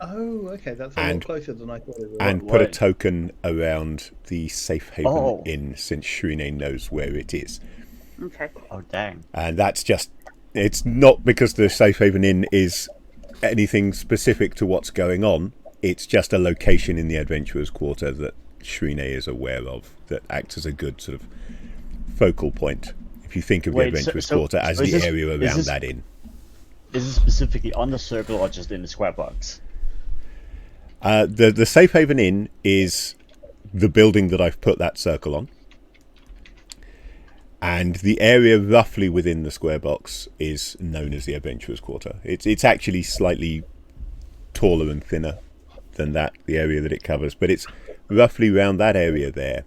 Oh, okay, that's a And- lot closer than I thought it was. and put a Right. token around the safe haven Oh. inn since Shrine knows where it is. Okay. Oh dang. And that's just, it's not because the safe haven inn is anything specific to what's going on. It's just a location in the Adventurers Quarter that Shrine is aware of that acts as a good sort of focal point. If you think of Wait, the Adventurers so Quarter as is the this- area is around this- that inn. Is it specifically on the circle or just in the square box? The safe haven inn is the building that I've put that circle on. And the area roughly within the square box is known as the Adventurers Quarter. It's actually slightly taller and thinner than that, the area that it covers, but it's roughly around that area there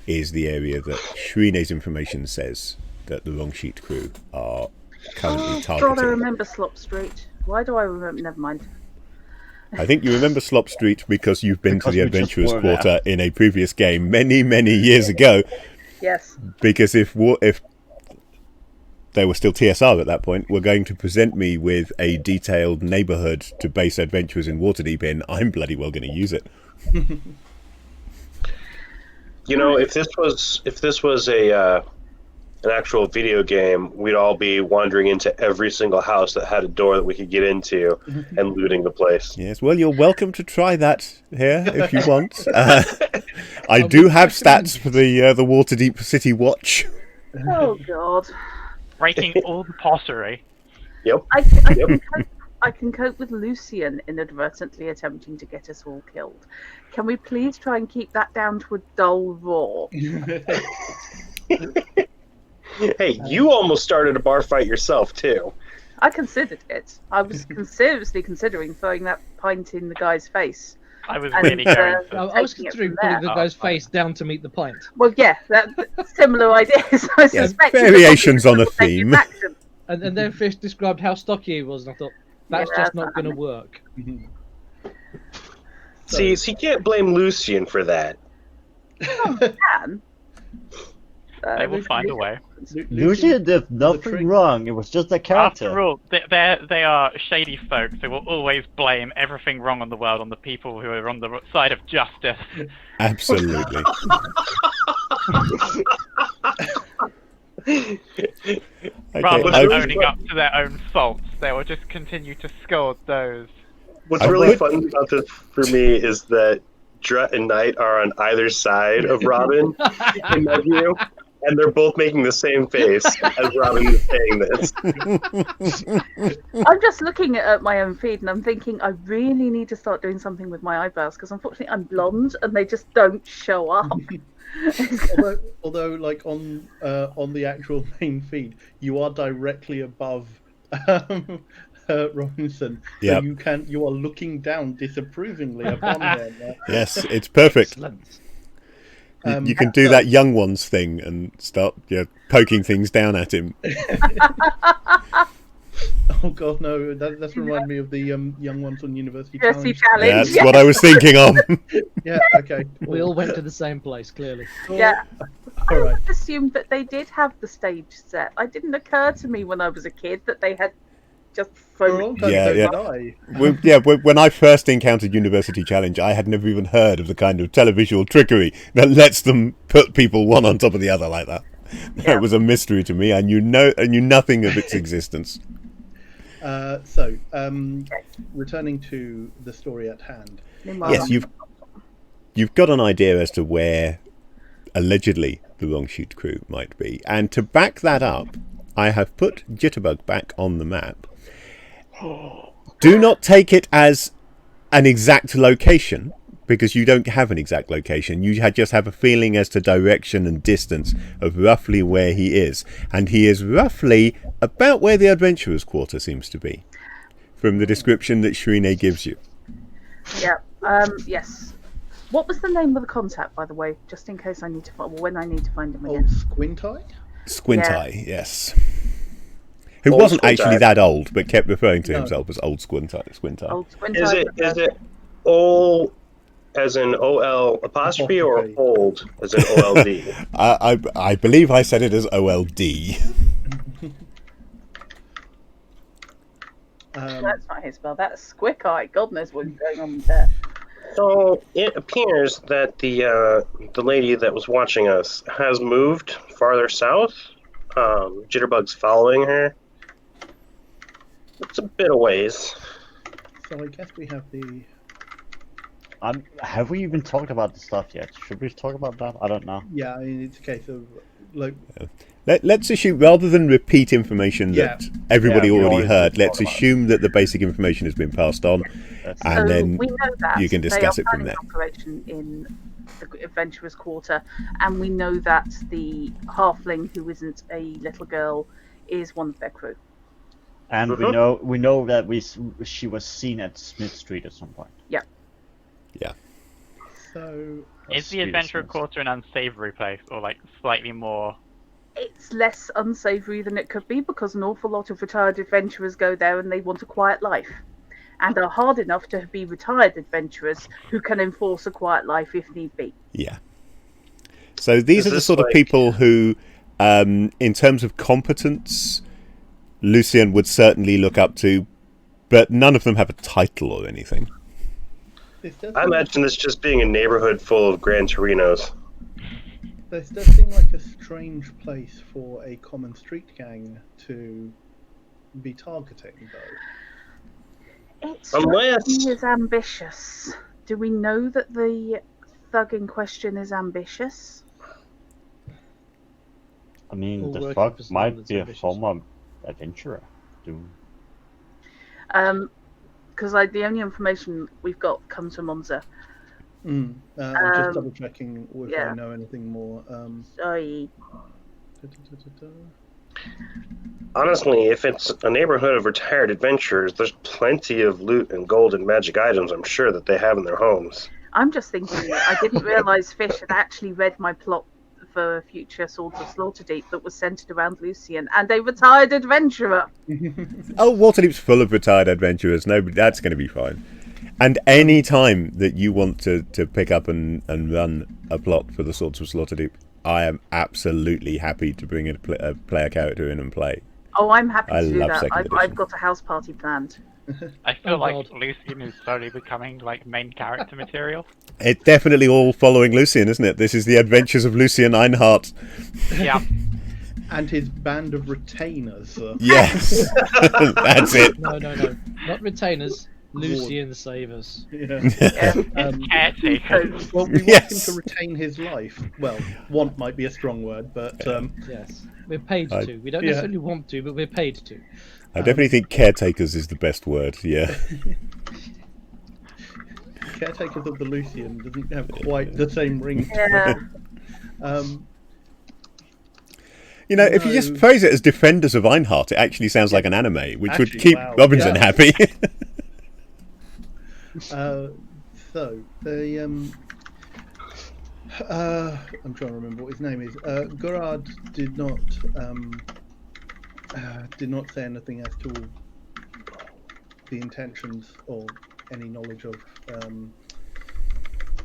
is the area that Shrine's information says that the Wrong Sheet crew are currently Oh targeting. God, I remember Slop Street. Why do I remember? Never mind. I think you remember Slop Street because you've been Because to the we just Adventurous were there. Quarter in a previous game many, many years ago. Yes. Because if they were still TSR at that point, were going to present me with a detailed neighbourhood to base adventurers in Waterdeep in, I'm bloody well going to use it. You know, if this was a an actual video game, we'd all be wandering into every single house that had a door that we could get into and looting the place. Yes, well, you're welcome to try that here if you want. I do have stats for the Waterdeep City Watch. Oh God. Breaking all the pottery. Yep. I can cope with Lucian inadvertently attempting to get us all killed. Can we please try and keep that down to a dull roar? Hey, you almost started a bar fight yourself too. I considered it. I was seriously considering throwing that pint in the guy's face. I was And, really going uh, for. I was Taking it considering from putting there. the guy's face down to meet the pint. Well, yeah, similar ideas. I Yeah, suspect variations on a people take theme. action. And then Fish described how stocky he was, and I thought, that's Yeah, just that's not not going to work. See, so you can't blame Lucian for that. Can. They will find a way. Lucian did trick. nothing wrong. It was just a character. After all, they are shady folks who will always blame everything wrong on the world on the people who are on the side of justice. Absolutely. Rather Okay, than I've- owning up to their own faults, they will just continue to scold those. What's I really would- fun about this for me is that Drut and Knight are on either side of Robin in my view, and they're both making the same face as Robin is saying this. I'm just looking at my own feed and I'm thinking I really need to start doing something with my eyebrows because unfortunately I'm blonde and they just don't show up. although, like on the actual main feed, you are directly above Robinson, so Yep. you are looking down disapprovingly upon him. Yes, it's perfect. Excellent. You can do that young ones thing and start poking things down at him. Oh God, no! That's reminded me of the young ones on University Jersey Challenge. Challenge. That's what I was thinking of. Yeah. Okay. We all went to the same place, clearly. Yeah. I All right. always assumed that they did have the stage set. It didn't occur to me when I was a kid that they had just For a thrown long time, Yeah, so yeah. did I. When I first encountered University Challenge, I had never even heard of the kind of televisual trickery that lets them put people one on top of the other like that. Yeah. That was a mystery to me. I knew nothing of its existence. Returning to the story at hand. Meanwhile, Yes, you've got an idea as to where allegedly the Wrong Sheet crew might be, and to back that up, I have put Jitterbug back on the map. Do not take it as an exact location, because you don't have an exact location. You just have a feeling as to direction and distance of roughly where he is, and he is roughly about where the Adventurous Quarter seems to be, from the description that Shrine gives you. yeah. Yes. What was the name of the contact, by the way, just in case I need to find when I need to find him Old again? Squint Eye? Squint Yeah. Eye, yes. Who Old wasn't Squint actually Eye. that old, but kept referring to No. himself as Old Squint Eye. Squint Eye. Old Squint Is Eye. it O as in OL apostrophe or Apostrophe. old as in OLD? I believe I said it as OLD. That's not his spell. That's Squick Eye. God knows what's going on there. So it appears that the lady that was watching us has moved farther south. Jitterbug's following her. It's a bit of ways. So I guess we have the. Have we even talked about the stuff yet? Should we talk about that? I don't know. Yeah, I mean, it's a case of like. Let's assume, rather than repeat information that everybody Yeah, we already always heard, let's talk about assume that the basic information has been passed on, That's- and So then we know that you can discuss they it are from planning there. an operation in the Adventurous Quarter, and we know that the halfling who isn't a little girl is one of their crew. And Mhm. we know that she was seen at Smith Street at some point. yeah. So Is the Adventurous Quarter an unsavory place, or like slightly more? It's less unsavoury than it could be because an awful lot of retired adventurers go there and they want a quiet life and are hard enough to be retired adventurers who can enforce a quiet life if need be. Yeah. So these Is are the this sort of like- people who, in terms of competence, Lucian would certainly look up to, but none of them have a title or anything. this does I seem imagine this just being a neighborhood full of Gran Torinos. This does seem like a strange place for a common street gang to be targeting, though. It strikes Unless- me as ambitious. Do we know that the thug in question is ambitious? I mean, All the working thug for someone might that's be a ambitious. former adventurer. Because the only information we've got comes from Monza. I'm just Um, double checking if yeah. I know anything more. Sorry. Honestly, if it's a neighborhood of retired adventurers, there's plenty of loot and gold and magic items I'm sure that they have in their homes. I'm just thinking, I didn't realise Fish had actually read my plot for future Swords of Slaughterdeep that was centred around Lucian and a retired adventurer. Oh, Waterdeep's full of retired adventurers. Nobody, that's going to be fine. And any time that you want to pick up and run a plot for the Swords of Slaughterdeep, I am absolutely happy to bring a player character in and play. Oh, I'm happy I to do love that. second I've edition. got a house party planned. I feel Oh, like God. Lucian is slowly becoming like main character material. It's definitely all following Lucian, isn't it? This is the adventures of Lucian Einhardt. Yeah. And his band of retainers. Yes, that's it. No, not retainers. Lucian Savers. Yeah. Yeah. Caretakers. Well, we Yes. want him to retain his life. Well, want might be a strong word, but Yes, we're paid I- to. We don't Yeah. necessarily want to, but we're paid to. I definitely think caretakers is the best word. Yeah. Caretakers of the Lucian doesn't have quite the same ring to Yeah. it. You know, if you just No. phrase it as Defenders of Einhardt, it actually sounds like an anime, which would Actually, keep wow. Robinson Yeah. happy. So the I'm trying to remember what his name is. Gerard did not say anything as to the intentions or any knowledge of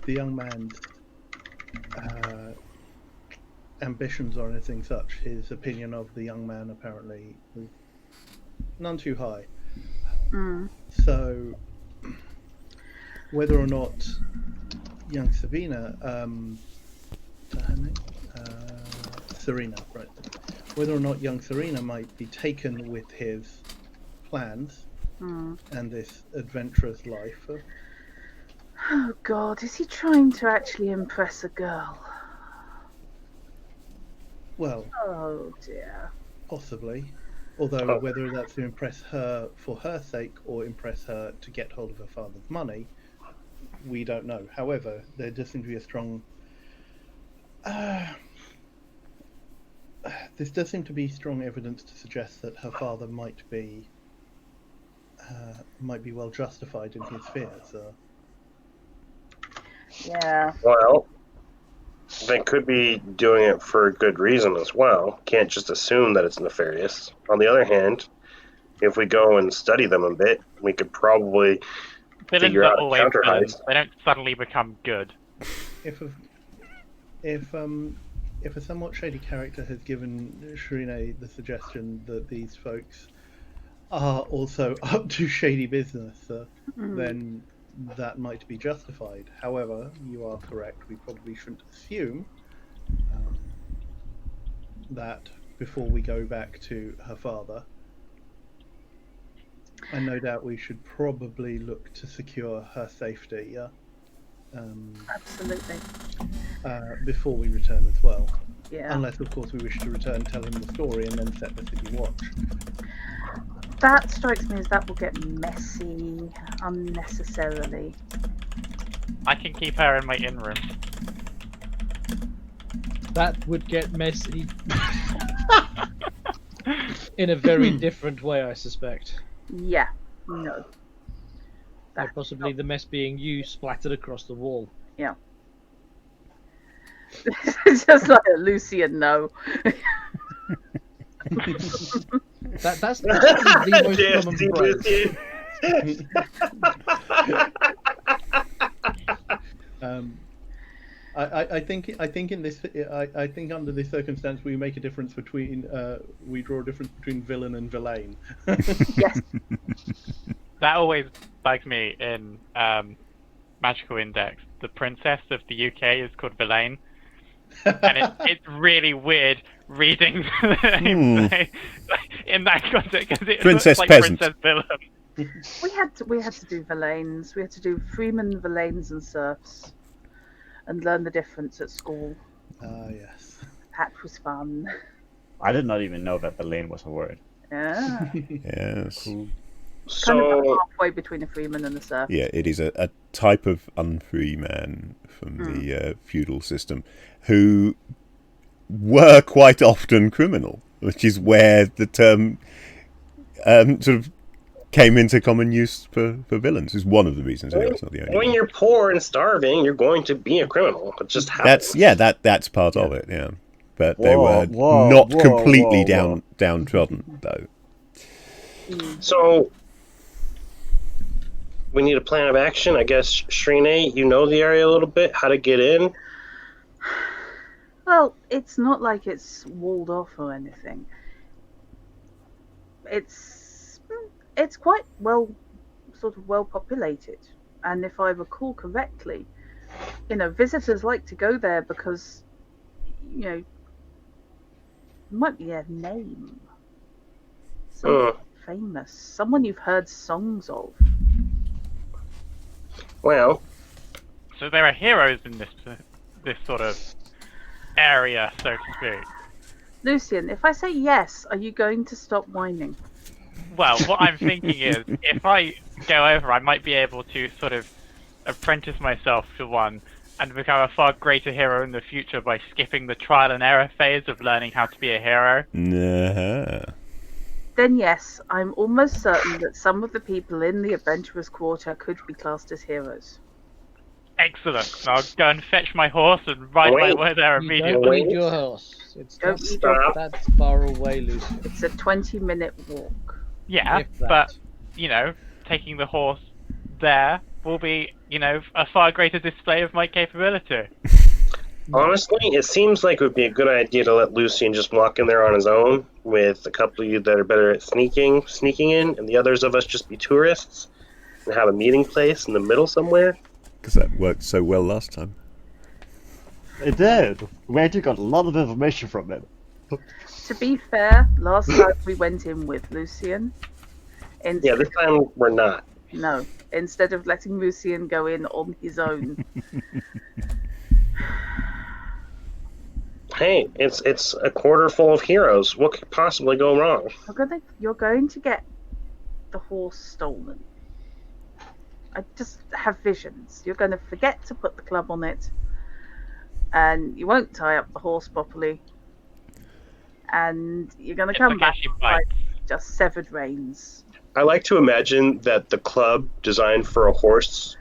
the young man's ambitions or anything such. His opinion of the young man apparently was none too high. Mm. So, whether or not young Sabina, is that her name? Serena, right? Whether or not young Serena might be taken with his plans Mm. and this adventurous life. Oh God, is he trying to actually impress a girl? Well, Oh dear. possibly. Although whether that's to impress her for her sake or impress her to get hold of her father's money, we don't know. However, there does seem to be a strong. This does seem to be strong evidence to suggest that her father might be well justified in his fears. Yeah. Well, they could be doing it for a good reason as well. Can't just assume that it's nefarious. On the other hand, if we go and study them a bit, we could probably Villains figure are out a always counter villains. heist. They don't suddenly become good. If a somewhat shady character has given Shrine the suggestion that these folks are also up to shady business, then that might be justified. However, you are correct. We probably shouldn't assume that before we go back to her father. And no doubt we should probably look to secure her safety Absolutely. before we return as well. Yeah. Unless, of course, we wish to return, tell him the story, and then set the city watch. That strikes me as that will get messy unnecessarily. I can keep her in my in room. That would get messy. In a very different way, I suspect. Yeah. No. Like possibly the mess being you splattered across the wall. Yeah. Just like a Lucian, no. That's possibly the most common Nasty phrase. I think in this I think under this circumstance we make a difference between we draw a difference between villain and villain. Yes. That always bugs me in Magical Index. The princess of the UK is called Villain, and it's really weird reading the name in that context because it Princess looks like Peasant. Princess Villain. We had to do Villains. We had to do freemen, Villains, and serfs, and learn the difference at school. Yes. That was fun. I did not even know that the lane was a word. Yeah. Yes. Cool. Kind of So, halfway between a freeman and a serf. Yeah, it is a type of unfree man from the feudal system who were quite often criminal, which is where the term sort of came into common use for villains. Is one of the reasons. It's not the only when one. you're poor and starving, you're going to be a criminal. It just happens. That's part of it. Yeah, but they were not completely downtrodden though. So, we need a plan of action. I guess, Shrine, you know the area a little bit, how to get in. Well, it's not like it's walled off or anything. It's quite well populated, and if I recall correctly, visitors like to go there because, it might be a name, someone famous, someone you've heard songs of. Well, So there are heroes in this sort of area, so to speak. Lucian, if I say yes, are you going to stop whining? Well, what I'm thinking is, if I go over, I might be able to sort of apprentice myself to one and become a far greater hero in the future by skipping the trial and error phase of learning how to be a hero. Then yes, I'm almost certain that some of the people in the Adventurous Quarter could be classed as heroes. Excellent. I'll go and fetch my horse and ride my way there You immediately. don't need your horse. It's Don't not need Stop. that far away, Lucy. It's a 20-minute walk. Yeah, If that. but, taking the horse there will be, a far greater display of my capability. honestly, it seems like it would be a good idea to let Lucian just walk in there on his own with a couple of you that are better at sneaking in, and the others of us just be tourists and have a meeting place in the middle somewhere. Because that worked so well last time. It did. We actually got a lot of information from it. To be fair, last time we went in with Lucian. Yeah, this time we're not. No, instead of letting Lucian go in on his own. Hey, it's a quarter full of heroes. What could possibly go wrong? You're going to get the horse stolen. I just have visions. You're going to forget to put the club on it, and you won't tie up the horse properly, and you're going to come back Takeshi with bites. just severed reins. I like to imagine that the club designed for a horse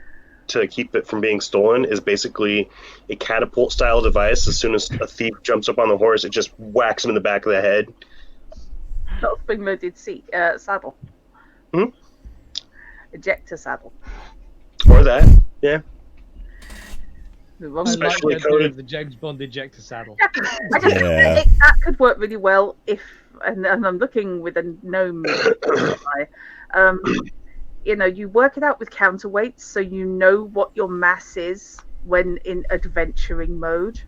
to keep it from being stolen is basically a catapult style device. As soon as a thief jumps up on the horse, it just whacks him in the back of the head. Not spring-loaded saddle. Hmm? Ejector saddle. Or that, yeah. The wrong I one. like Especially the idea coated. of the James Bond ejector saddle. Yeah. That could work really well if, and I'm looking with a gnome eye. You work it out with counterweights, so you know what your mass is when in adventuring mode,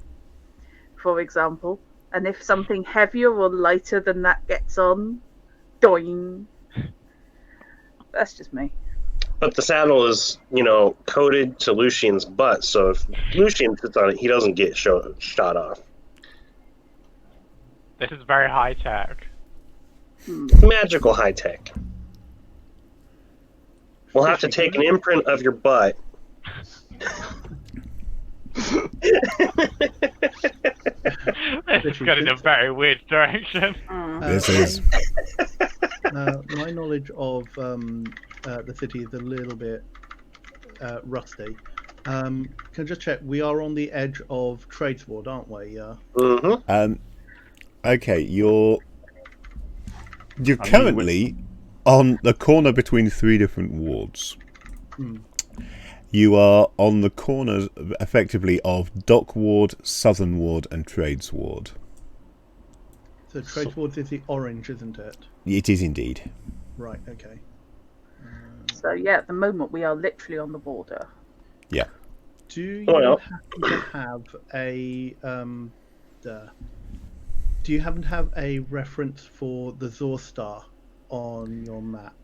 for example. And if something heavier or lighter than that gets on, doing. That's just me. But the saddle is, coated to Lucian's butt, so if Lucian sits on it, he doesn't get shot off. This is very high tech. It's magical high tech. We'll have to take an imprint of your butt. This is going in a very weird direction. This is. My knowledge of the city is a little bit rusty. Can I just check? We are on the edge of Tradesward, aren't we? Yeah. Mm-hmm. Okay, you're I mean, currently on the corner between 3 different wards. Hmm. You are on the corners, effectively, of Dock Ward, Southern Ward, and Trades Ward. So Tradesward is the orange, isn't it? It is indeed. Right. Okay. So yeah, at the moment we are literally on the border. Yeah. Do you Well. happen to have a do you happen to have a reference for the Zorstar on your map?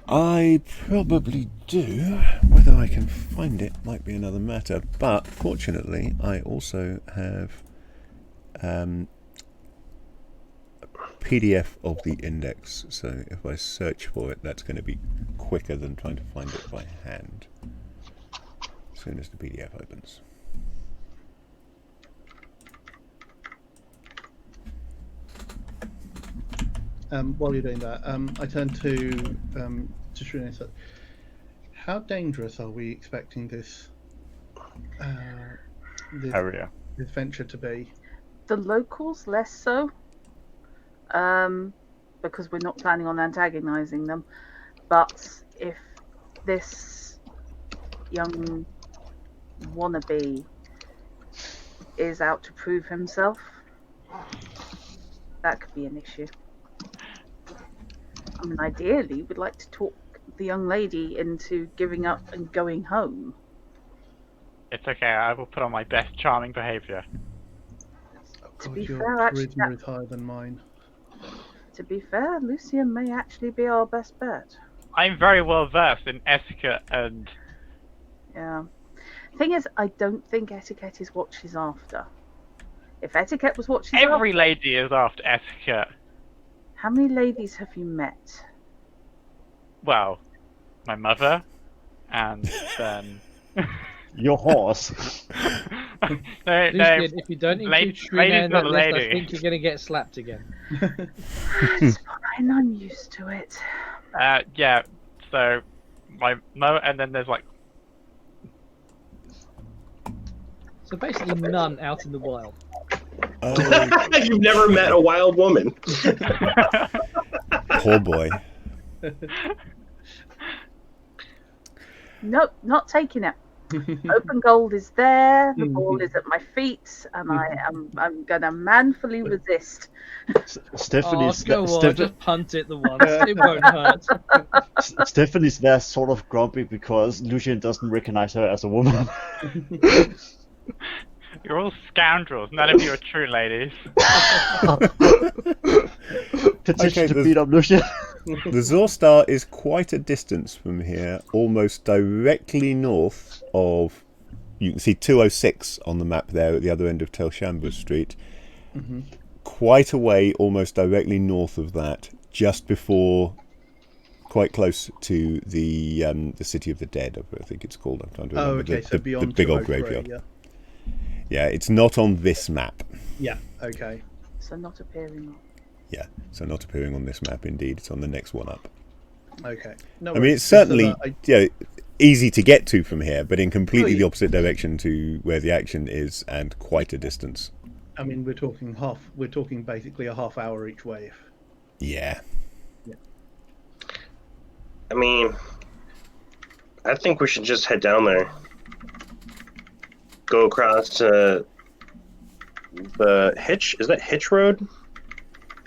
I probably do. Whether I can find it might be another matter. But fortunately, I also have a PDF of the index. So if I search for it, that's going to be quicker than trying to find it by hand. As soon as the PDF opens. While you're doing that, I turn to Shrina and said, how dangerous are we expecting this area. this venture to be? The locals less so, because we're not planning on antagonizing them. But if this young wannabe is out to prove himself, that could be an issue. I mean, ideally, we'd like to talk the young lady into giving up and going home. It's okay, I will put on my best charming behaviour. To God, be your fair, actually, charisma is higher than mine. To be fair, Lucian may actually be our best bet. I'm very well versed in etiquette and... Yeah. Thing is, I don't think etiquette is what she's after. If etiquette was what she's after... Every lady is after etiquette. How many ladies have you met? Well, my mother, and then... Your horse. no, Lucian, if you don't include ladies Shrina in not that list, I lady. think you're going to get slapped again. It's fine, I'm used to it. Yeah, so my mother, and then there's like... So basically none out in the wild. Oh, You've never met a wild woman. poor boy. Nope, not taking it. Open gold is there, the ball is at my feet, and I'm gonna manfully resist. Stephanie's go on, just punt it the once. It won't hurt. Stephanie's there sort of grumpy because Lucian doesn't recognize her as a woman. You're all scoundrels. None of you are true ladies. Petition Okay, to beat up Lucian. The Zorstar is quite a distance from here, almost directly north of... You can see 206 on the map there at the other end of Telshambo Street. Mm-hmm. Quite a way, almost directly north of that, just before... Quite close to the City of the Dead, I think it's called. I'm trying to remember. Okay, so beyond the big old 203, graveyard. Yeah, it's not on this map. Yeah, okay. So not appearing on. Yeah, so not appearing on this map, indeed. It's on the next one up. Okay. No I mean, worries. it's certainly So easy to get to from here, but in completely yeah. the opposite direction to where the action is, and quite a distance. I mean, we're talking basically a half hour each way. Yeah. I mean, I think we should just head down there. Go across to the Hitch. Is that Hitch Road?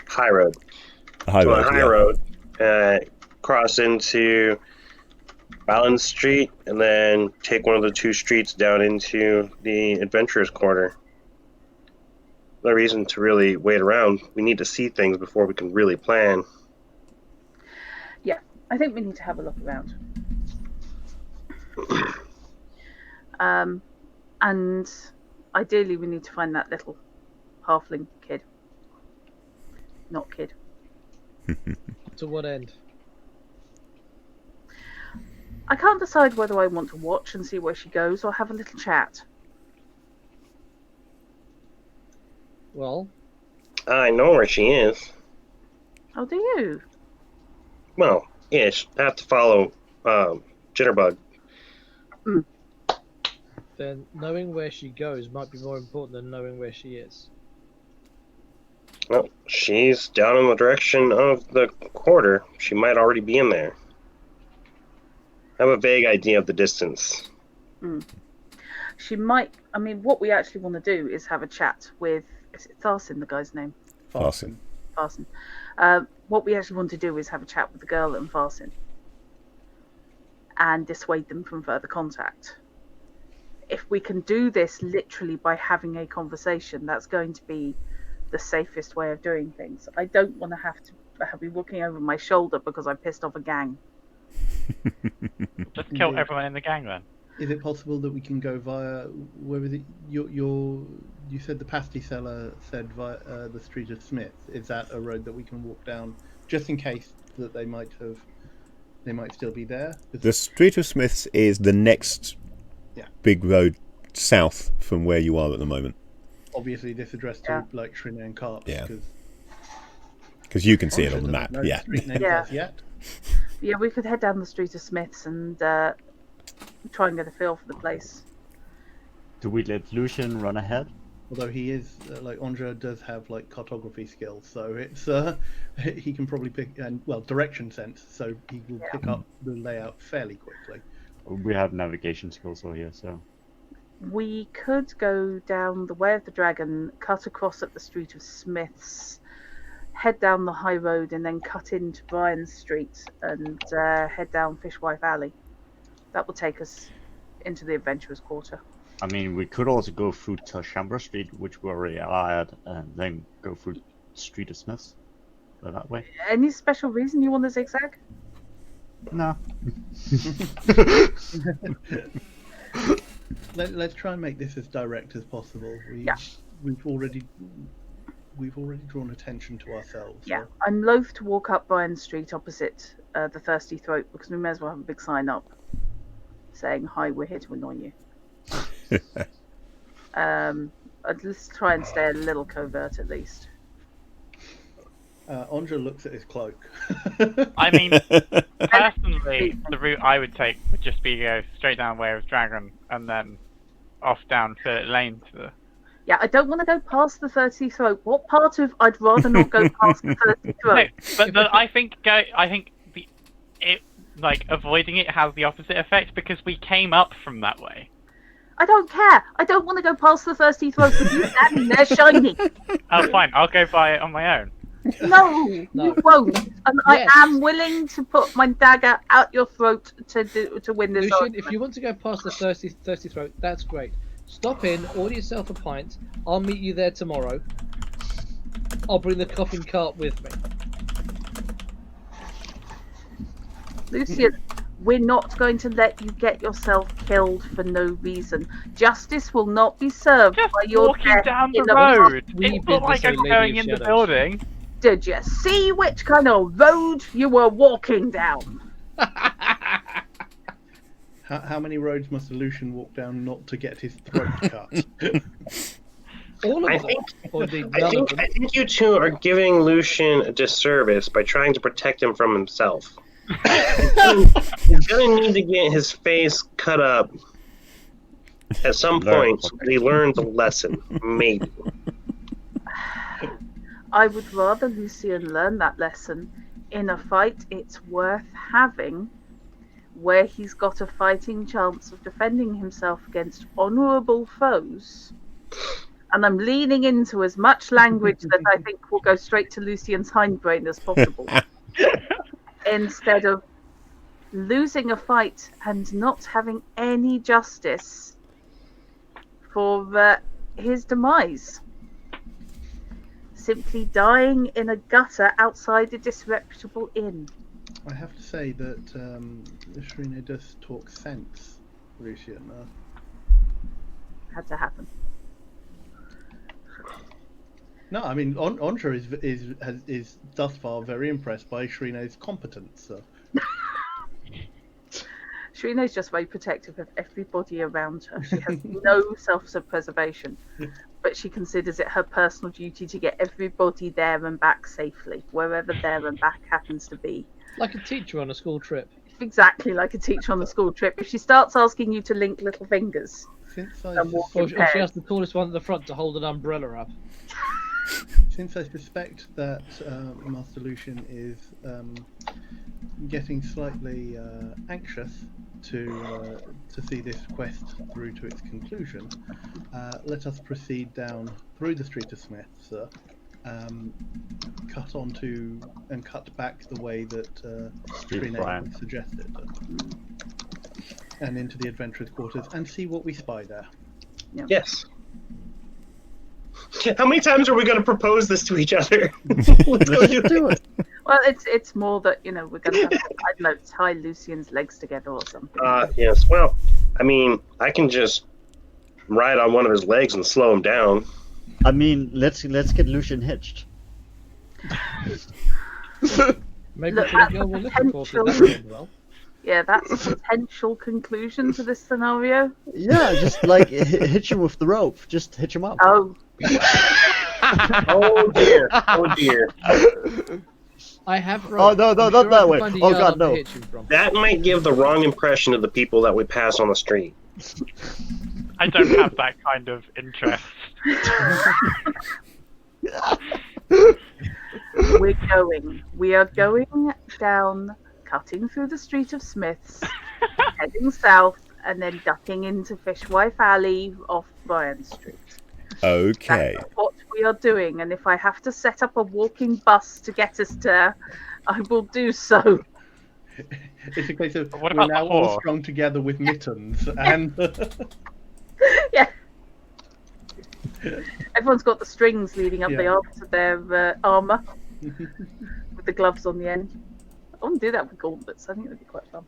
High Road. High So road, on High Road, cross into Balance Street, and then take one of the 2 streets down into the Adventurous Quarter. No reason to really wait around. We need to see things before we can really plan. Yeah, I think we need to have a look around. And ideally we need to find that little halfling kid. Not kid. To what end? I can't decide whether I want to watch and see where she goes or have a little chat. Well, I know where she is. Oh, do you? Well, ish. I have to follow Jitterbug. then knowing where she goes might be more important than knowing where she is. Well, she's down in the direction of the quarter. She might already be in there. I have a vague idea of the distance. She might. I mean, what we actually want to do is have a chat with. Is it Tharsin, the guy's name? Farson. Farsin. What we actually want to do is have a chat with the girl and Farsin and dissuade them from further contact. If we can do this literally by having a conversation, that's going to be the safest way of doing things. I don't want to have to be looking over my shoulder because I pissed off a gang. Just kill everyone in the gang then. Is it possible that we can go via, where was it? You said the pasty seller said via the Street of Smiths. Is that a road that we can walk down, just in case that they might still be there? The Street of Smiths is the next big road south from where you are at the moment. Obviously, this addressed to like Shrine and Carp. Yeah. Because you can see it on the Doesn't map. know Yeah. the street names as yet. Yeah, we could head down the Street of Smiths and try and get a feel for the place. Do we let Lucian run ahead? Although he is like Andra does have like cartography skills, so it's he can probably pick direction sense, so he will pick up the layout fairly quickly. We have navigation skills all here, so. We could go down the Way of the Dragon, cut across at the Street of Smiths, head down the high road, and then cut into Bryan Street and head down Fishwife Alley. That will take us into the Adventurous Quarter. I mean, we could also go through Chambers Street, which we already are at, and then go through Street of Smiths. Go that way. Any special reason you want to zigzag? No. Let's try and make this as direct as possible. We've already drawn attention to ourselves. Yeah, So. I'm loath to walk up Bryan Street opposite the Thirsty Throat because we may as well have a big sign up saying, "Hi, we're here to annoy you." Let's try and stay a little covert at least. Andra looks at his cloak. I mean, personally, the route I would take would just be go straight down Way of Dragon and then off down Phillip Lane to the. Yeah, I don't want to go past the Thirsty Throat. What part of I'd rather not go past the Thirsty Throat? No, but I think avoiding it has the opposite effect because we came up from that way. I don't care. I don't want to go past the Thirsty Throat with you standing there shiny. Oh, fine. I'll go by it on my own. No, you won't. And I am willing to put my dagger out your throat to win this. Lucian, if you want to go past the thirsty throat, that's great. Stop in, order yourself a pint. I'll meet you there tomorrow. I'll bring the coffin cart with me. Lucian, we're not going to let you get yourself killed for no reason. Justice will not be served Just by your walking death down the in a road. We It's not bid like this I'm Lady going of in the Shadows. building. Did you see which kind of road you were walking down? How many roads must a Lucian walk down not to get his throat cut? All of I them. think, Or indeed I none of think, them. I think you two are giving Lucian a disservice by trying to protect him from himself. He's gonna need to get his face cut up at some point so that he learns a lesson, maybe. I would rather Lucian learn that lesson in a fight it's worth having, where he's got a fighting chance of defending himself against honourable foes. And I'm leaning into as much language that I think will go straight to Lucian's hindbrain as possible. Instead of losing a fight and not having any justice for his demise. Simply dying in a gutter outside a disreputable inn. I have to say that Shrine does talk sense, Lucian. Had to happen. No, I mean Andra is thus far very impressed by Shrine's competence. So. Shrina's just very protective of everybody around her. She has no self-preservation, but she considers it her personal duty to get everybody there and back safely, wherever there and back happens to be. Like a teacher on a school trip. exactly like a teacher on the school trip. If she starts asking you to link little fingers Since and walk Or in she pairs, has the tallest one at the front to hold an umbrella up. Since I suspect that Master Lucian is getting slightly anxious to see this quest through to its conclusion, let us proceed down through the Street of Smiths, cut onto and cut back the way that Trina suggested, and into the Adventurous Quarters and see what we spy there. Yes. How many times are we going to propose this to each other? Let's go do it. well, it's more that we're going to have to, I don't know, tie Lucian's legs together or something. Yes. Well, I mean, I can just ride on one of his legs and slow him down. I mean, let's get Lucian hitched. Maybe Look, we should go with little potential- quarters. That's going well. Yeah, that's a potential conclusion to this scenario. Yeah, just like hitch him with the rope. Just hitch him up. Oh, Oh dear. Oh dear. I have. Oh, no, I'm not sure I that can way. find a Oh, yard God, to no. hitch him from. That might give the wrong impression of the people that we pass on the street. I don't have that kind of interest. we are going down, cutting through the Street of Smiths, heading south, and then ducking into Fishwife Alley off Bryan Street. Okay. That's what we are doing, and if I have to set up a walking bus to get us there, I will do so. It's a case of What we're about the now all whore? strung together with mittens, and Yeah. Everyone's got the strings leading up the Yeah. arms of their armour with the gloves on the end. I want to do that with gauntlets. I think that'd be quite fun.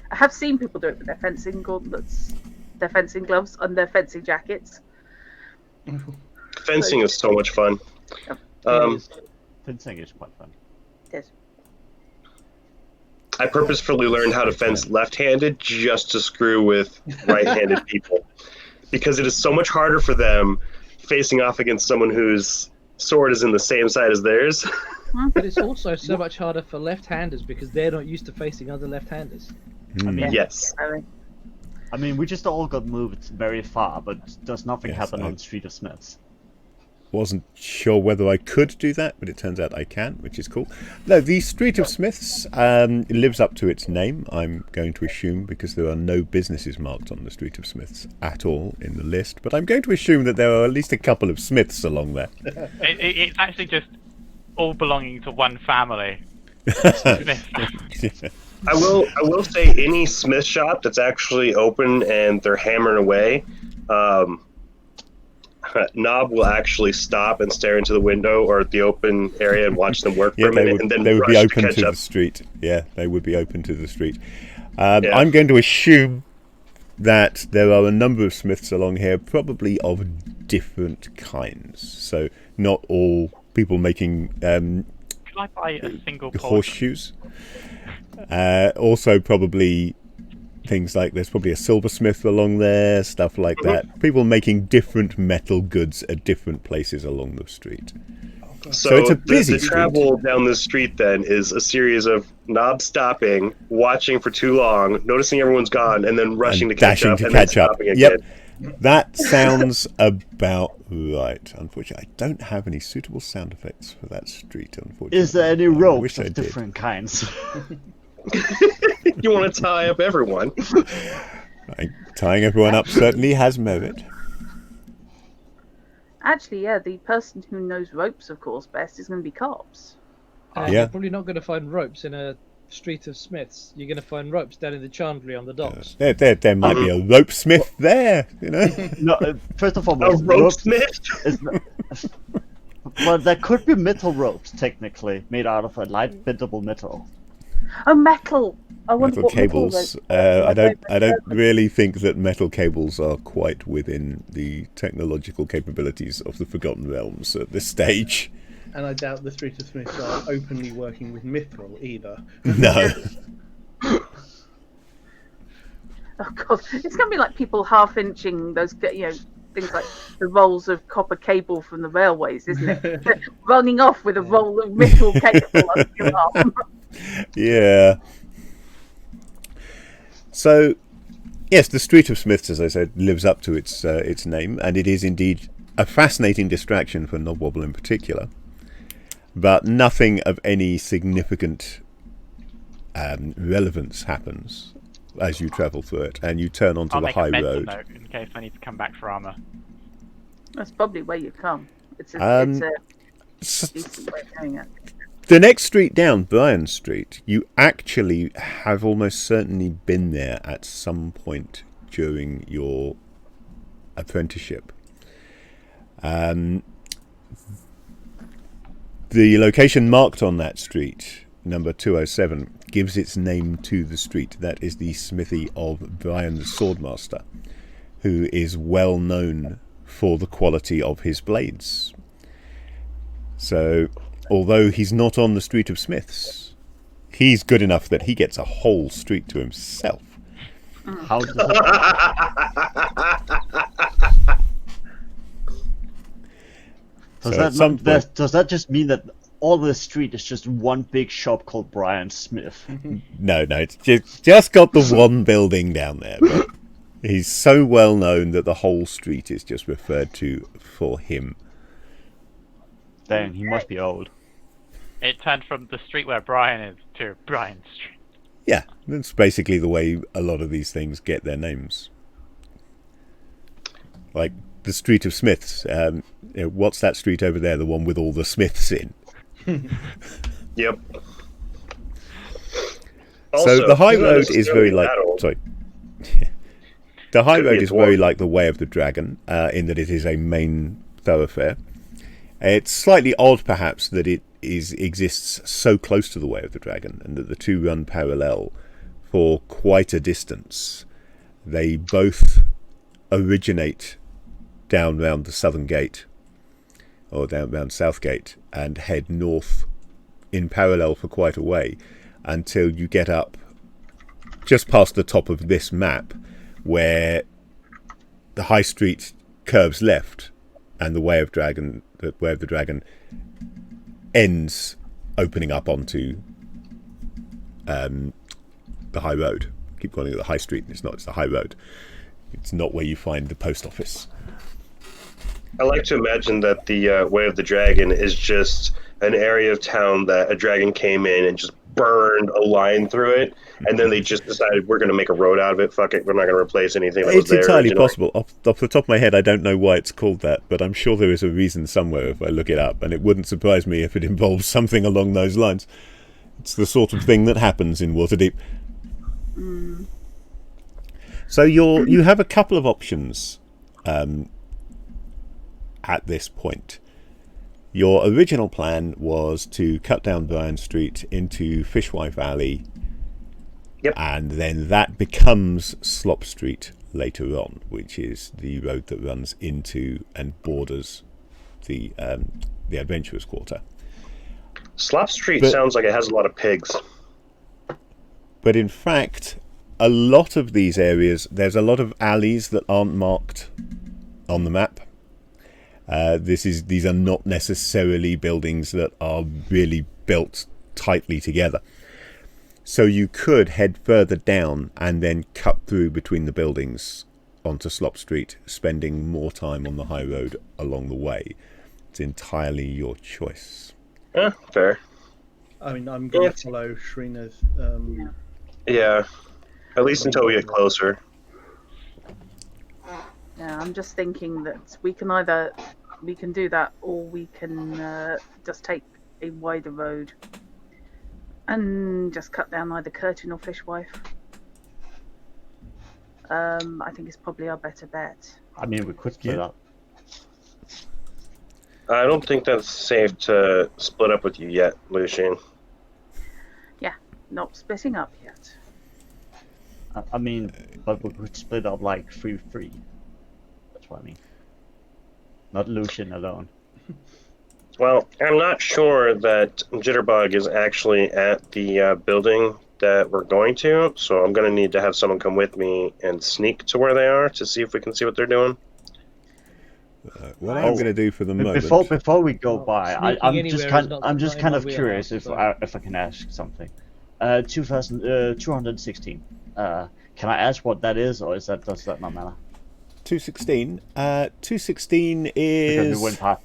I have seen people do it with their fencing gauntlets, their fencing gloves, and their fencing jackets. Fencing is so much fun. Fencing is quite fun. Yes. I purposefully learned how to fence left-handed just to screw with right-handed people, because it is so much harder for them facing off against someone whose sword is in the same side as theirs. But it's also so much harder for left-handers because they're not used to facing other left-handers. I mean, Yes. I mean, we just all got moved very far, but does nothing Yes, happen I- on the Street of Smiths? Wasn't sure whether I could do that, but it turns out I can, which is cool. No, the Street of Smiths lives up to its name, I'm going to assume, because there are no businesses marked on the Street of Smiths at all in the list. But I'm going to assume that there are at least a couple of Smiths along there. It's actually just all belonging to one family. I will say any smith shop that's actually open and they're hammering away, Knob will actually stop and stare into the window or the open area and watch them work for Yeah, a minute, and then they would rush be to open catch to up. the street. Yeah, they would be open to the street. Yeah. I'm going to assume that there are a number of Smiths along here, probably of different kinds. So not all people making Can I buy a single pole? horseshoes. Also probably things like there's probably a silversmith along there, stuff like that. People making different metal goods at different places along the street. So it's a busy the street. travel down this street then is a series of Knob stopping, watching for too long, noticing everyone's gone, and then rushing And to catch dashing up, to and catch then up. stopping Yep. again. That sounds about right. Unfortunately, I don't have any suitable sound effects for that street, unfortunately. Is there any I ropes wish I of did. different kinds? You want to tie up everyone. Tying everyone up certainly has merit. Actually, yeah, the person who knows ropes, of course, best is going to be cops. And Yeah. You're probably not going to find ropes in a street of Smiths. You're going to find ropes down in the chandlery on the docks. There might be a rope smith there, you know. No, first of all, A rope smith? is not, well, there could be metal ropes technically made out of a light bendable metal. Oh, metal! I wonder Metal what cables. metal I don't really think that metal cables are quite within the technological capabilities of the Forgotten Realms at this stage. and I doubt the Street of Smiths are openly working with mithril either. No. Oh god, it's going to be like people half-inching those, things like the rolls of copper cable from the railways, isn't it? Running off with a roll of metal cable under your arm. Yeah. So, yes, the Street of Smiths, as I said, lives up to its name, and it is indeed a fascinating distraction for Knobwobble in particular. But nothing of any significant relevance happens as you travel through it, and you turn onto I'll the make high a mental road. note in case I need to come back for armor. That's probably where you come. It's a decent way of doing it. The next street down, Bryan Street, you actually have almost certainly been there at some point during your apprenticeship. The location marked on that street, number 207, gives its name to the street. That is the smithy of Bryan the Swordmaster, who is well known for the quality of his blades. So, although he's not on the Street of Smiths, he's good enough that he gets a whole street to himself. How does it... Does that just mean that all the street is just one big shop called Bryan Smith? No, it's just got the one building down there. But he's so well known that the whole street is just referred to for him. Dang, he must be old. It turned from the street where Brian is to Bryan Street. Yeah, that's basically the way a lot of these things get their names. Like the Street of Smiths. What's that street over there? The one with all the Smiths in. Yep. So the high road is very like... Sorry. The high road is very like the Way of the Dragon, in that it is a main thoroughfare. It's slightly odd, perhaps, that it exists so close to the Way of the Dragon, and that the two run parallel for quite a distance. They both originate down round the Southern Gate, or down round South Gate, and head north in parallel for quite a way, until you get up just past the top of this map, where the High Street curves left, and the Way of the Dragon ends opening up onto the High Road. I keep calling it the High Street. It's not. It's the High Road. It's not where you find the post office. I like to imagine that the Way of the Dragon is just an area of town that a dragon came in and just burned a line through it, and then they just decided we're going to make a road out of it. Fuck it, we're not going to replace anything that was there. It's entirely possible. Off the top of my head, I don't know why it's called that, but I'm sure there is a reason somewhere if I look it up, and it wouldn't surprise me if it involves something along those lines. It's the sort of thing that happens in Waterdeep. So you have a couple of options at this point. Your original plan was to cut down Bryan Street into Fishwife Alley, and then that becomes Slop Street later on, which is the road that runs into and borders the Adventurous Quarter. Slop Street sounds like it has a lot of pigs. But in fact, a lot of these areas, there's a lot of alleys that aren't marked on the map. These are not necessarily buildings that are really built tightly together. So you could head further down and then cut through between the buildings onto Slop Street, spending more time on the high road along the way. It's entirely your choice. Fair. I mean, I'm going to follow Shrina's... Yeah, at least until we get closer. Yeah, I'm just thinking that we can do that, or we can just take a wider road and just cut down either Curtin or Fishwife. I think it's probably our better bet. I mean, we could split up. I don't think that's safe to split up with you yet, Lucian. Yeah, not splitting up yet. I mean, but we could split up like 3-3. That's what I mean. Not Lucian alone. Well, I'm not sure that Jitterbug is actually at the building that we're going to, so I'm going to need to have someone come with me and sneak to where they are to see if we can see what they're doing. What I'm going to do for the moment... Before we go by, I'm just kind of curious if so. I can ask something. 216. Can I ask what that is, or does that not matter? 216. 216 Because is. we went past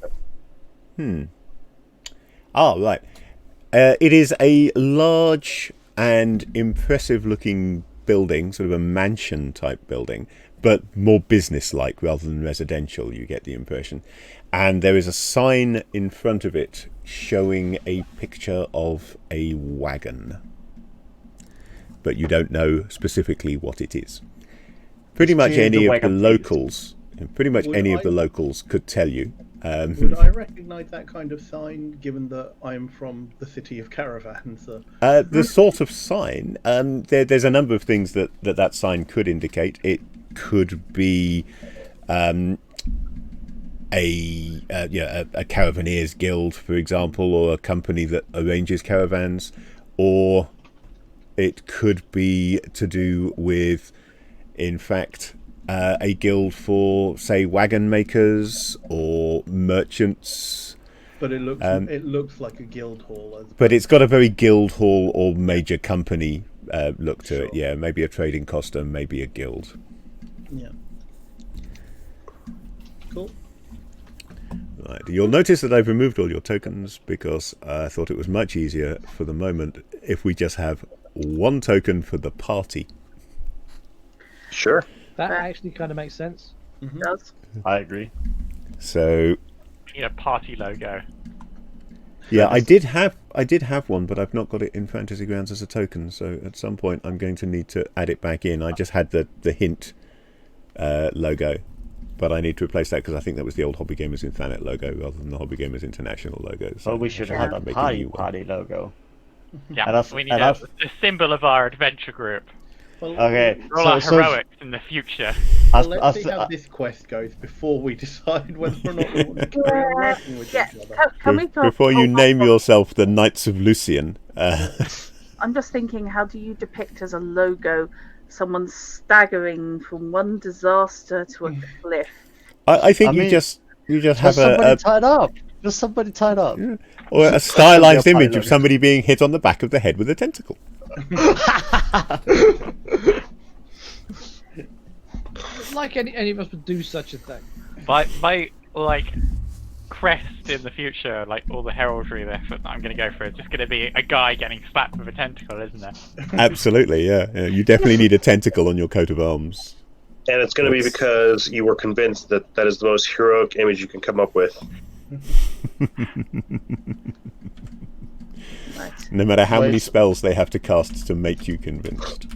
it. Ah, right. It is a large and impressive-looking building, sort of a mansion-type building, but more business-like rather than residential, you get the impression. And there is a sign in front of it showing a picture of a wagon. But you don't know specifically what it is. Pretty much any of the locals... Pretty much any of the locals could tell you. Would I recognise that kind of sign, given that I'm from the city of caravans? The sort of sign, there's a number of things that sign could indicate. It could be a caravaneers guild, for example, or a company that arranges caravans, or it could be to do with, in fact, a guild for, say, wagon makers or merchants. But it looks like a guild hall. But it's got a very guild hall or major company look to it. Yeah, maybe a trading costume, maybe a guild. Yeah. Cool. Right. You'll notice that I've removed all your tokens because I thought it was much easier for the moment if we just have one token for the party. Sure. That actually kind of makes sense. It does. I agree. So We need a party logo. yeah, I did have one, but I've not got it in Fantasy Grounds as a token. So at some point, I'm going to need to add it back in. I just had the hint logo, but I need to replace that because I think that was the old Hobby Gamers in Thanet logo rather than the Hobby Gamers International logo. So we should have a party logo. Yeah, we need a symbol of our adventure group. Well, Okay, For all our heroics in the future. let's see how this quest goes before we decide whether or not we want to carry on working with each other. Can we go before you name yourself the Knights of Lucian. I'm just thinking, how do you depict as a logo someone staggering from one disaster to a cliff? I think you just have somebody tied up. Just somebody tied up. or a stylized image of somebody being hit on the back of the head with a tentacle. Like any of us would do such a thing. My like crest in the future, like all the heraldry there that I'm going to go for, is just going to be a guy getting slapped with a tentacle, isn't it? Absolutely, yeah. You definitely need a tentacle on your coat of arms. And it's going to be because you were convinced that that is the most heroic image you can come up with. No matter how many spells they have to cast to make you convinced.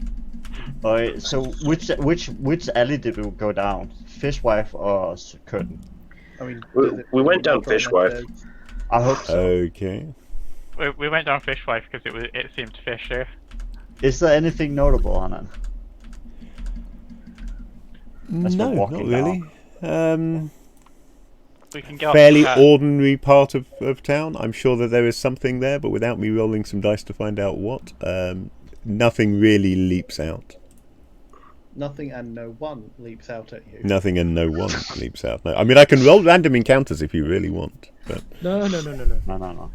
Alright, so which alley did we go down? Fishwife or Curtain? I mean, We went down Fishwife. I hope so. Okay. We went down Fishwife because it seemed fishy. Is there anything notable on it? As we're No, not walking really. We can go Fairly up, ordinary part of town. I'm sure that there is something there, but without me rolling some dice to find out what, nothing really leaps out. Nothing and no one leaps out at you. Nothing and no one leaps out. No, I mean, I can roll random encounters if you really want. But No. No.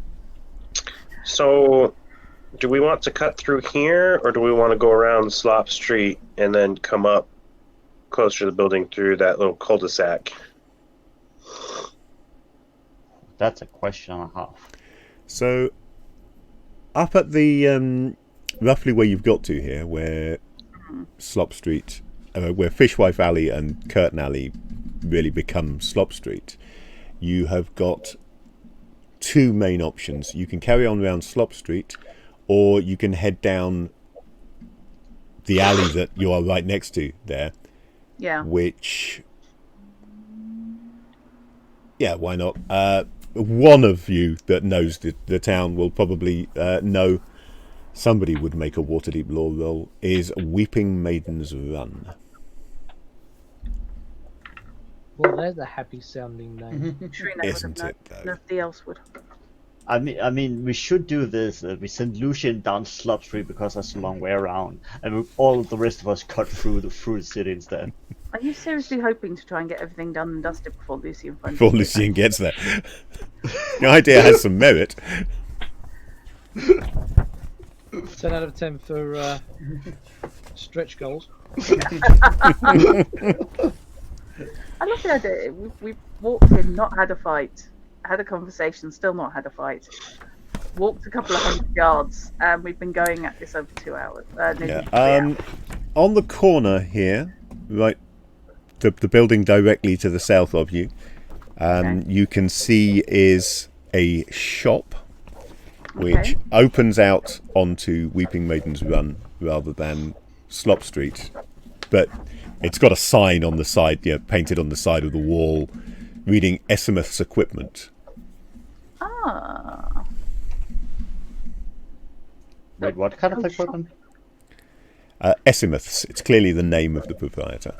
So, do we want to cut through here, or do we want to go around Slop Street and then come up closer to the building through that little cul-de-sac? That's a question and a half. so, up at the roughly where you've got to here, where Slop Street, where Fishwife Alley and Curtain Alley really become Slop Street, you have got two main options. You can carry on around Slop Street, or you can head down the alley that you are right next to there, Yeah. which, yeah, why not? One of you that knows the town will probably know. Somebody would make a Waterdeep lore roll. Is Weeping Maiden's Run. Well, there's a happy sounding name. Trina Isn't would have it, though? known. Nobody else would. I mean, we should do this. We send Lucian down Slop Street because that's a long way around, and all the rest of us cut through the city instead. Are you seriously hoping to try and get everything done and dusted before Lucian finds Before it? Lucian gets there. The idea has some merit. 10 out of 10 for stretch goals. I love the idea. We've walked in, not had a fight, had a conversation, still not had a fight. Walked a couple of 100 yards, and we've been going at this over 2 hours. Nearly 3 hours. On the corner here, right, the building directly to the south of you, you can see is a shop which opens out onto Weeping Maiden's Run rather than Slop Street, but it's got a sign on the side, painted on the side of the wall, reading Esimuth's Equipment. Ah. Wait, what kind of equipment? Esimuth's. It's clearly the name of the proprietor.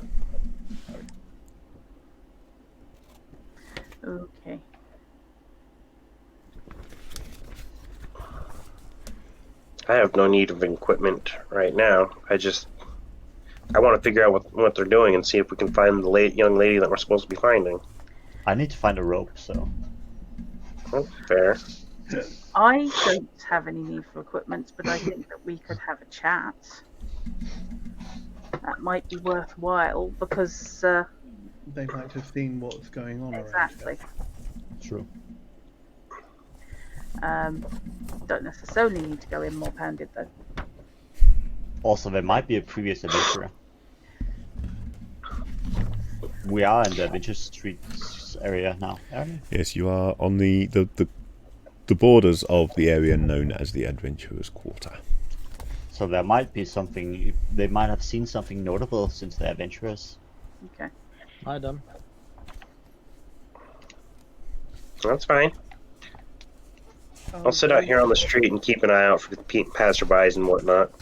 Okay. I have no need of equipment right now. I want to figure out what they're doing and see if we can find the young lady that we're supposed to be finding. I need to find a rope, so... Oh, fair. I don't have any need for equipment, but I think that we could have a chat. That might be worthwhile because They might have seen what's going on exactly. True. Don't necessarily need to go in more pounded though. Also, there might be a previous adventurer. We are in the Adventurous Street area now, aren't we? Yes, you are on the borders of the area known as the Adventurous Quarter. So there might be something. They might have seen something notable since they're adventurers. Okay. Hi, Dom. That's fine. I'll sit out here on the street and keep an eye out for the passerbys and whatnot.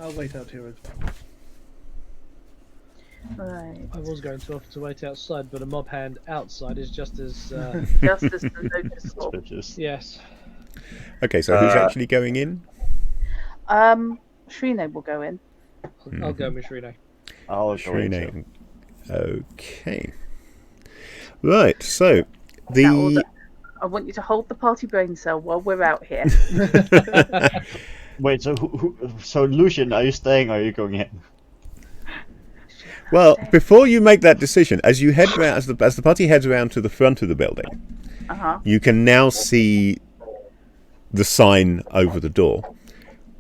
I'll wait out here as well. Right. I was going to offer to wait outside, but a mob hand outside is just as... Just as the noticeable. Suspicious. yes. Okay, so who's actually going in? Shrine will go in. I'll go with Shrine. I'll go into. Shrine. Okay. Right, so I want you to hold the party brain cell while we're out here. Wait, so so Lucian, are you staying or are you going in? Well, before you make that decision, as you head around, as the party heads around to the front of the building, you can now see the sign over the door,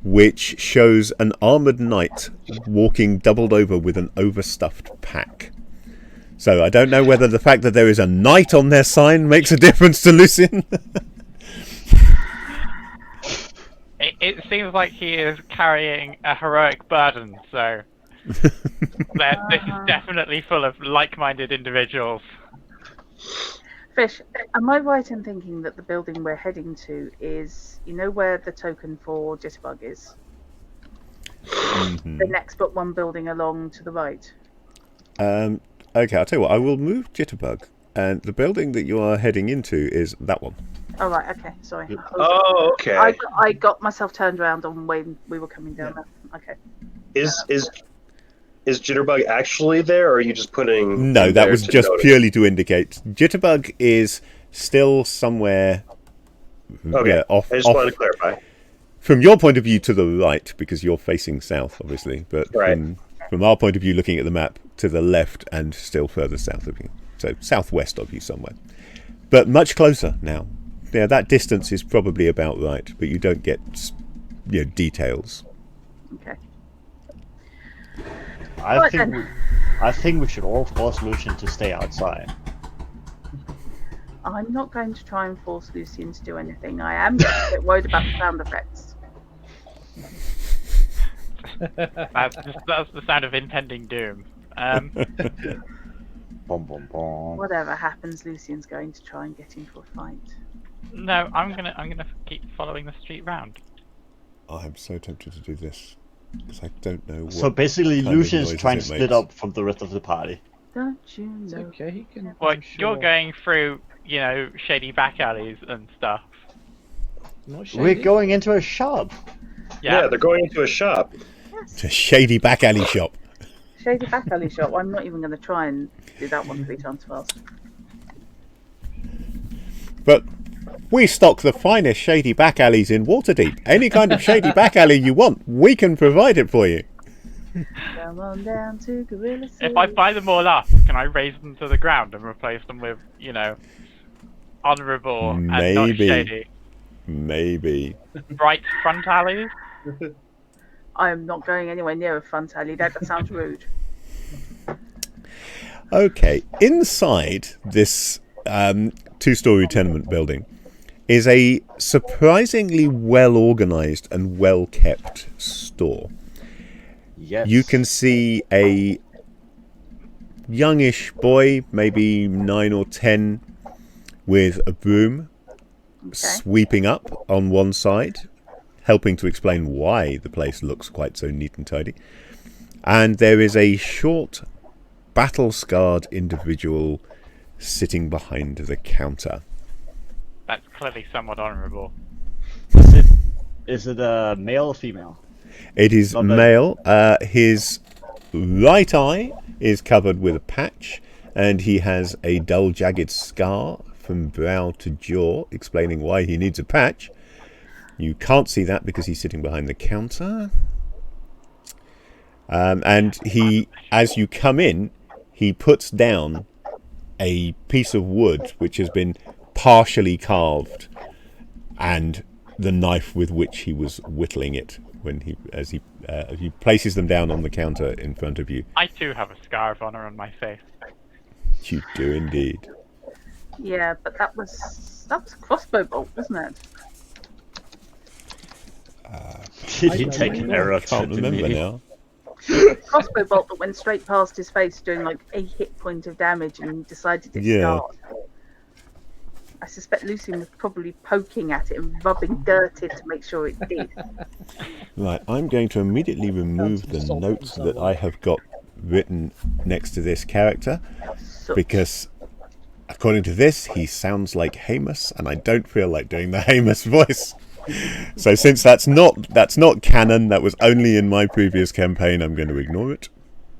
which shows an armoured knight walking doubled over with an overstuffed pack. So I don't know whether the fact that there is a knight on their sign makes a difference to Lucian. It seems like he is carrying a heroic burden, so this is definitely full of like-minded individuals. Fish, am I right in thinking that the building we're heading to is, you know where the token for Jitterbug is? The next but one building along to the right. Okay, I'll tell you what, I will move Jitterbug, and the building that you are heading into is that one. Oh, right, okay, sorry. Oh, okay. I got myself turned around on when we were coming down there. Okay. Is Jitterbug actually there, or are you just putting... No, him that there was to just notice? purely to indicate. Jitterbug is still somewhere Okay, off. I just wanted to clarify. From your point of view to the right, because you're facing south, obviously, but Right. from our point of view, looking at the map, to the left and still further south of you. So southwest of you somewhere. But much closer now. Yeah, that distance is probably about right, but you don't get details. Okay. I think we should all force Lucian to stay outside. I'm not going to try and force Lucian to do anything. I am just a bit worried about the sound effects. That's the sound of impending doom. Bom, bom, bom. Whatever happens, Lucian's going to try and get into a fight. No, I'm gonna keep following the street round. I'm so tempted to do this because I don't know what. So basically, kind of Lucian is noises trying it to split makes. up from the rest of the party. Don't you It's know? okay, he can... Well, I'm sure. you're going through, shady back alleys and stuff. Not We're shady. going into a shop. Yeah, they're going into a shop. It's a shady back alley shop. Shady back alley shop. I'm not even going to try and do that one 3 times fast. But We stock the finest shady back alleys in Waterdeep. Any kind of shady back alley you want, we can provide it for you. Come on down to Gorilla City. If I buy them all up, can I raise them to the ground and replace them with, honourable and not Maybe. shady? Maybe. Bright front alleys? I am not going anywhere near a front alley. That sounds rude. Okay, inside this two-story tenement building is a surprisingly well-organised and well-kept store. Yes. You can see a youngish boy, maybe 9 or 10, with a broom sweeping up on one side, helping to explain why the place looks quite so neat and tidy. And there is a short, battle-scarred individual sitting behind the counter. That's clearly somewhat honourable. Is it a male or female? It is male. His right eye is covered with a patch, and he has a dull, jagged scar from brow to jaw, explaining why he needs a patch. You can't see that because he's sitting behind the counter. And he, as you come in, he puts down a piece of wood which has been partially carved, and the knife with which he was whittling it as he places them down on the counter in front of you. I too have a scar of honour on my face. You do indeed. Yeah, but that was a crossbow bolt, wasn't it? Did he take an arrow? Can't remember now. Crossbow bolt that went straight past his face, doing like a hit point of damage, and he decided to start. I suspect Lucian was probably poking at it and rubbing dirt in to make sure it did. Right, I'm going to immediately remove the notes that I have got written next to this character, because according to this, he sounds like Hamus, and I don't feel like doing the Hamus voice. So since that's not canon, that was only in my previous campaign, I'm going to ignore it.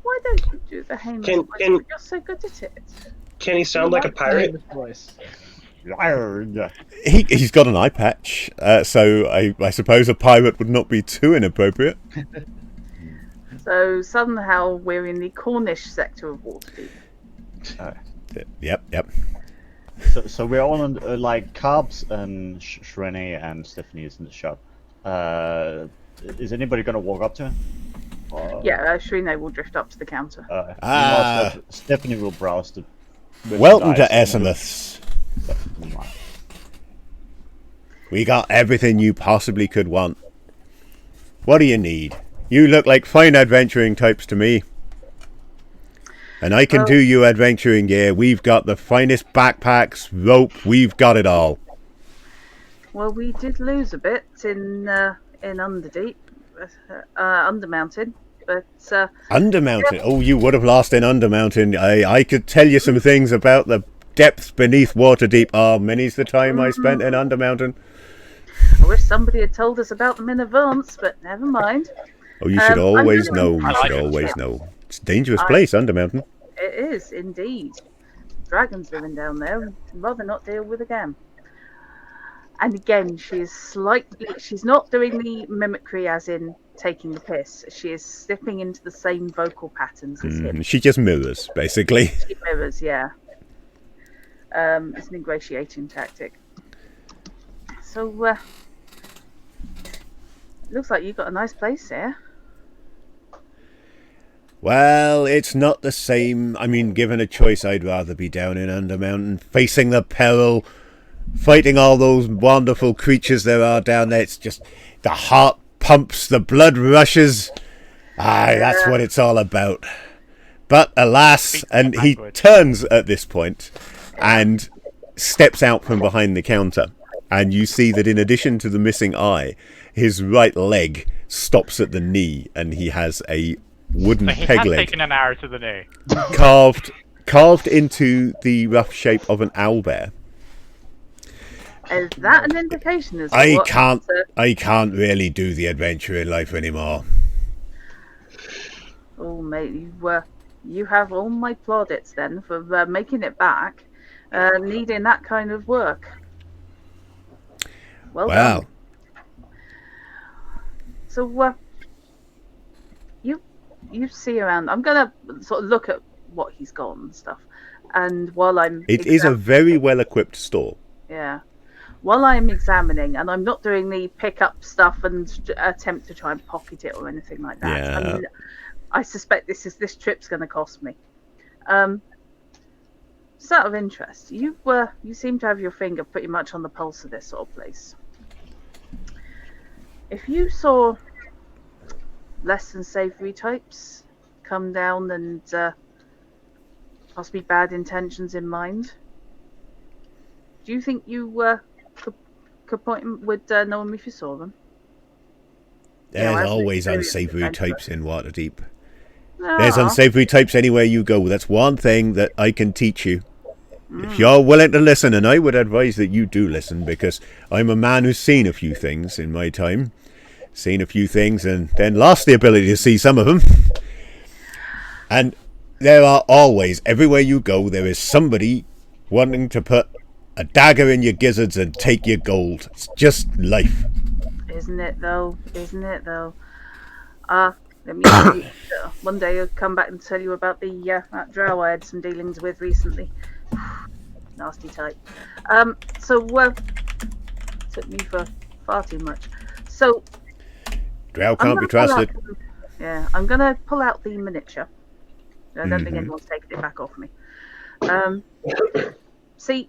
Why don't you do the Hamus voice? You're so good at it. Can he sound like a pirate? He's got an eye patch, so I suppose a pirate would not be too inappropriate. So somehow we're in the Cornish sector of Waterdeep. Yep. So we're all on like Carbs and Shrene and Stephanie is in the shop. Is anybody gonna walk up to him? Yeah, Shrine will drift up to the counter. Stephanie will browse the. Welcome to Esimuth's. We got everything you possibly could want. What do you need? You look like fine adventuring types to me. And I can do you adventuring gear. We've got the finest backpacks, rope, we've got it all. Well, we did lose a bit in Underdeep, Undermountain, but... Undermountain? Oh, you would have lost in Undermountain. I could tell you some things about the depths beneath Waterdeep. Oh, many's the time I spent in Undermountain. I wish somebody had told us about them in advance, but never mind. Oh, you should always know. You should always know. It's a dangerous place, Undermountain. It is, indeed. Dragons living down there. I'd rather not deal with again. And again, she's not doing the mimicry as in taking the piss. She is slipping into the same vocal patterns as him. She just mirrors, basically. She mirrors, yeah. It's an ingratiating tactic. So, it looks like you've got a nice place here. Well, it's not the same. I mean, given a choice, I'd rather be down in Undermountain, facing the peril, fighting all those wonderful creatures there are down there. It's just, the heart pumps, the blood rushes. Aye, that's what it's all about. But alas, and he turns at this point and steps out from behind the counter. And you see that in addition to the missing eye, his right leg stops at the knee, and he has a wooden so he peg has leg taken an arrow to the knee. carved into the rough shape of an owlbear. Is that an indication? I can't really do the adventure in life anymore. Oh, mate, you have all my plaudits then for making it back, needing that kind of work. Well Wow. done. So, you see around. I'm gonna sort of look at what he's got and stuff. And while I'm It is a very well-equipped store. yeah, while I'm examining, and I'm not doing the pick up stuff and attempt to try and pocket it or anything like that. Yeah. I mean, I suspect this trip's going to cost me. Just out of interest, you seem to have your finger pretty much on the pulse of this sort of place. If you saw less than savoury types come down and possibly bad intentions in mind, do you think you could would know them if you saw them? There's as an always experienced unsavoury adventurer. types in Waterdeep. No. There's unsavoury types anywhere you go. That's one thing that I can teach you. If you're willing to listen, and I would advise that you do listen, because I'm a man who's seen a few things in my time. Seen a few things and then lost the ability to see some of them. And there are always, everywhere you go, there is somebody wanting to put a dagger in your gizzards and take your gold. It's just life. Isn't it though? Let me tell you, one day I'll come back and tell you about that drow I had some dealings with recently. Nasty type. Took me for far too much. So Drow can't be trusted. I'm gonna pull out the miniature. I don't think anyone's taken it back off me. See,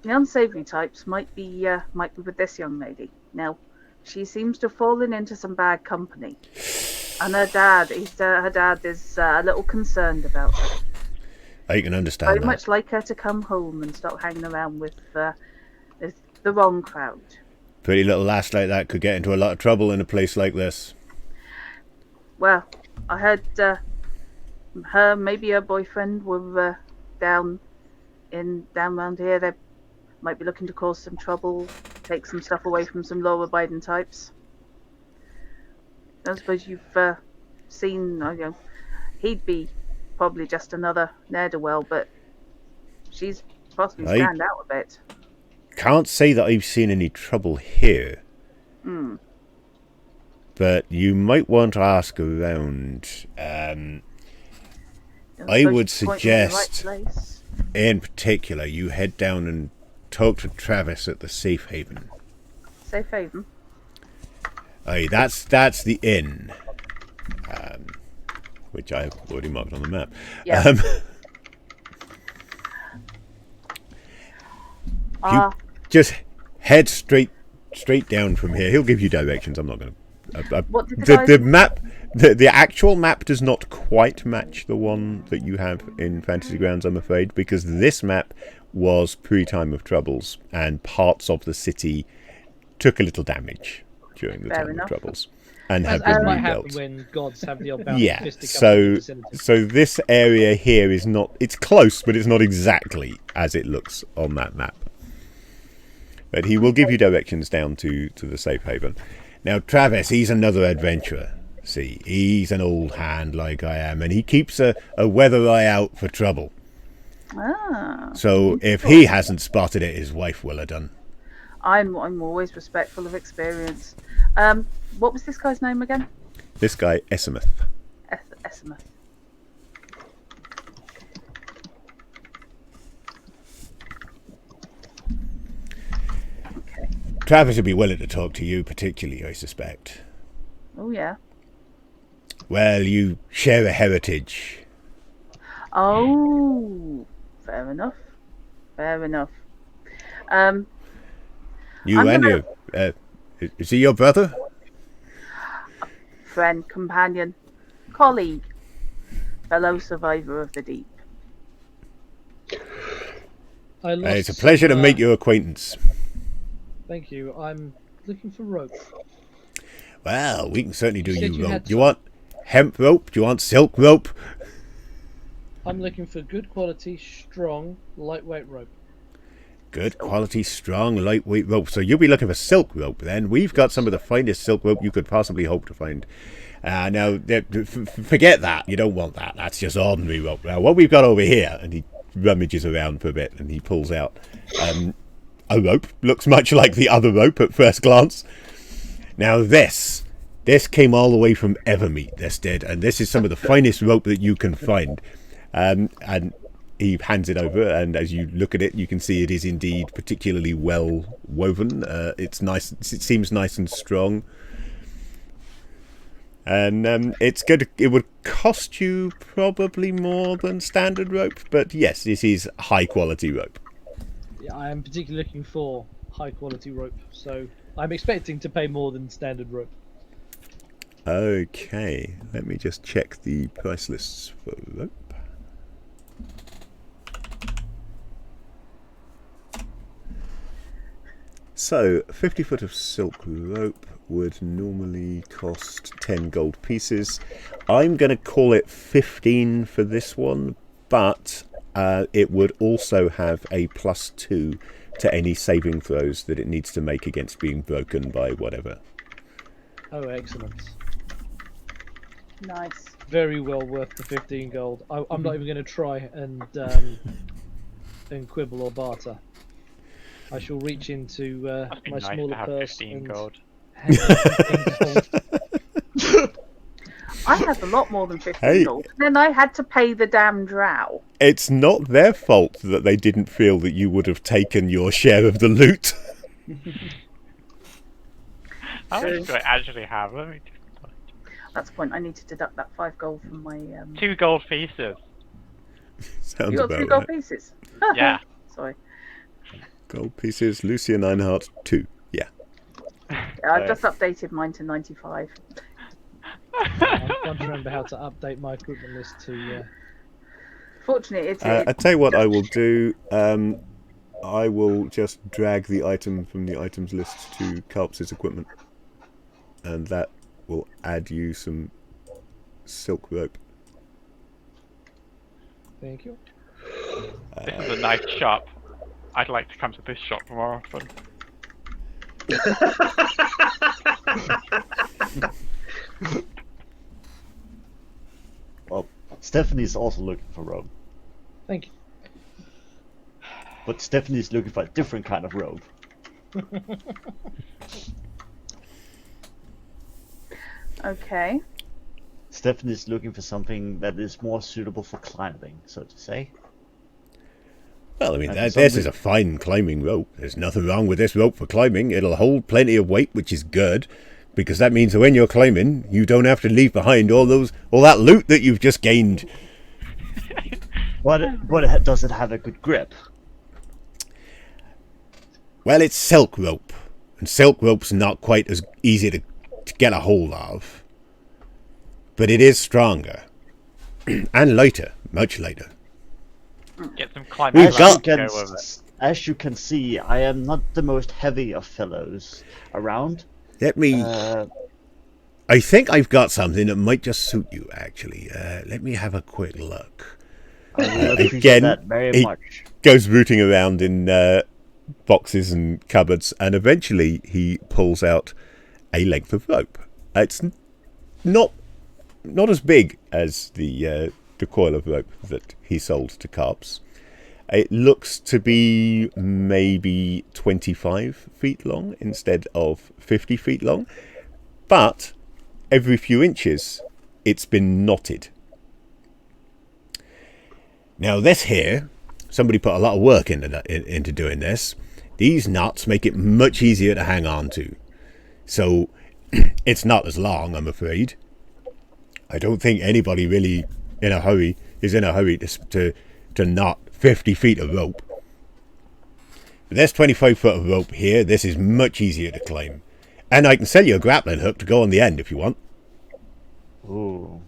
the unsavoury types might be with this young lady. Now, she seems to have fallen into some bad company, and her dad is a little concerned about her. I can understand Very that. much like her to come home and stop hanging around with the wrong crowd. Pretty little lass like that could get into a lot of trouble in a place like this. Well, I heard her, maybe her boyfriend were down around here. They might be looking to cause some trouble, take some stuff away from some law-abiding types. I suppose you've seen, he'd be probably just another ne'er-do-well, but she's possibly stand out a bit. Can't say that I've seen any trouble here. But you might want to ask around. I would suggest, in particular, you head down and talk to Travis at the Safe Haven. Safe Haven? Aye, that's the inn. Which I've already marked on the map. Yeah. You just head straight down from here. He'll give you directions. I'm not going to. The map, the actual map does not quite match the one that you have in Fantasy Grounds, I'm afraid, because this map was pre-Time of Troubles, and parts of the city took a little damage during the Time of Troubles, and have been rebuilt. When gods have the odd Yeah, so this area here is not. It's close, but it's not exactly as it looks on that map. But he will give you directions down to the Safe Haven. Now, Travis, he's another adventurer. See, he's an old hand like I am, and he keeps a weather eye out for trouble. So if he hasn't spotted it, his wife will have done. I'm always respectful of experience. What was this guy's name again? This guy, Essimeth. Essimeth. Travis would be willing to talk to you, particularly, I suspect. Oh, yeah. Well, you share a heritage. Oh, fair enough. Is he your brother? Friend, companion, colleague, fellow survivor of the deep. It's a pleasure to make your acquaintance. Thank you. I'm looking for rope. Well, we can certainly do You you rope. Do you want hemp rope? Do you want silk rope? I'm looking for good quality, strong, lightweight rope. Good quality, strong, lightweight rope. So you'll be looking for silk rope then. We've got some of the finest silk rope you could possibly hope to find. Now, forget that. You don't want that. That's just ordinary rope. Now, what we've got over here, and he rummages around for a bit and he pulls out a rope. Looks much like the other rope at first glance. Now this came all the way from Evermeet, this did, and this is some of the finest rope that you can find. And he hands it over, and as you look at it, you can see it is indeed particularly well woven. It's nice. It seems nice and strong. And it's good. It would cost you probably more than standard rope, but yes, this is high quality rope. Yeah, I am particularly looking for high quality rope, so I'm expecting to pay more than standard rope. Okay, let me just check the price lists for rope. So, 50 foot of silk rope would normally cost 10 gold pieces. I'm going to call it 15 for this one, but it would also have a +2 to any saving throws that it needs to make against being broken by whatever. Oh, excellent. Nice. Very well worth the 15 gold. I'm not even going to try and quibble or barter. I shall reach into Must be my nice smaller to have purse 15 and gold. hand you 15 gold. I had a lot more than 15 Hey. gold. Then I had to pay the damn drow. It's not their fault that they didn't feel that you would have taken your share of the loot. How much do I actually have? Let me That's the point. I need to deduct that 5 gold from my. 2 gold pieces. Sounds You got about 2 gold right. pieces. Yeah. Sorry. Gold pieces, Lucia Nineheart 2. Yeah. Yeah, I've just updated mine to 95. I'm trying to remember how to update my equipment list to. Fortunately, it's. I tell you what I will do. I will just drag the item from the items list to Kalp's equipment, and that will add you some silk rope. Thank you. This is a nice shop. I'd like to come to this shop more often. Well, Stephanie's also looking for rope, Thank you. but Stephanie's looking for a different kind of rope. Okay. Stephanie's looking for something that is more suitable for climbing, so to say. Well, I mean, And this is a fine climbing rope. There's nothing wrong with this rope for climbing. It'll hold plenty of weight, which is good, because that means that when you're climbing, you don't have to leave behind all that loot that you've just gained. But does it have a good grip? Well, it's silk rope, and silk rope's not quite as easy to get a hold of, but it is stronger and lighter, much lighter. Get some climbing We've rope got- to go with it. As you can see, I am not the most heavy of fellows around. Let me. I think I've got something that might just suit you. Actually, let me have a quick look. I will appreciate Again, that very he- much. Goes rooting around in boxes and cupboards, and eventually he pulls out a length of rope. It's not as big as the coil of rope that he sold to Carps. It looks to be maybe 25 feet long instead of 50 feet long, but every few inches it's been knotted. Now this here, somebody put a lot of work into doing this. These knots make it much easier to hang on to. So it's not as long, I'm afraid. I don't think anybody really is in a hurry to knot 50 feet of rope. But there's 25 foot of rope here. This is much easier to climb. And I can sell you a grappling hook to go on the end if you want. Ooh.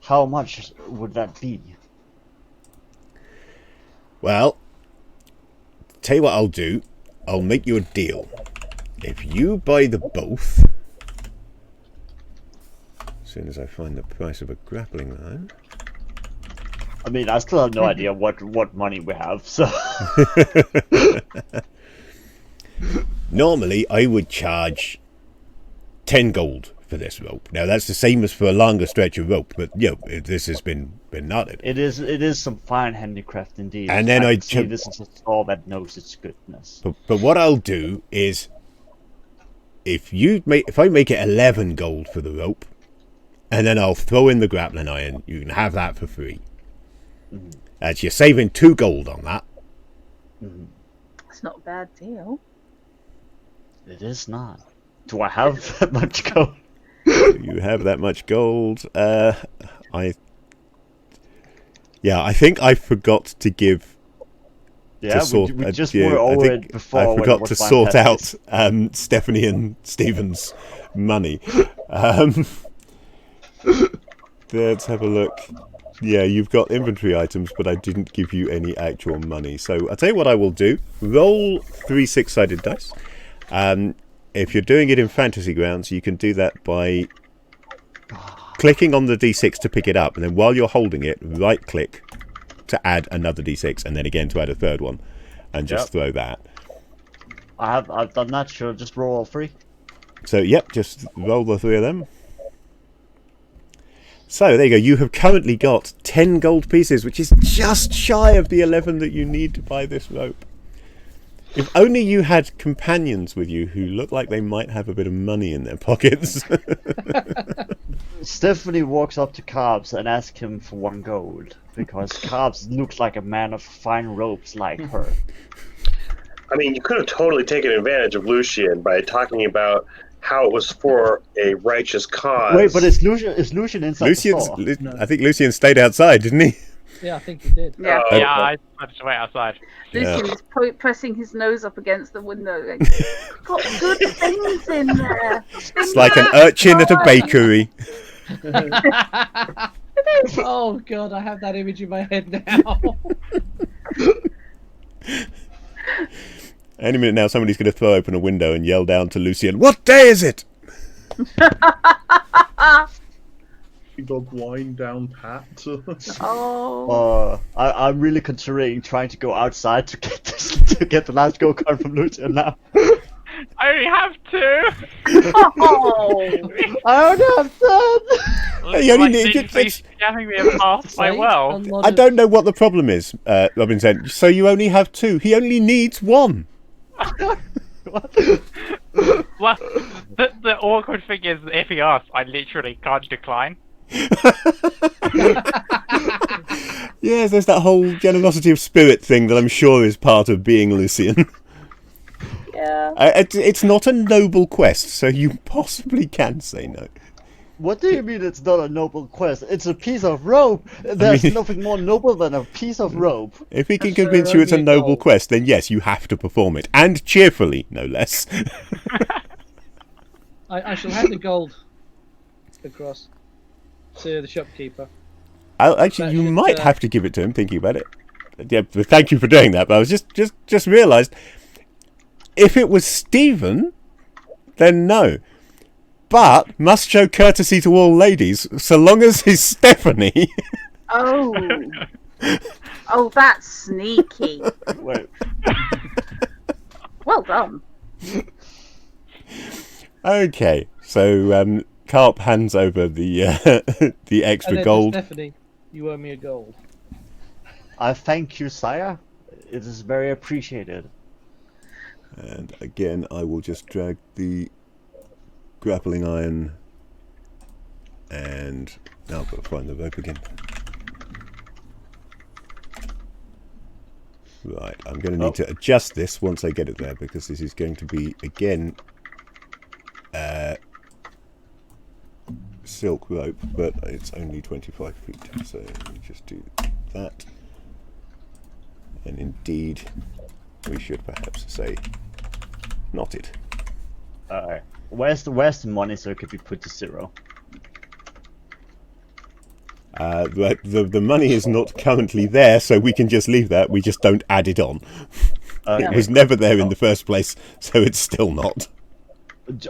How much would that be? Well, tell you what I'll do. I'll make you a deal. If you buy the both, as soon as I find the price of a grappling line. I mean, I still have no idea what money we have, so... Normally, I would charge 10 gold for this rope. Now that's the same as for a longer stretch of rope, but this has been knotted. It is some fine handicraft indeed. And then I see this is a saw that knows its goodness. But what I'll do is, if I make it 11 gold for the rope, and then I'll throw in the grappling iron, you can have that for free. As you're saving 2 gold on that. It's not a bad deal. It is not. Do I have that much gold? You have that much gold. I think I forgot to give. Yeah, we just were over it before. I forgot to sort out Stephanie and Stephen's money. Let's have a look. Yeah, you've got inventory items, but I didn't give you any actual money. So I'll tell you what I will do. Roll 3 6-sided dice. If you're doing it in Fantasy Grounds, you can do that by clicking on the D6 to pick it up, and then while you're holding it, right-click to add another D6, and then again to add a third one, and just throw that. I've done that. Sure, just roll all 3. So just roll the 3 of them. So there you go. You have currently got 10 gold pieces, which is just shy of the 11 that you need to buy this rope. If only you had companions with you who look like they might have a bit of money in their pockets. Stephanie walks up to Carbs and asks him for 1 gold, because Carbs looks like a man of fine ropes like her. I mean, you could have totally taken advantage of Lucian by talking about how it was for a righteous cause. Wait, but is Lucian inside the store? No. I think Lucian stayed outside, didn't he? Yeah, I think he did. Yeah. I had to wait outside. Lucian's pressing his nose up against the window. Going, got good things in there. It's like an urchin at a bakery. Oh god, I have that image in my head now. Any minute now, somebody's going to throw open a window and yell down to Lucian, "What day is it?" Dog wind down pat. I'm really considering trying to go outside to get to get the last gold card from Lucian now. I only have 2. I only have 10. You only need Having me a pass by well. I don't know what the problem is, Robin said. So you only have 2. He only needs 1. Well, the awkward thing is, if he asks, I literally can't decline. Yes, there's that whole generosity of spirit thing that I'm sure is part of being Lucian. Yeah. It's not a noble quest, so you possibly can say no. What do you mean it's not a noble quest? It's a piece of rope. There's nothing more noble than a piece of rope. If he can convince you it's a noble quest, then yes, you have to perform it. And cheerfully, no less. I shall hand the gold across to the shopkeeper. Actually, you might have to give it to him, thinking about it. Yeah, thank you for doing that, but I was just realised, if it was Stephen, then no. But must show courtesy to all ladies, so long as he's Stephanie. Oh, that's sneaky. Wait. Well done. Okay, so Carp hands over the the extra And then gold. Stephanie, you owe me a gold. I thank you, sire. It is very appreciated. And again, I will just drag the grappling iron, and now I've got to find the rope again. Right, I'm going to need to adjust this once I get it there, because this is going to be, again, silk rope, but it's only 25 feet, so let me just do that. And indeed, we should perhaps say knotted. Alright. Where's the money so it could be put to 0? The money is not currently there, so we can just leave that. We just don't add it on. It was never there in the first place, so it's still not.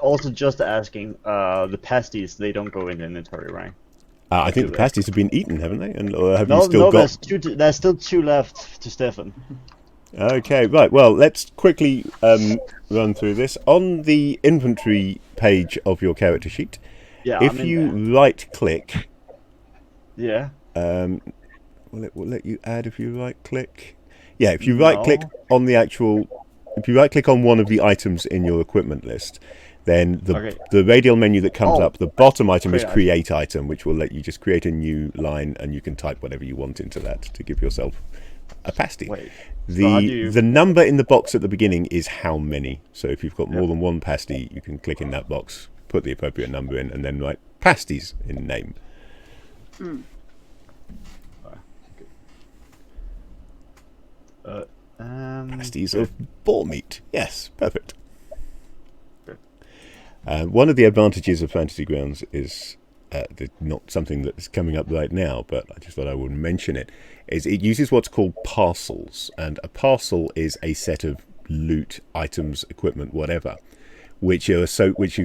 Also, just asking, the pasties, they don't go in the inventory, right? I think the pasties have been eaten, haven't they? And or have you still got? There's still 2 left to Stefan. Okay, right. Well, let's quickly run through this. On the inventory page of your character sheet, Yeah. If you right-click, Yeah. will it let you add if you right-click? Yeah, if you right-click on the actual, if you right-click on one of the items in your equipment list, then the radial menu that comes up, the bottom item is create item, which will let you just create a new line, and you can type whatever you want into that to give yourself a pasty. Wait. The number in the box at the beginning is how many. So if you've got more than one pasty, you can click in that box, put the appropriate number in, and then write pasties in name. Pasties of boar meat. Yes, perfect. One of the advantages of Fantasy Grounds is not something that's coming up right now, but I just thought I would mention it, is it uses what's called parcels, and a parcel is a set of loot, items, equipment, whatever, which you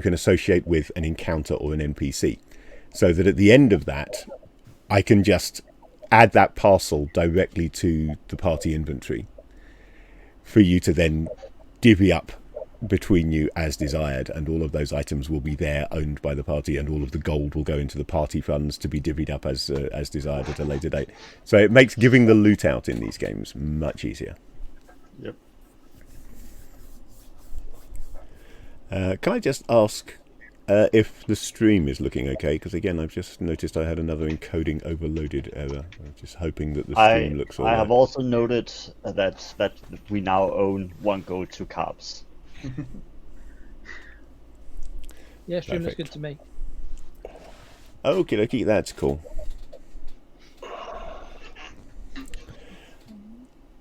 can associate with an encounter or an NPC, so that at the end of that, I can just add that parcel directly to the party inventory for you to then divvy up between you as desired, and all of those items will be there, owned by the party, and all of the gold will go into the party funds to be divvied up as desired at a later date. So it makes giving the loot out in these games much easier. Yep. Can I just ask if the stream is looking okay? Because again, I've just noticed I had another encoding overloaded error. I'm just hoping that the stream looks all right. I have also noted that we now own 1 gold, 2 carbs. Yeah, stream looks good to me. Okie dokie, that's cool.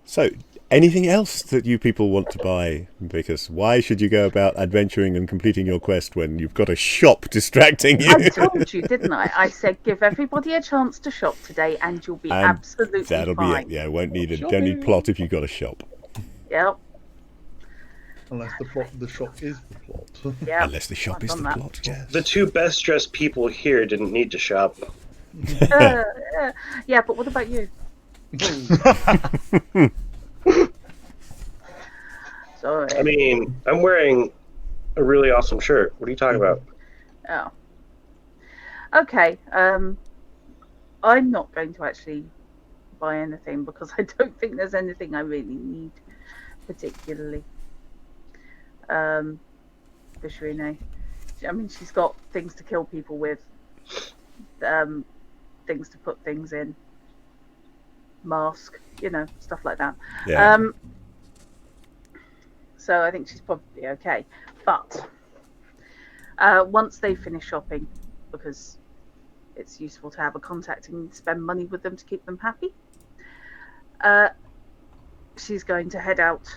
So, anything else that you people want to buy? Because why should you go about adventuring and completing your quest when you've got a shop distracting you? I told you, didn't I? I said give everybody a chance to shop today, and you'll be absolutely that'll fine. be it. Yeah, don't need plot if you've got a shop. Yep. Unless the shop is the plot. Yeah. Unless the shop is the plot, yes. The 2 best dressed people here didn't need to shop. Yeah, but what about you? Sorry. I mean, I'm wearing a really awesome shirt. What are you talking about? Oh. Okay. I'm not going to actually buy anything because I don't think there's anything I really need particularly. Vishrine. I mean, she's got things to kill people with, things to put things in, mask, stuff like that. Yeah. So I think she's probably okay. But once they finish shopping, because it's useful to have a contact and spend money with them to keep them happy, she's going to head out.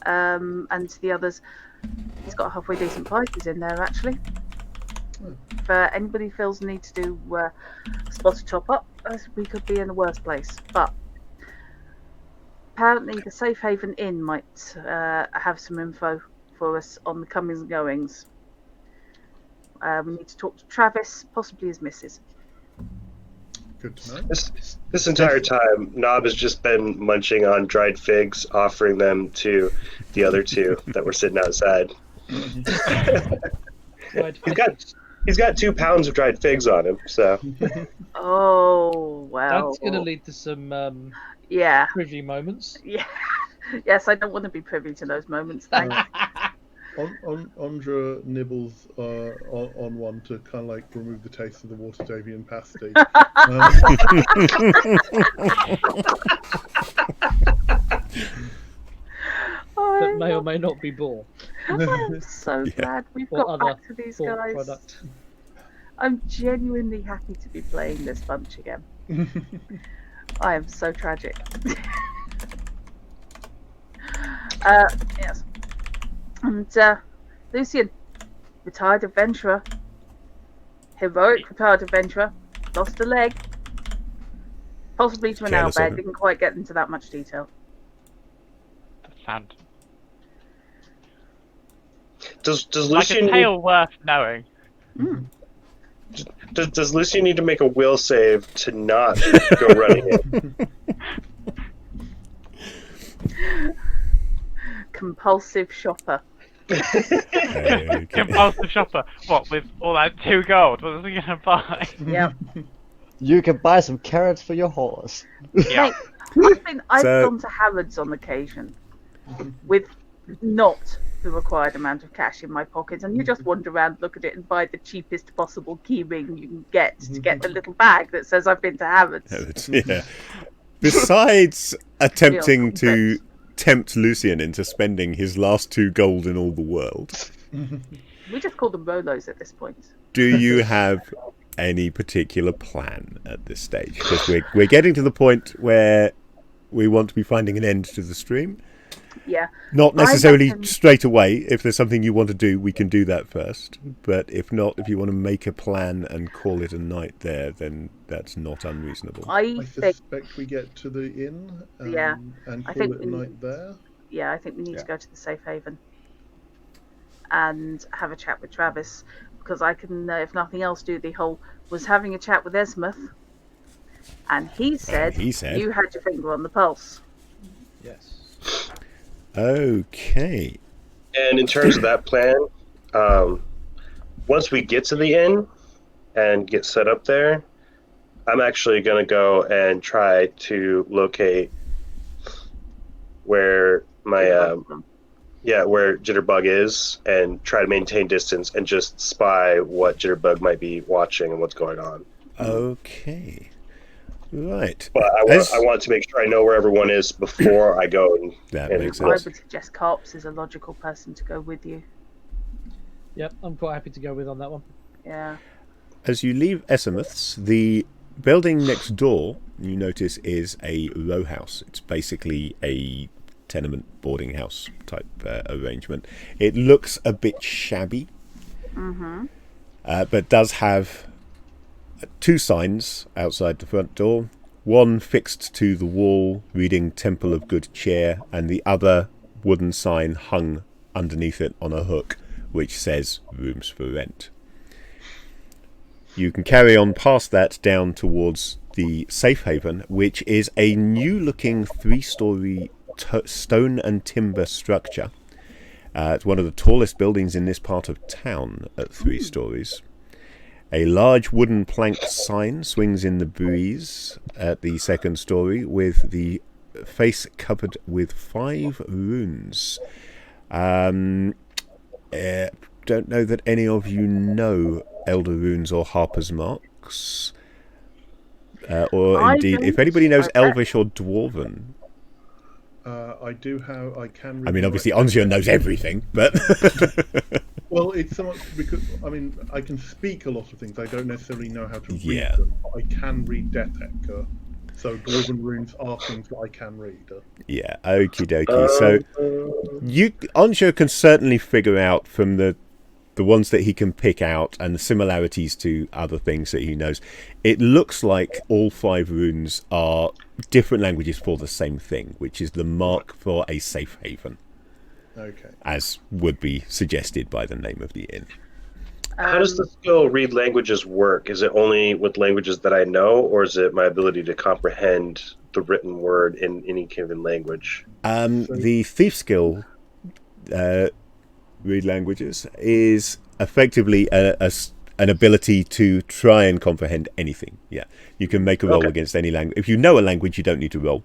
And the others, he's got halfway decent prices in there actually. If anybody feels the need to do spot a top up, we could be in a worse place. But apparently the Safe Haven Inn might have some info for us on the comings and goings. We need to talk to Travis, possibly his missus. Good to know. This entire time, Nob has just been munching on dried figs, offering them to the other 2 that were sitting outside. He's got 2 pounds of dried figs on him, so. Oh well. That's going to lead to some yeah privy moments. Yeah. Yes, I don't want to be privy to those moments. Thanks. Andra nibbles on one to kind of like remove the taste of the water Davian pasty. That may or may not be boar. I'm so glad we've got back to these guys. Product. I'm genuinely happy to be playing this bunch again. I am so tragic. Yes. And Lucian, retired adventurer, heroic retired adventurer, lost a leg, possibly to an owlbear. Didn't quite get into that much detail. Sound Does like Lucian a tale worth knowing. Does Lucian need to make a will save to not go running in? Compulsive shopper. Okay. Compulsive shopper. What, with all that 2 gold? What was he gonna buy? Yeah. You can buy some carrots for your horse. Yeah. Mate, I've So- gone to Harrods on occasion with not the required amount of cash in my pocket, and you just wander around, look at it, and buy the cheapest possible key ring you can get to get the little bag that says I've been to Harrods. Yeah. Besides attempting Real to complex. tempt Lucian into spending his last 2 gold in all the world, We just call them Rolos at this point. do you have any particular plan at this stage? Because we're getting to the point where we want to be finding an end to the stream. Yeah. Not I necessarily reckon- straight away. If there's something you want to do, we can do that first. But if not, if you want to make a plan and call it a night there, then that's not unreasonable. I I think, suspect we get to the inn Yeah, and I call think it a we need- night there. yeah, I think we need Yeah. to go to the safe haven and have a chat with Travis, because I can, if nothing else, do the whole was having a chat with Esmith, and he said you had your finger on the pulse. Yes. Okay. And in terms of that plan, once we get to the inn and get set up there, I'm actually going to go and try to locate where my where Jitterbug is, and try to maintain distance and just spy what Jitterbug might be watching and what's going on. Okay. Right. But I want to make sure I know where everyone is before I go. That and makes I sense. would suggest Carps is a logical person to go with you. Yep, I'm quite happy to go with on that one. Yeah. As you leave Esmith's, the building next door, you notice, is a row house. It's basically a tenement boarding house type arrangement. It looks a bit shabby, but does have 2 signs outside the front door. One fixed to the wall reading Temple of Good Cheer, and the other wooden sign hung underneath it on a hook which says Rooms for Rent. You can carry on past that down towards the safe haven, which is a new looking 3-story stone and timber structure. It's one of the tallest buildings in this part of town at 3 stories. A large wooden plank sign swings in the breeze at the 2nd story, with the face covered with 5 runes. Don't know that any of you know Elder Runes or Harper's Marks. Or I indeed, if don't. anybody knows Okay. Elvish or Dwarven. I do have. I can. I mean, read obviously, my- Onsio knows everything, but... Well, it's somewhat because I can speak a lot of things. I don't necessarily know how to read Yeah. them. I can read Death Echo, so Dwarven runes are things that I can read. Yeah, okie dokie. So, Onsio can certainly figure out from the ones that he can pick out and the similarities to other things that he knows. It looks like all 5 runes are different languages for the same thing, which is the mark for a safe haven, Okay. as would be suggested by the name of the inn. How does the skill read languages work? Is it only with languages that I know, or is it my ability to comprehend the written word in any given language? The thief skill, read languages, is effectively an ability to try and comprehend anything. Yeah, you can make a roll Okay. against any language. If you know a language, you don't need to roll.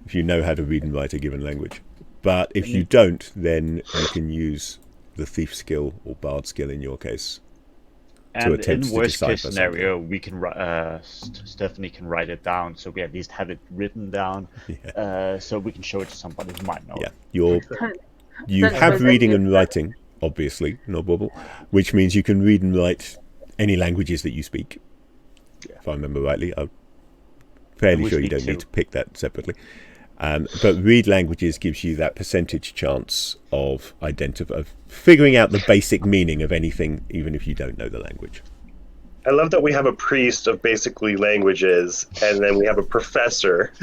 If you know how to read and write a given language. But if you don't, then you can use the thief skill, or bard skill in your case. And in attempt to worst case decipher scenario, we can Stephanie can write it down, so we at least have it written down, so we can show it to somebody who might know. Yeah, it. you Don't have suppose reading any of and writing, obviously, no bubble, which means you can read and write any languages that you speak. If I remember rightly, I'm fairly we sure you speak don't need 2. to pick that separately. But read languages gives you that percentage chance of figuring out the basic meaning of anything, even if you don't know the language. I love that we have a priest of basically languages, and then we have a professor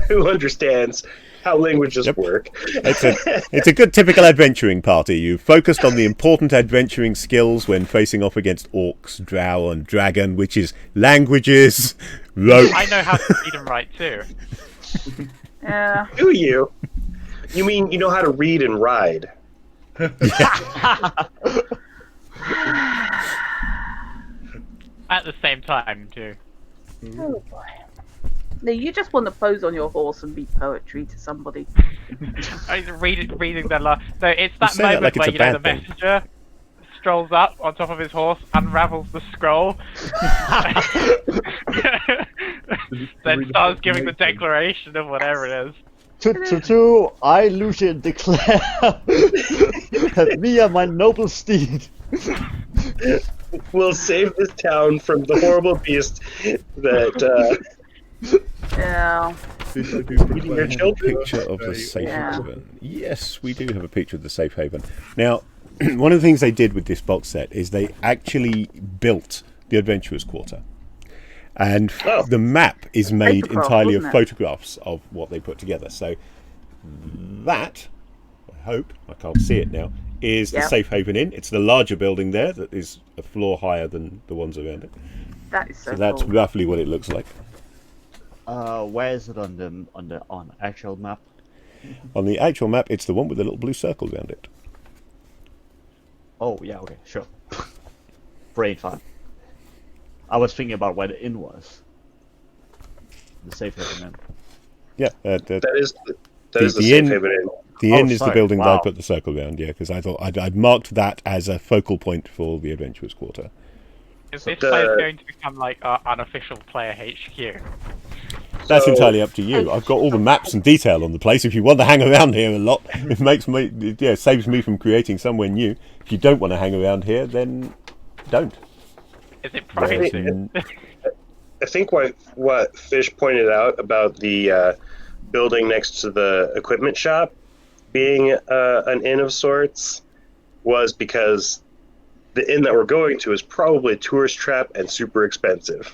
who understands how languages work. It's a good typical adventuring party. You've focused on the important adventuring skills when facing off against orcs, drow, and dragon, which is languages, rope. I know how to read and write too. Yeah. Do you? You mean you know how to read and ride? At the same time, too. Oh boy. No, you just want to pose on your horse and read poetry to somebody. Reading their life. So it's that say that moment like it's where a you know the bad thing. messenger strolls up on top of his horse, unravels the scroll, then starts giving the declaration of whatever it is. To I, Lucian, declare that me and my noble steed. We'll save this town from the horrible beast that Yeah. eating your A children. picture of the safe Yeah. haven. Yes, we do have a picture of the safe haven. Now, one of the things they did with this box set is they actually built the Adventurous Quarter. And Oh. the map is made Photograph, entirely of wasn't it? photographs of what they put together. So that, I hope, I can't see it now, is the Yep. Safe Haven Inn. It's the larger building there that is a floor higher than the ones around it. That is so, So that's cool. roughly what it looks like. Where is it on actual map? On the actual map, it's the one with the little blue circle around it. Oh yeah, okay, sure. Brain fart. I was thinking about where the inn was. The safe haven inn. Yeah, That is the The safe inn- haven inn. the Oh, inn is the sorry. building that I Wow. put the circle around, yeah, because I thought I'd marked that as a focal point for the Adventurous Quarter. Is this The- place going to become like our unofficial player HQ? That's So- entirely up to you. I've got all the maps and detail on the place. If you want to hang around here a lot, it makes me, yeah, saves me from creating somewhere new. If you don't want to hang around here, then don't. Is it There's pricey? n- I think what Fish pointed out about the building next to the equipment shop being an inn of sorts was because the inn that we're going to is probably a tourist trap and super expensive.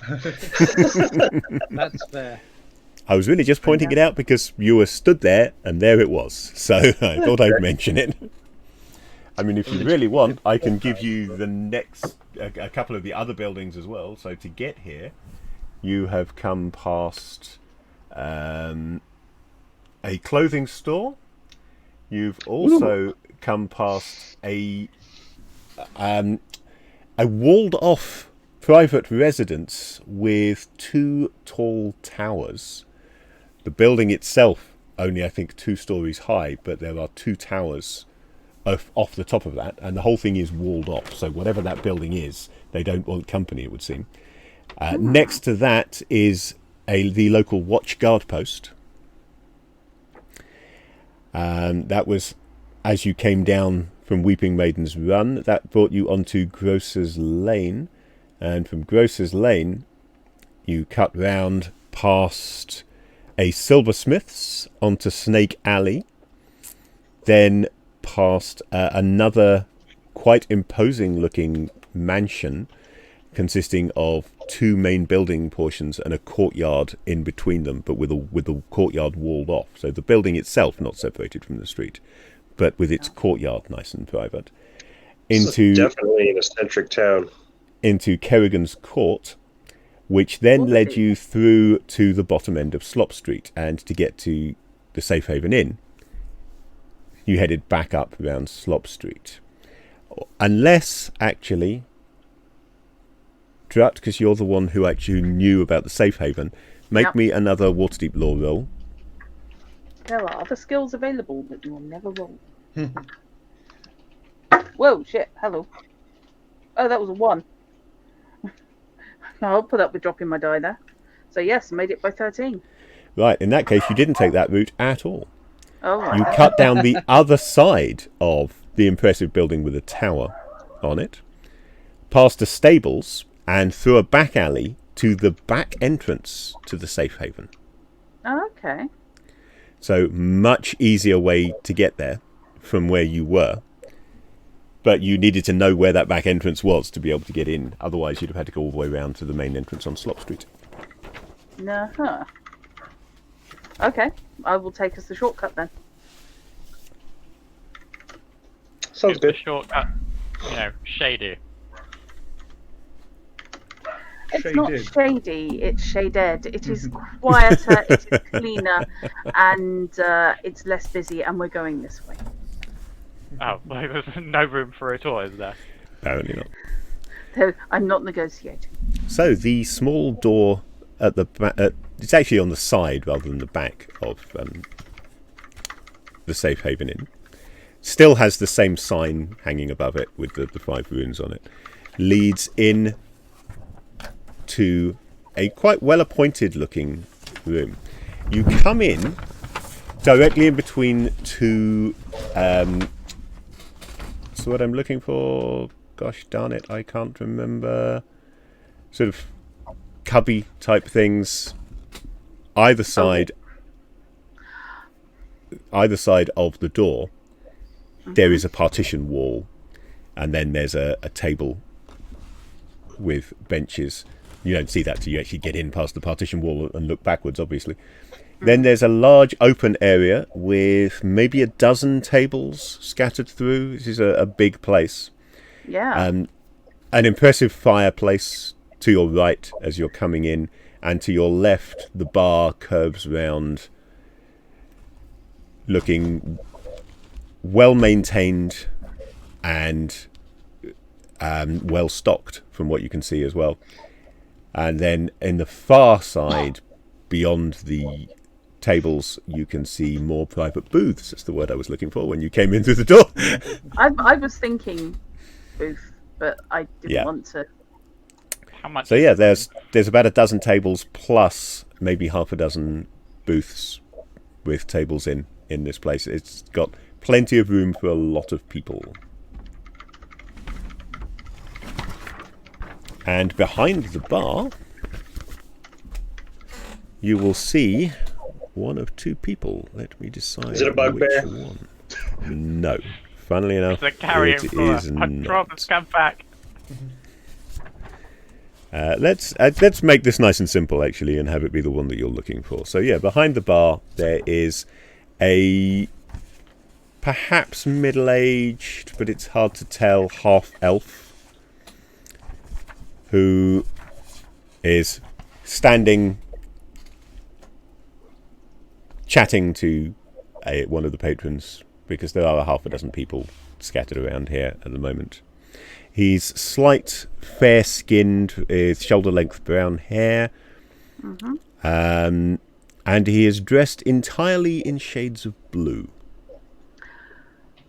That's fair. I was really just pointing it out because you were stood there, and there it was. So I thought I'd mention it. I mean, if you really want, I can give you the next a couple of the other buildings as well. So to get here, you have come past a clothing store. You've also come past a walled-off private residence with 2 tall towers. The building itself only, I think, 2 stories high, but there are 2 towers off the top of that, and the whole thing is walled off. So whatever that building is, they don't want company, it would seem. Next to that is the local watch guard post. That was as you came down from Weeping Maiden's Run. That brought you onto Grocer's Lane, and from Grocer's Lane you cut round past a silversmith's onto Snake Alley, then past another quite imposing looking mansion consisting of 2 main building portions and a courtyard in between them, but with a courtyard walled off. So the building itself not separated from the street, but with its courtyard nice and private. This is definitely an eccentric town. Into Kerrigan's Court, which then led you through to the bottom end of Slop Street, and to get to the Safe Haven Inn, you headed back up around Slop Street. Unless, actually, Drut, because you're the one who actually knew about the Safe Haven, make me another Waterdeep lore roll. There are other skills available that you will never roll. Whoa, shit, hello. Oh, that was a 1. I'll put up with dropping my die there. So yes, made it by 13. Right, in that case, you didn't take that route at all. Oh, right. You cut down the other side of the impressive building with a tower on it, past the stables, and through a back alley to the back entrance to the Safe Haven. Oh, okay. So much easier way to get there from where you were. But you needed to know where that back entrance was to be able to get in. Otherwise, you'd have had to go all the way around to the main entrance on Slop Street. Uh-huh. Okay, I will take us the shortcut then. Sounds It's the good. shortcut, shady. It's not Shaded. shady, it's shaded. It is quieter, it is cleaner, and it's less busy, and we're going this way. Oh, like there's no room for it all, is there? Apparently not. So I'm not negotiating. So the small door at the back, it's actually on the side rather than the back of the Safe Haven Inn. Still has the same sign hanging above it with the 5 runes on it. Leads in to a quite well appointed looking room. You come in directly in between 2 what's the word I'm looking for? Gosh darn it, I can't remember. Sort of cubby type things. Either side of the door, there is a partition wall, and then there's a table with benches. You don't see that till you actually get in past the partition wall and look backwards, obviously. Then there's a large open area with maybe a dozen tables scattered through. This is a big place. Yeah. An impressive fireplace to your right as you're coming in, and to your left the bar curves round, looking well maintained and well stocked from what you can see as well. And then in the far side, beyond the tables, you can see more private booths. That's the word I was looking for when you came in through the door. I was thinking booth, but I didn't want to. How much? So yeah, there's about a dozen tables plus maybe half a dozen booths with tables in this place. It's got plenty of room for a lot of people. And behind the bar, you will see one of 2 people. Let me decide. Is it a bugbear? Which one. No. Funnily enough, It's a carrion it for is I not. promise, come back. Let's make this nice and simple, actually, and have it be the one that you're looking for. So yeah, behind the bar there is a perhaps middle-aged, but it's hard to tell, half-elf who is standing chatting to one of the patrons, because there are a half a dozen people scattered around here at the moment. He's slight, fair-skinned, with shoulder-length brown hair, and he is dressed entirely in shades of blue.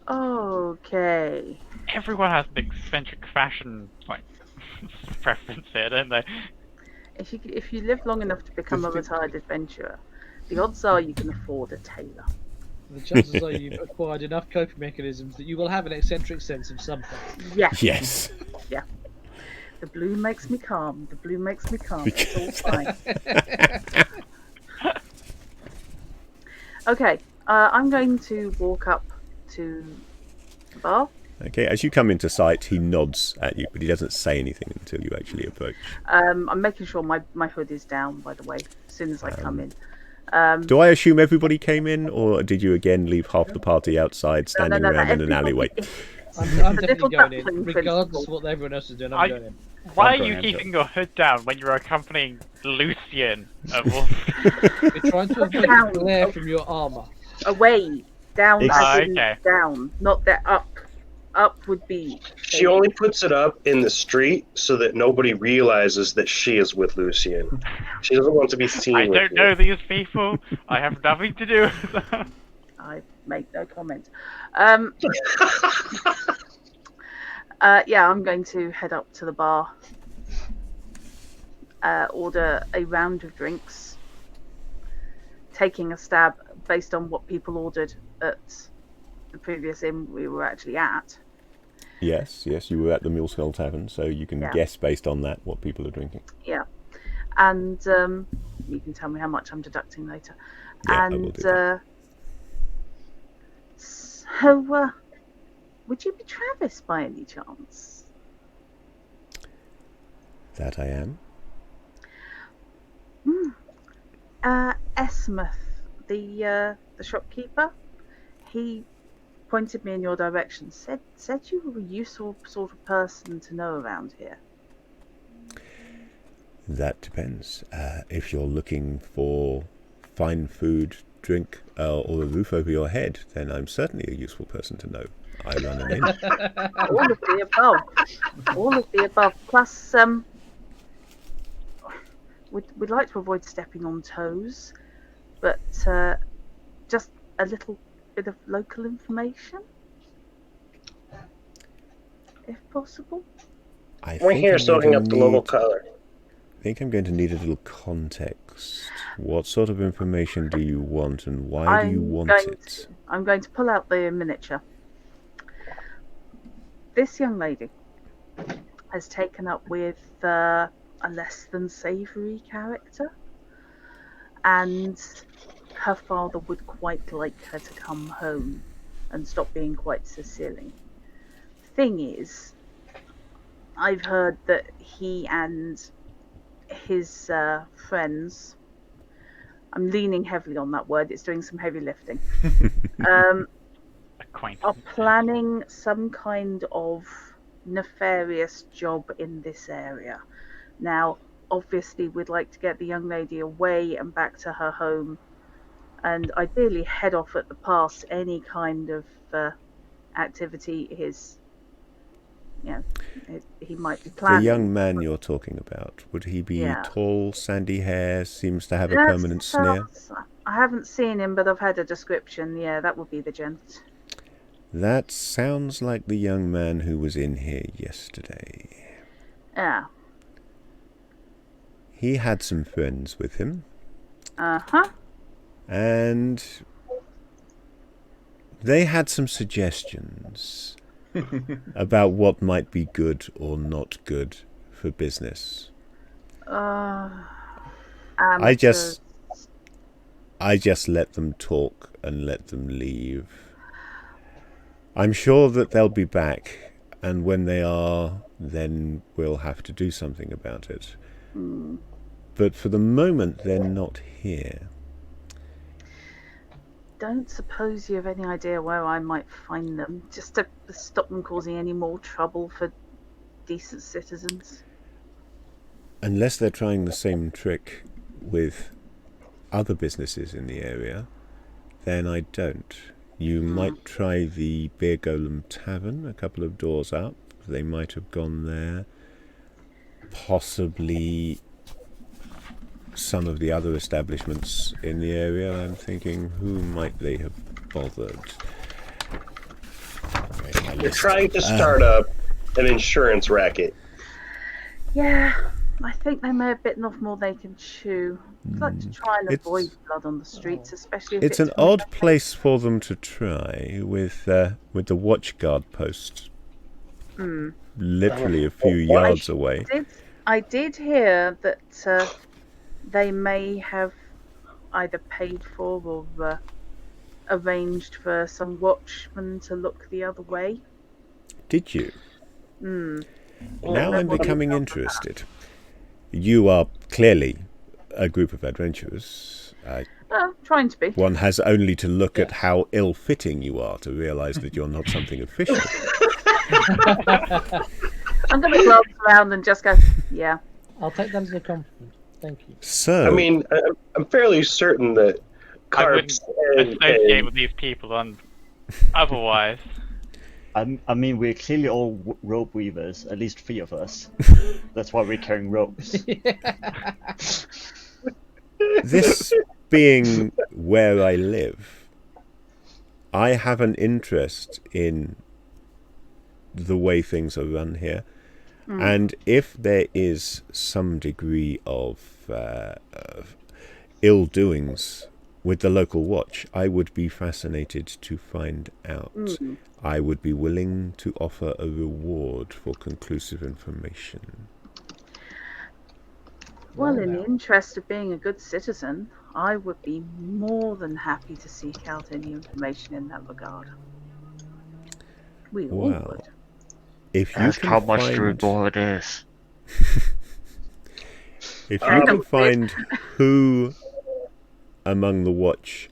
Okay. Everyone has an eccentric fashion preference here, don't they? If you live long enough to become a retired adventurer, the odds are you can afford a tailor. The chances are you've acquired enough coping mechanisms that you will have an eccentric sense of something. Yes. Yes. Yeah. The blue makes me calm. The blue makes me calm. It's all fine. Okay. I'm going to walk up to the bar. Okay, as you come into sight, he nods at you, but he doesn't say anything until you actually approach. I'm making sure my hood is down, by the way, as soon as I come in. Do I assume everybody came in, or did you again leave half the party outside, standing around in an alleyway? I'm definitely going in, duckling regardless principle. of what everyone else is doing. I'm going in. Why I'm are you going keeping your hood down when you're accompanying Lucian? You're trying to avoid Down. the glare from your armour. Away. Down. As in Okay. down. Not that up. Up would be. She only puts it up in the street so that nobody realizes that she is with Lucian. She doesn't want to be seen I with don't know these people. I have nothing to do with them. I make no comment. Yeah, I'm going to head up to the bar. Order a round of drinks. Taking a stab based on what people ordered at the previous inn we were actually at. Yes, you were at the Muleskull Tavern, so you can guess based on that what people are drinking. Yeah. And you can tell me how much I'm deducting later. Yeah, and I will do that. So, would you be Travis by any chance? That I am. Esmith, the shopkeeper, he pointed me in your direction. Said you were a useful sort of person to know around here. That depends. If you're looking for fine food, drink, or a roof over your head, then I'm certainly a useful person to know. I run an inn. All of the above. All of the above. Plus, we'd like to avoid stepping on toes, but just a little bit of local information, if possible. We're here soaking up the local color. I think I'm going to need a little context. What sort of information do you want, and why do you want it? I'm going to pull out the miniature. This young lady has taken up with a less than savoury character, and her father would quite like her to come home and stop being quite so silly. Thing is, I've heard that he and his friends, I'm leaning heavily on that word, it's doing some heavy lifting, are planning some kind of nefarious job in this area. Now, obviously, we'd like to get the young lady away and back to her home, and ideally head off at the pass any kind of activity he might be planning. The young man you're talking about, would he be tall, sandy hair, seems to have a permanent sneer? I haven't seen him, but I've had a description. Yeah, that would be the gent. That sounds like the young man who was in here yesterday. Yeah. He had some friends with him. Uh-huh. And they had some suggestions about what might be good or not good for business. I just let them talk and let them leave. I'm sure that they'll be back, and when they are, then we'll have to do something about it. But for the moment, they're not here. Don't suppose you have any idea where I might find them, just to stop them causing any more trouble for decent citizens? Unless they're trying the same trick with other businesses in the area, then I don't. You might try the Beer Golem Tavern, a couple of doors up. They might have gone there. Possibly some of the other establishments in the area. I'm thinking, who might they have bothered? You're trying to start up an insurance racket. Yeah, I think they may have bitten off more than they can chew. I'd like to try and avoid blood on the streets, especially if it's an odd place for them to try with the watchguard post literally a few yards away. I did hear that they may have either paid for or arranged for some watchmen to look the other way. Did you? Now I'm becoming interested. You are clearly a group of adventurers. Trying to be. One has only to look at how ill-fitting you are to realise that you're not something official. I'm going to glance around and just go, yeah. I'll take that as a compliment. Thank you. So, I mean, I'm fairly certain that I wouldn't associate with these people otherwise. I mean, we're clearly all rope weavers, at least 3 of us. That's why we're carrying ropes. this being where I live, I have an interest in the way things are run here. And if there is some degree of ill doings with the local watch, I would be fascinated to find out. I would be willing to offer a reward for conclusive information. Well, in the interest of being a good citizen, I would be more than happy to seek out any information in that regard. We all would. If you Ask can how much find... the reward is. If you can find who among the watch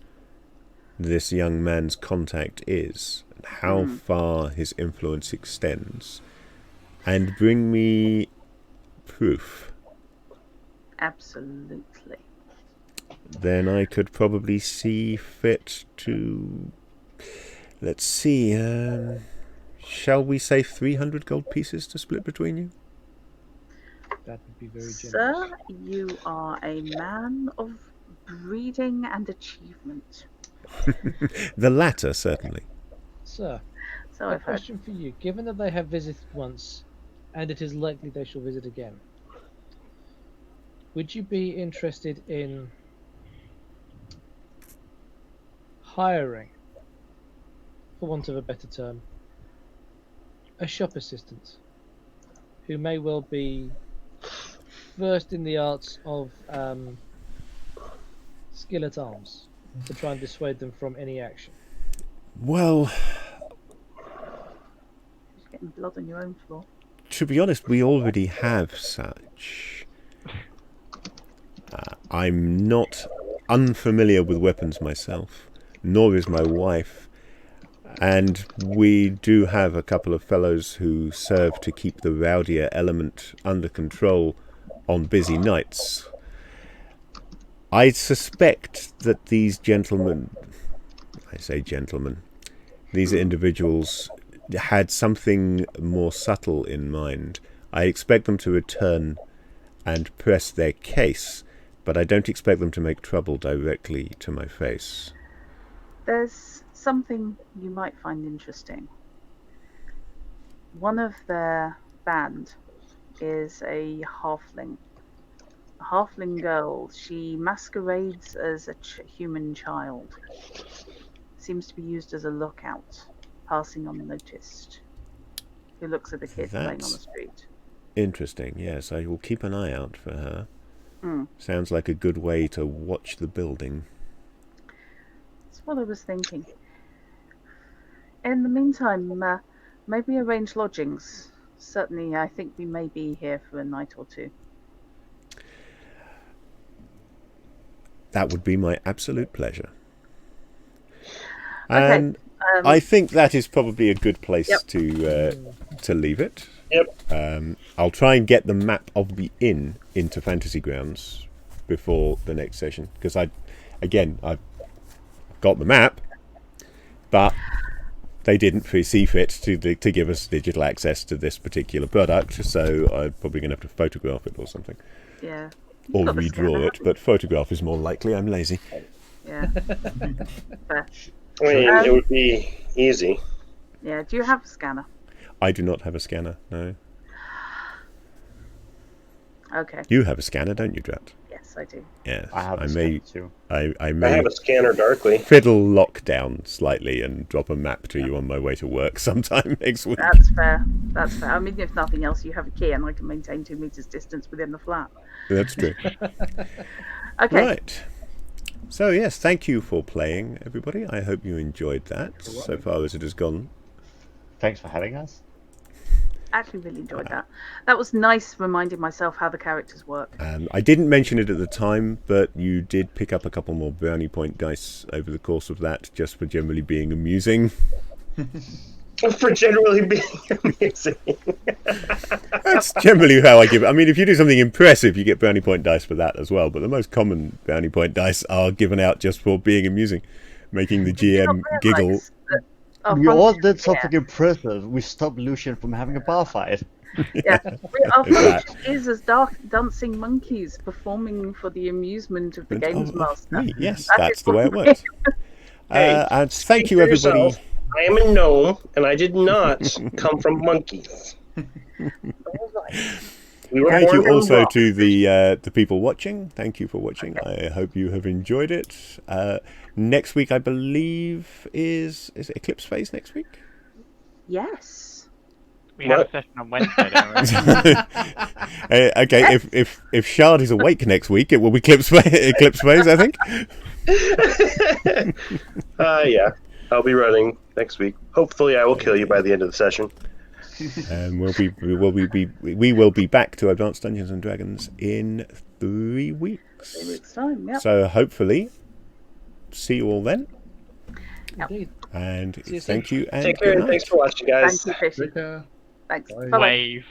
this young man's contact is, and how far his influence extends, and bring me proof Absolutely. Then I could probably see fit to... Let's see, shall we say 300 gold pieces to split between you? That would be very generous. Sir, you are a man of breeding and achievement. The latter, certainly. Sir, So a I've heard. question for you. Given that they have visited once, and it is likely they shall visit again, would you be interested in hiring, for want of a better term, a shop assistant who may well be versed in the arts of skill at arms to try and dissuade them from any action? Well, You're getting blood on your own floor. to be honest, we already have such. I'm not unfamiliar with weapons myself, nor is my wife. And we do have a couple of fellows who serve to keep the rowdier element under control on busy nights. I suspect that these gentlemen, I say gentlemen, these individuals had something more subtle in mind. I expect them to return and press their case, but I don't expect them to make trouble directly to my face. There's something you might find interesting. One of their band is a halfling. A halfling girl. She masquerades as a human child. Seems to be used as a lookout, passing unnoticed. Who looks at the kid playing on the That's street. interesting, yes. I will keep an eye out for her. Mm. Sounds like a good way to watch the building. That's what I was thinking. In the meantime, maybe arrange lodgings. Certainly, I think we may be here for a night or two. That would be my absolute pleasure. Okay, And I think that is probably a good place Yep. to leave it. Yep. I'll try and get the map of the inn into Fantasy Grounds before the next session, because I've got the map, but they didn't see fit to give us digital access to this particular product, so I'm probably going to have to photograph it or something, Yeah. or Got the scanner, redraw it. haven't But photograph is more likely. I'm lazy. Yeah. Fair. I mean, it would be easy. Yeah. Do you have a scanner? I do not have a scanner. No, Okay. you have a scanner, don't you, Drat? Yes, I do. Yes. I have a may. scanner too. I I may have a scanner darkly. fiddle lockdown slightly and drop a map to you on my way to work sometime next week. That's fair. That's fair. I mean, if nothing else, you have a key, and I can maintain 2 meters distance within the flat. That's true. Okay. Right. So yes, thank you for playing, everybody. I hope you enjoyed that so far as it has gone. Thanks for having us. Actually, really enjoyed that. That was nice, reminding myself how the characters work. I didn't mention it at the time, but you did pick up a couple more brownie point dice over the course of that, just for generally being amusing. For generally being amusing. That's generally how I give it. I mean, if you do something impressive, you get brownie point dice for that as well. But the most common brownie point dice are given out just for being amusing, making the GM giggle. We all did something impressive. We stopped Lucian from having a bar fight. Yeah, our That. function is as dark dancing monkeys performing for the amusement of the games master. Me. Yes, That that's is the way it what works. Hey, And thank you, For everybody. yourself, I am a gnome, and I did not come from monkeys. We were Thank born you from also rocks. to the people watching. Thank you for watching. I hope you have enjoyed it. Next week, I believe, is it Eclipse Phase next week? Yes. We have a What? session on Wednesday, don't we? Okay, if Shard is awake next week, it will be Eclipse Phase, I think. Yeah, I'll be running next week. Hopefully, I will kill you by the end of the session. And we will be back to Advanced Dungeons and Dragons in 3 weeks. 3 weeks' time, yeah. So hopefully, see you all then. Indeed. And See you thank soon. you and Take care, good and thanks night. for watching, guys. Thank you, Fishy. Take care. Thanks. Bye. Bye-bye. Wave.